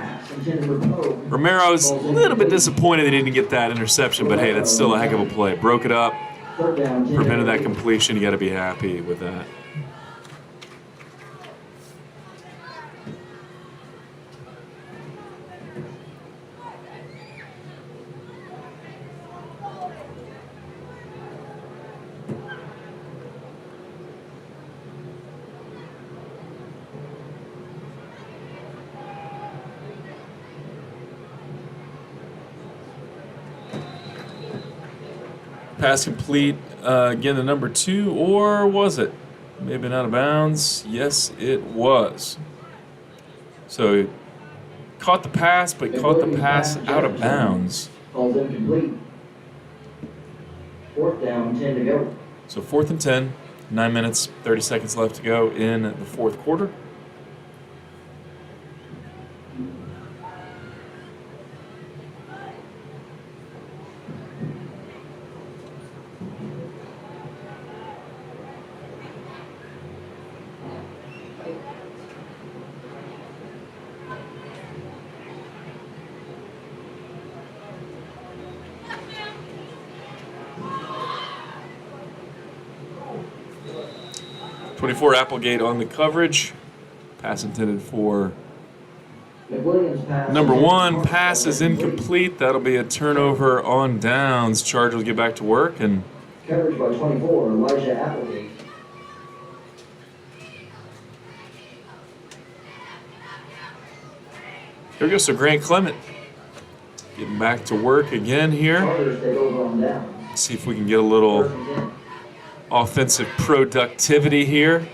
Romero's a little bit disappointed he didn't get that interception, but hey, that's still a heck of a play. Broke it up, prevented that completion. You got to be happy with that. Pass complete, again to number 2, or was it? Maybe not out of bounds. Yes, it was. So, caught the pass, but caught the pass out of bounds. Ball's incomplete. 4th down, 10 to go. So 4th and 10, 9 minutes, 30 seconds left to go in the 4th quarter. Applegate on the coverage. Pass intended for number 1. Pass is incomplete. That'll be a turnover on downs. Chargers will get back to work. And coverage by 24, Elijah Applegate. Here goes to Grant Clement. Getting back to work again here. Chargers take over on down. See if we can get a little offensive productivity here.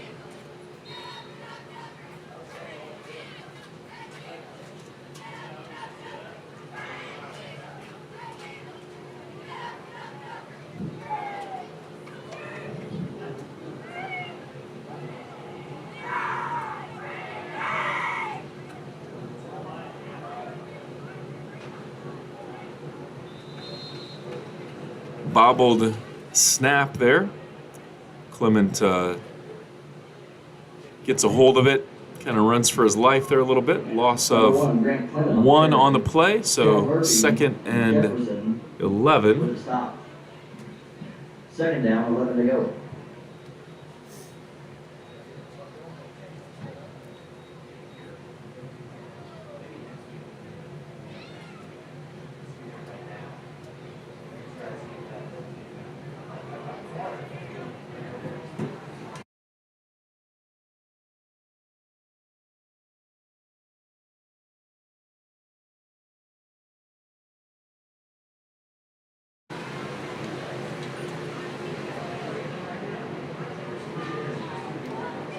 Bobbled snap there. Clement gets a hold of it, kind of runs for his life there a little bit. Loss of 1 on the play, so 2nd and Jefferson 11. with a stop. 2nd down, 11 to go.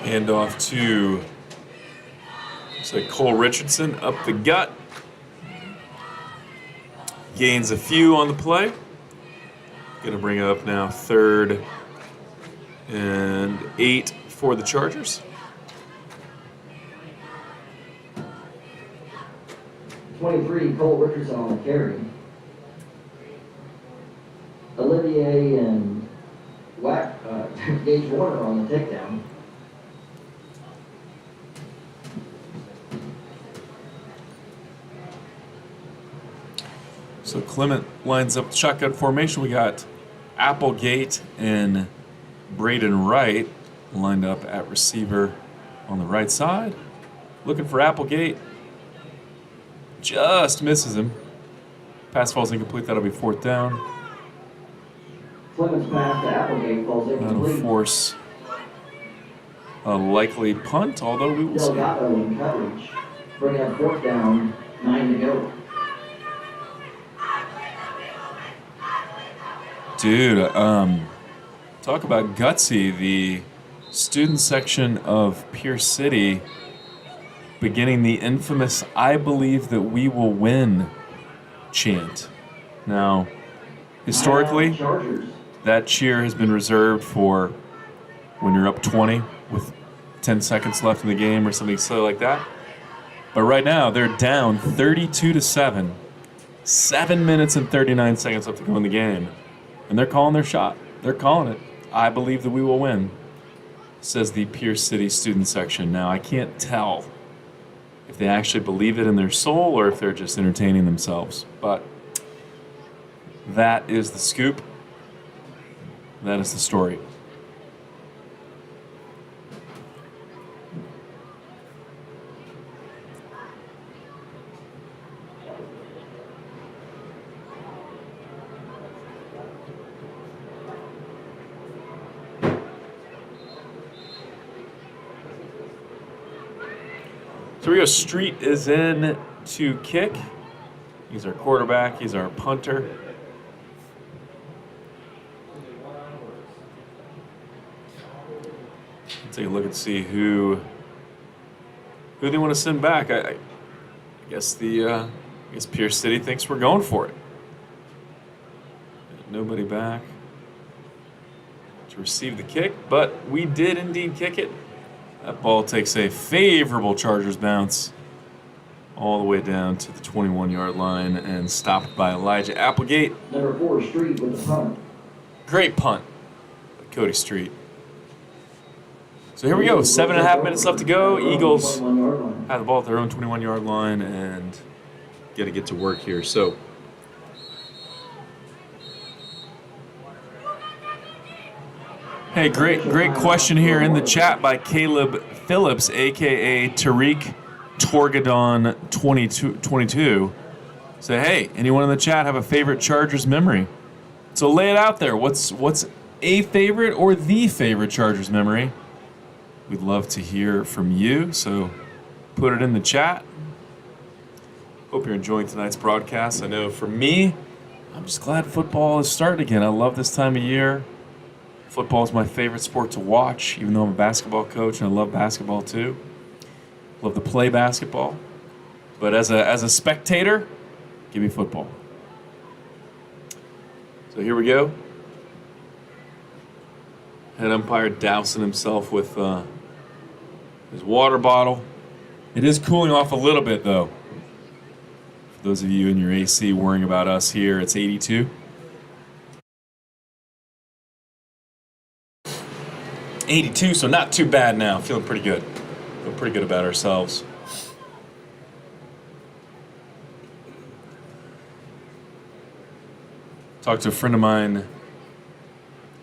Handoff to, looks like Cole Richardson up the gut. Gains a few on the play. Gonna bring it up now 3rd and 8 for the Chargers. 23, Cole Richardson on the carry. Olivier and Gage Warner on the takedown. So Clement lines up shotgun formation. We got Applegate and Braden Wright lined up at receiver on the right side. Looking for Applegate. Just misses him. Pass falls incomplete. That'll be 4th down. Clemens pass to Applegate falls That'll incomplete. force a likely punt, although we will see. Delgado in coverage. Bring up 4th down, 9 to go. Dude, talk about gutsy. The student section of Pierce City beginning the infamous "I believe that we will win" chant. Now, historically, Chargers. that cheer has been reserved for when you're up 20 with 10 seconds left in the game or something silly like that. But right now, they're down 32-7. 7 minutes and 39 seconds left to go in the game. And they're calling their shot. They're calling it. I believe that we will win, says the Pierce City student section. Now, I can't tell if they actually believe it in their soul or if they're just entertaining themselves. But that is the scoop. That is the story. So Rio Street is in to kick. He's our quarterback. He's our punter. Let's take a look and see who they want to send back. I guess I guess Pierce City thinks we're going for it. Nobody back to receive the kick, but we did indeed kick it. That ball takes a favorable Chargers bounce all the way down to the 21-yard line and stopped by Elijah Applegate. Number 4, Street with the punt. Great punt by Cody Street. So here we go, 7.5 minutes left to go. Eagles 21-yard line. have the ball at their own 21-yard line and got to get to work here. So hey, great question here in the chat by Caleb Phillips, a.k.a. Tariq Torgadon 22. Say, hey, anyone in the chat have a favorite Chargers memory? So lay it out there. What's a favorite or the favorite Chargers memory? We'd love to hear from you, so put it in the chat. Hope you're enjoying tonight's broadcast. I know for me, I'm just glad football is starting again. I love this time of year. Football is my favorite sport to watch, even though I'm a basketball coach and I love basketball too. Love to play basketball. But as a spectator, give me football. So here we go. Head umpire dousing himself with his water bottle. It is cooling off a little bit though. For those of you in your AC worrying about us here, it's 82. 82, so not too bad now. Feeling pretty good. Feel pretty good about ourselves. Talked to a friend of mine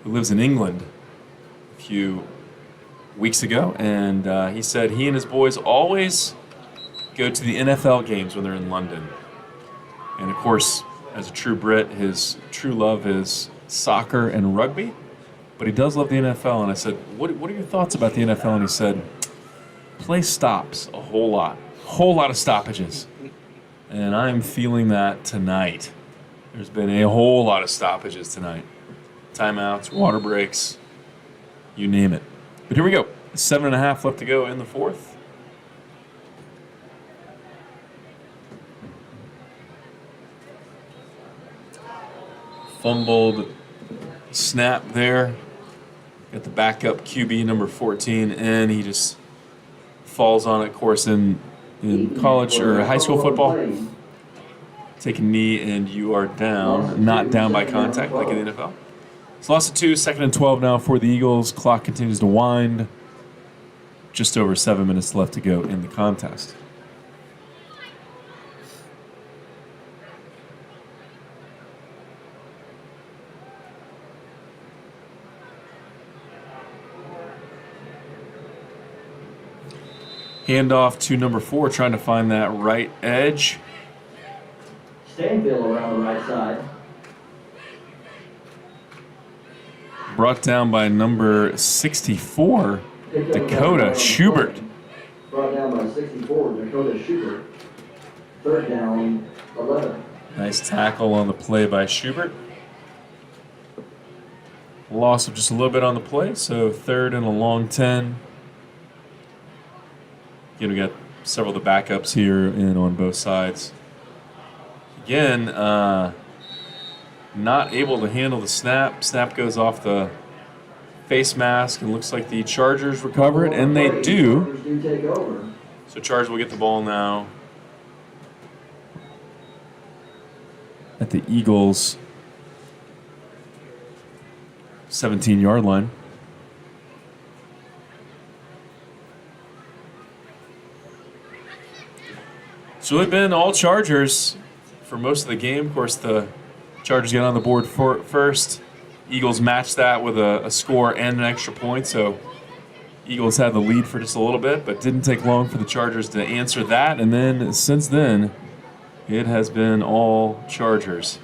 who lives in England a few weeks ago, and he said he and his boys always go to the NFL games when they're in London. And of course, as a true Brit, his true love is soccer and rugby, but he does love the NFL. And I said, what are your thoughts about the NFL? And he said, play stops a whole lot of stoppages. And I'm feeling that tonight. There's been a whole lot of stoppages tonight. Timeouts, water breaks, you name it. But here we go. 7.5 left to go in the fourth. Fumbled snap there. Got the backup QB number 14, and he just falls on it. Of course, in college or high school football, take a knee and you are down, not down by contact like in the NFL. It's lost to 2, 2nd and 12 now for the Eagles. Clock continues to wind. Just over 7 minutes left to go in the contest. Handoff to number 4, trying to find that right edge. Stanfield around the right side. Brought down by number 64, Dakota Schubert. Brought down by 64, Dakota Schubert. 3rd down, 11. Nice tackle on the play by Schubert. Loss of just a little bit on the play, so 3rd and a long 10. Again, we got several of the backups here and on both sides. Again, not able to handle the snap. Snap goes off the face mask, and looks like the Chargers recover it, and they do. So Chargers will get the ball now at the Eagles' 17-yard line. It's really been all Chargers for most of the game. Of course, the Chargers get on the board first. Eagles match that with a score and an extra point. So Eagles had the lead for just a little bit, but didn't take long for the Chargers to answer that. And then since then, it has been all Chargers.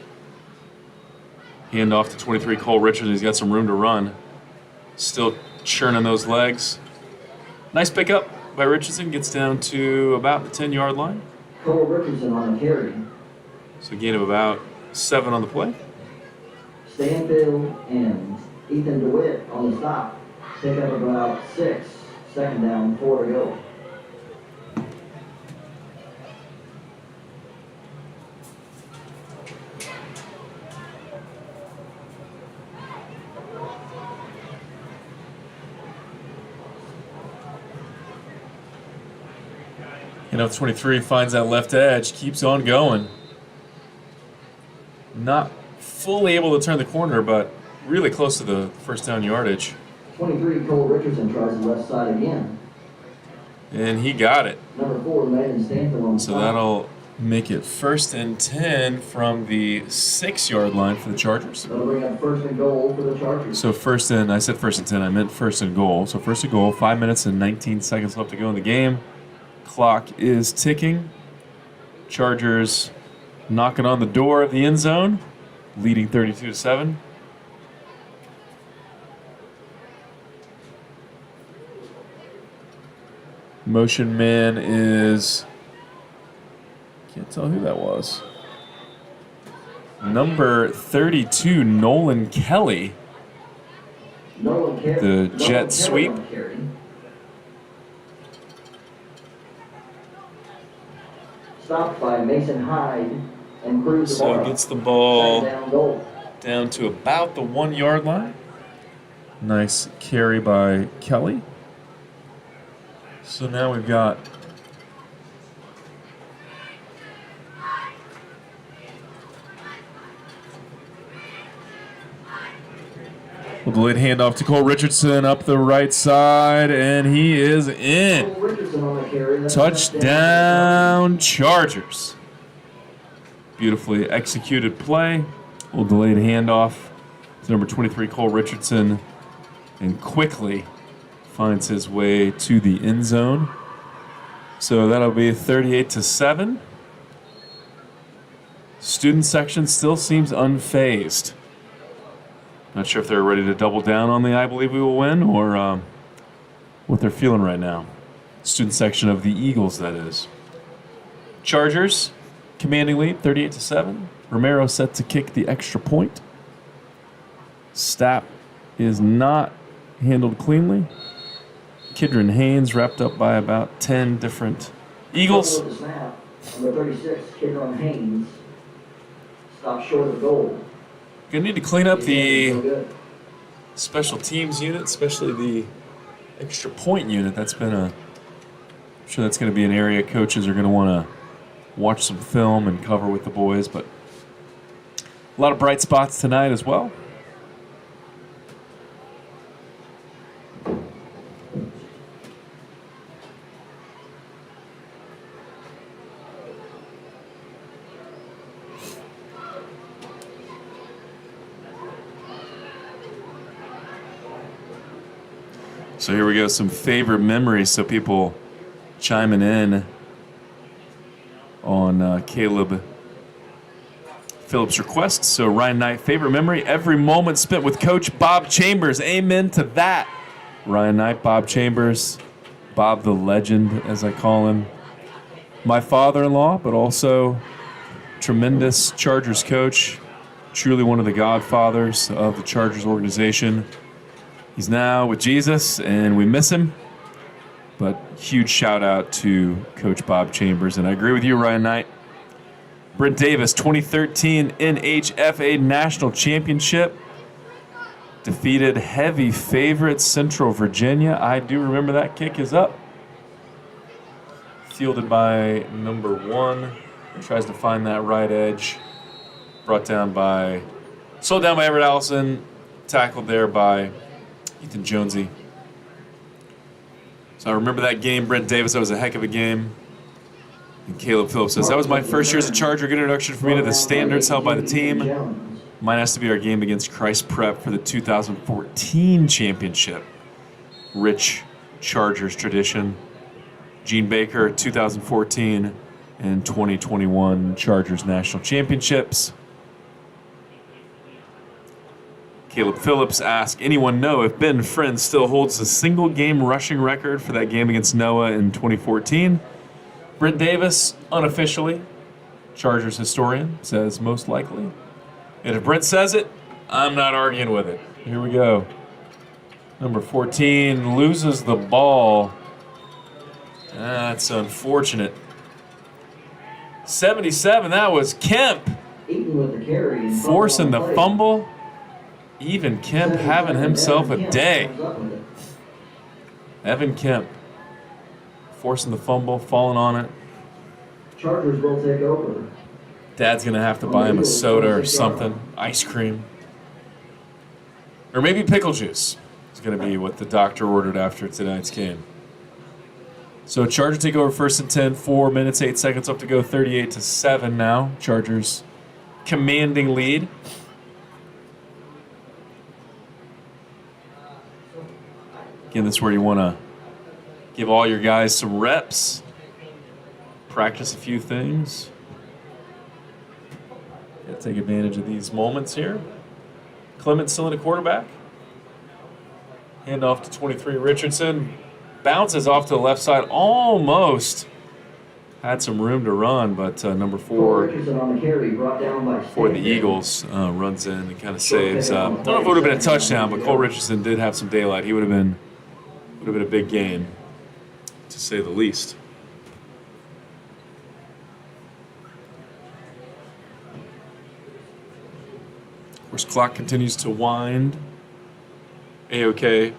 Hand off to 23, Cole Richardson. He's got some room to run. Still churning those legs. Nice pickup by Richardson. Gets down to about the 10-yard line. Cole Richardson on the carry. So a gain of about 7 on the play. Stanfield and Ethan DeWitt on the stop. Pick up about 6. 2nd down, 4 to go. You know, 23 finds that left edge, keeps on going. Not fully able to turn the corner, but really close to the first down yardage. 23, Cole Richardson tries the left side again. And he got it. Number 4, Landon Stanfield on the So stop. that'll make it 1st and 10 from the 6-yard line for the Chargers. That'll bring up 1st and goal for the Chargers. So I said 1st and 10, I meant 1st and goal. So 1st and goal, 5 minutes and 19 seconds left to go in the game. Clock is ticking. Chargers knocking on the door of the end zone, leading 32-7. Motion man is, can't tell who that was. Number 32, Nolan Kelly. The jet sweep. Stopped by Mason Hyde and Cruz. So gets the ball Down goal. down to about the 1-yard line. Nice carry by Kelly. So now we've got Well, delayed handoff to Cole Richardson up the right side, and he is in. Cole Richardson on the carry. That's Touchdown Chargers. Beautifully executed play. Well, delayed handoff to number 23, Cole Richardson, and quickly finds his way to the end zone. So that'll be 38-7. Student section still seems unfazed. Not sure if they're ready to double down on the I believe we will win or what they're feeling right now. Student section of the Eagles, that is. Chargers, commanding lead, 38-7. Romero set to kick the extra point. Stapp is not handled cleanly. Kidron Haynes wrapped up by about 10 different Eagles. With the snap, number 36, Kidron Haynes, stopped short of goal. Gonna need to clean up So the good. special teams unit, especially the extra point unit. That's been I'm sure that's going to be an area coaches are going to want to watch some film and cover with the boys. But a lot of bright spots tonight as well. So here we go, some favorite memories. So people chiming in on Caleb Phillips' request. So Ryan Knight, favorite memory, every moment spent with Coach Bob Chambers. Amen to that. Ryan Knight, Bob Chambers, Bob the legend, as I call him. My father-in-law, but also tremendous Chargers coach. Truly one of the godfathers of the Chargers organization. He's now with Jesus, and we miss him. But huge shout out to Coach Bob Chambers. And I agree with you, Ryan Knight. Brent Davis, 2013 NHFA National Championship. Defeated heavy favorite Central Virginia. I do remember that kick is up. Fielded by number 1. Tries to find that right edge. Slowed down by Everett Allison. Tackled there by Ethan Jonesy. So I remember that game, Brent Davis. That was a heck of a game. And Caleb Phillips says, that was my first year as a Charger. Good introduction for me to the standards held by the team. Mine has to be our game against Christ Prep for the 2014 championship. Rich Chargers tradition. Gene Baker, 2014 and 2021 Chargers National Championships. Caleb Phillips asked, anyone know if Ben Friend still holds the single game rushing record for that game against Noah in 2014? Brent Davis, unofficially, Chargers historian, says most likely. And if Brent says it, I'm not arguing with it. Here we go. Number 14 loses the ball. That's unfortunate. 77, that was Kemp. Eaton with the carry. Forcing the fumble. Even Kemp having himself a day. Evan Kemp forcing the fumble, falling on it. Chargers will take over. Dad's going to have to buy him a soda or something. Ice cream. Or maybe pickle juice. It's going to be what the doctor ordered after tonight's game. So Chargers take over first and 10, 4 minutes, 8 seconds up to go, 38-7 now. Chargers commanding lead. Again, this is where you want to give all your guys some reps, practice a few things. Take advantage of these moments here. Clement still in a quarterback. Hand off to 23 Richardson. Bounces off to the left side. Almost had some room to run, but number 4 Richardson on the carry, brought down by for the Eagles runs in and kind of saves. Don't know if it would have been a touchdown, but Cole Richardson did have some daylight. He would have been a big game, to say the least. Of course, clock continues to wind. A-OK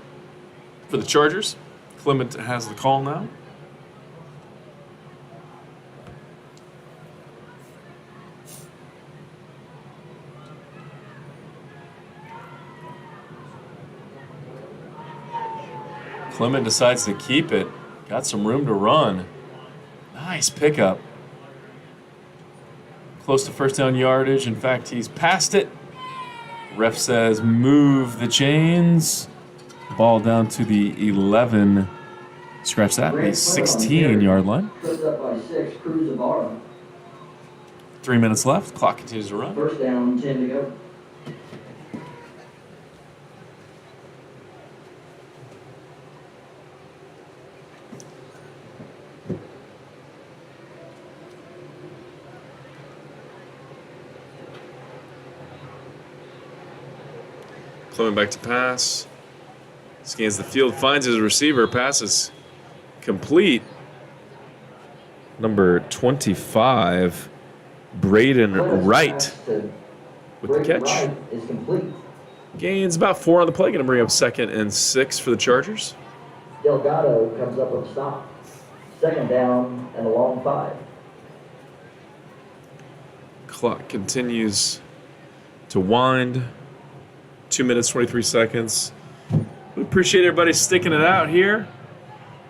for the Chargers. Clement has the call now. Clement decides to keep it. Got some room to run. Nice pickup. Close to first down yardage. In fact, he's past it. Ref says move the chains. Ball down to the 11. Scratch that. The 16-yard line. Tripped up by 6, Cruz Ibarra. 3 minutes left. Clock continues to run. First down, 10 to go. Clement back to pass. Scans the field, finds his receiver, passes complete. Number 25, Braden Wright with the catch. Wright is complete. Gains about 4 on the play. Going to bring up 2nd and 6 for the Chargers. Delgado comes up with a stop. Second down and a long 5. Clock continues to wind. 2 minutes, 23 seconds. We appreciate everybody sticking it out here,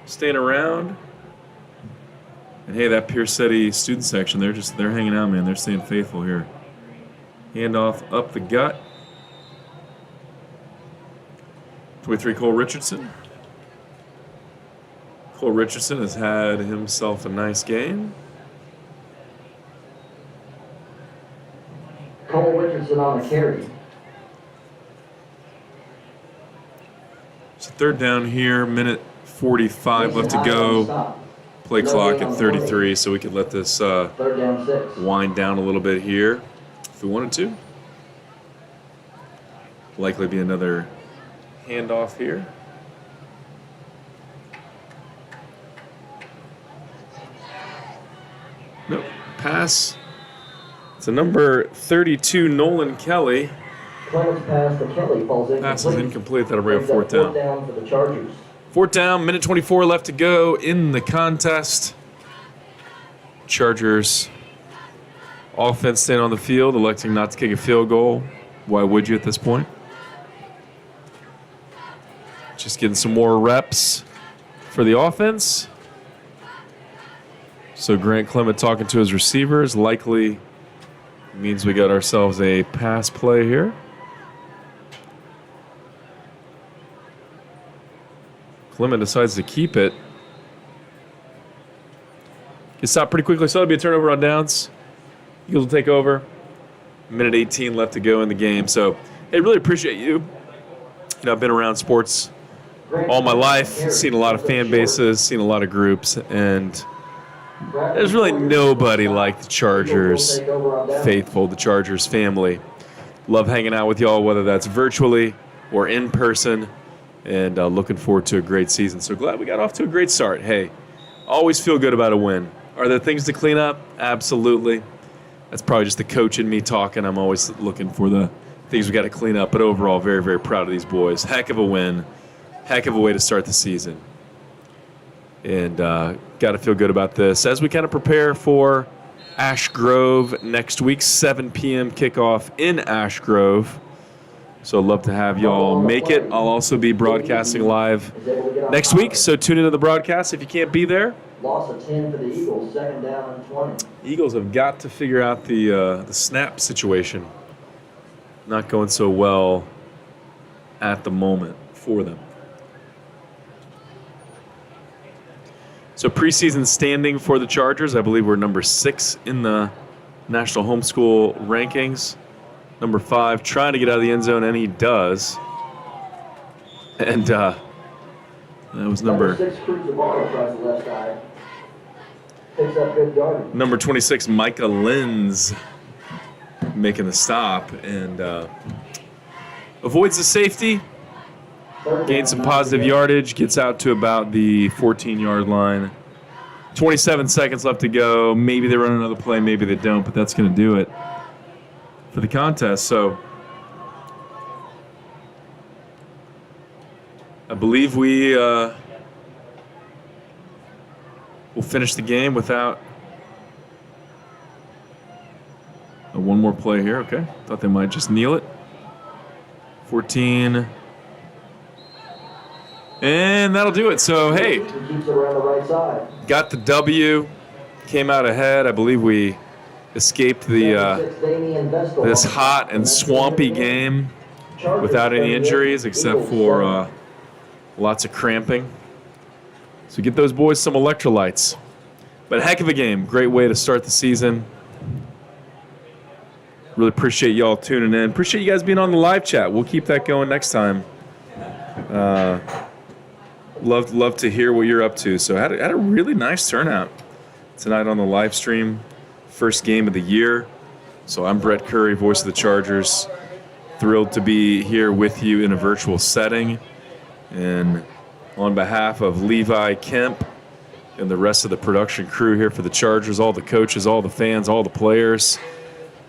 staying around. And hey, that Pierce City student section, they're hanging out, man. They're staying faithful here. Handoff up the gut. 23, Cole Richardson. Cole Richardson has had himself a nice game. Cole Richardson on the carry. So third down here, minute 45 left to go. Play clock at 33, so we could let this Third down 6. wind down a little bit here if we wanted to. Likely be another handoff here. Nope, pass. It's a number 32, Nolan Kelly. Clements pass to Kelly falls incomplete. Pass is incomplete. That'll bring up fourth Fourth down. down for the Chargers. Fourth down, minute 24 left to go in the contest. Chargers offense staying on the field, electing not to kick a field goal. Why would you at this point? Just getting some more reps for the offense. So Grant Clement talking to his receivers likely means we got ourselves a pass play here. Clement decides to keep it. Gets stopped pretty quickly, so that'll be a turnover on downs. Eagles will take over. Minute 18 left to go in the game. So, hey, really appreciate you. You know, I've been around sports all my life, seen a lot of fan bases, seen a lot of groups, and there's really nobody like the Chargers faithful, the Chargers family. Love hanging out with y'all, whether that's virtually or in person. And looking forward to a great season. So glad we got off to a great start. Hey, always feel good about a win. Are there things to clean up? Absolutely. That's probably just the coach in me talking. I'm always looking for the things we got to clean up. But overall, very, very proud of these boys. Heck of a win. Heck of a way to start the season. And got to feel good about this as we kind of prepare for Ash Grove next week, 7 p.m. kickoff in Ash Grove. So I'd love to have y'all make it. I'll also be broadcasting live next week, so tune into the broadcast if you can't be there. Loss of 10 for the Eagles, second down and 20. Eagles have got to figure out the snap situation. Not going so well at the moment for them. So preseason standing for the Chargers, I believe we're number 6 in the National Homeschool rankings. Number 5, trying to get out of the end zone, and he does. And that was number 6, Cruz Ibarra tries the left side. Picks up good yardage. number 26, Micah Lenz, making the stop and avoids the safety. Gains some positive yardage, gets out to about the 14-yard line. 27 seconds left to go. Maybe they run another play, maybe they don't, but that's going to do it for the contest. So I believe we will finish the game without one more play here. Okay, thought they might just kneel it. 14. And that'll do it. So, hey, He keeps it around the right side. got the W, came out ahead. I believe we escaped the this hot and swampy game without any injuries except for lots of cramping. So get those boys some electrolytes. But heck of a game. Great way to start the season. Really appreciate y'all tuning in. Appreciate you guys being on the live chat. We'll keep that going next time. Love to hear what you're up to. So had a really nice turnout tonight on the live stream. First game of the year. So I'm Brett Curry, voice of the Chargers. Thrilled to be here with you in a virtual setting. And on behalf of Levi Kemp and the rest of the production crew here for the Chargers, all the coaches, all the fans, all the players,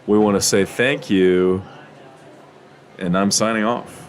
we want to say thank you. And I'm signing off.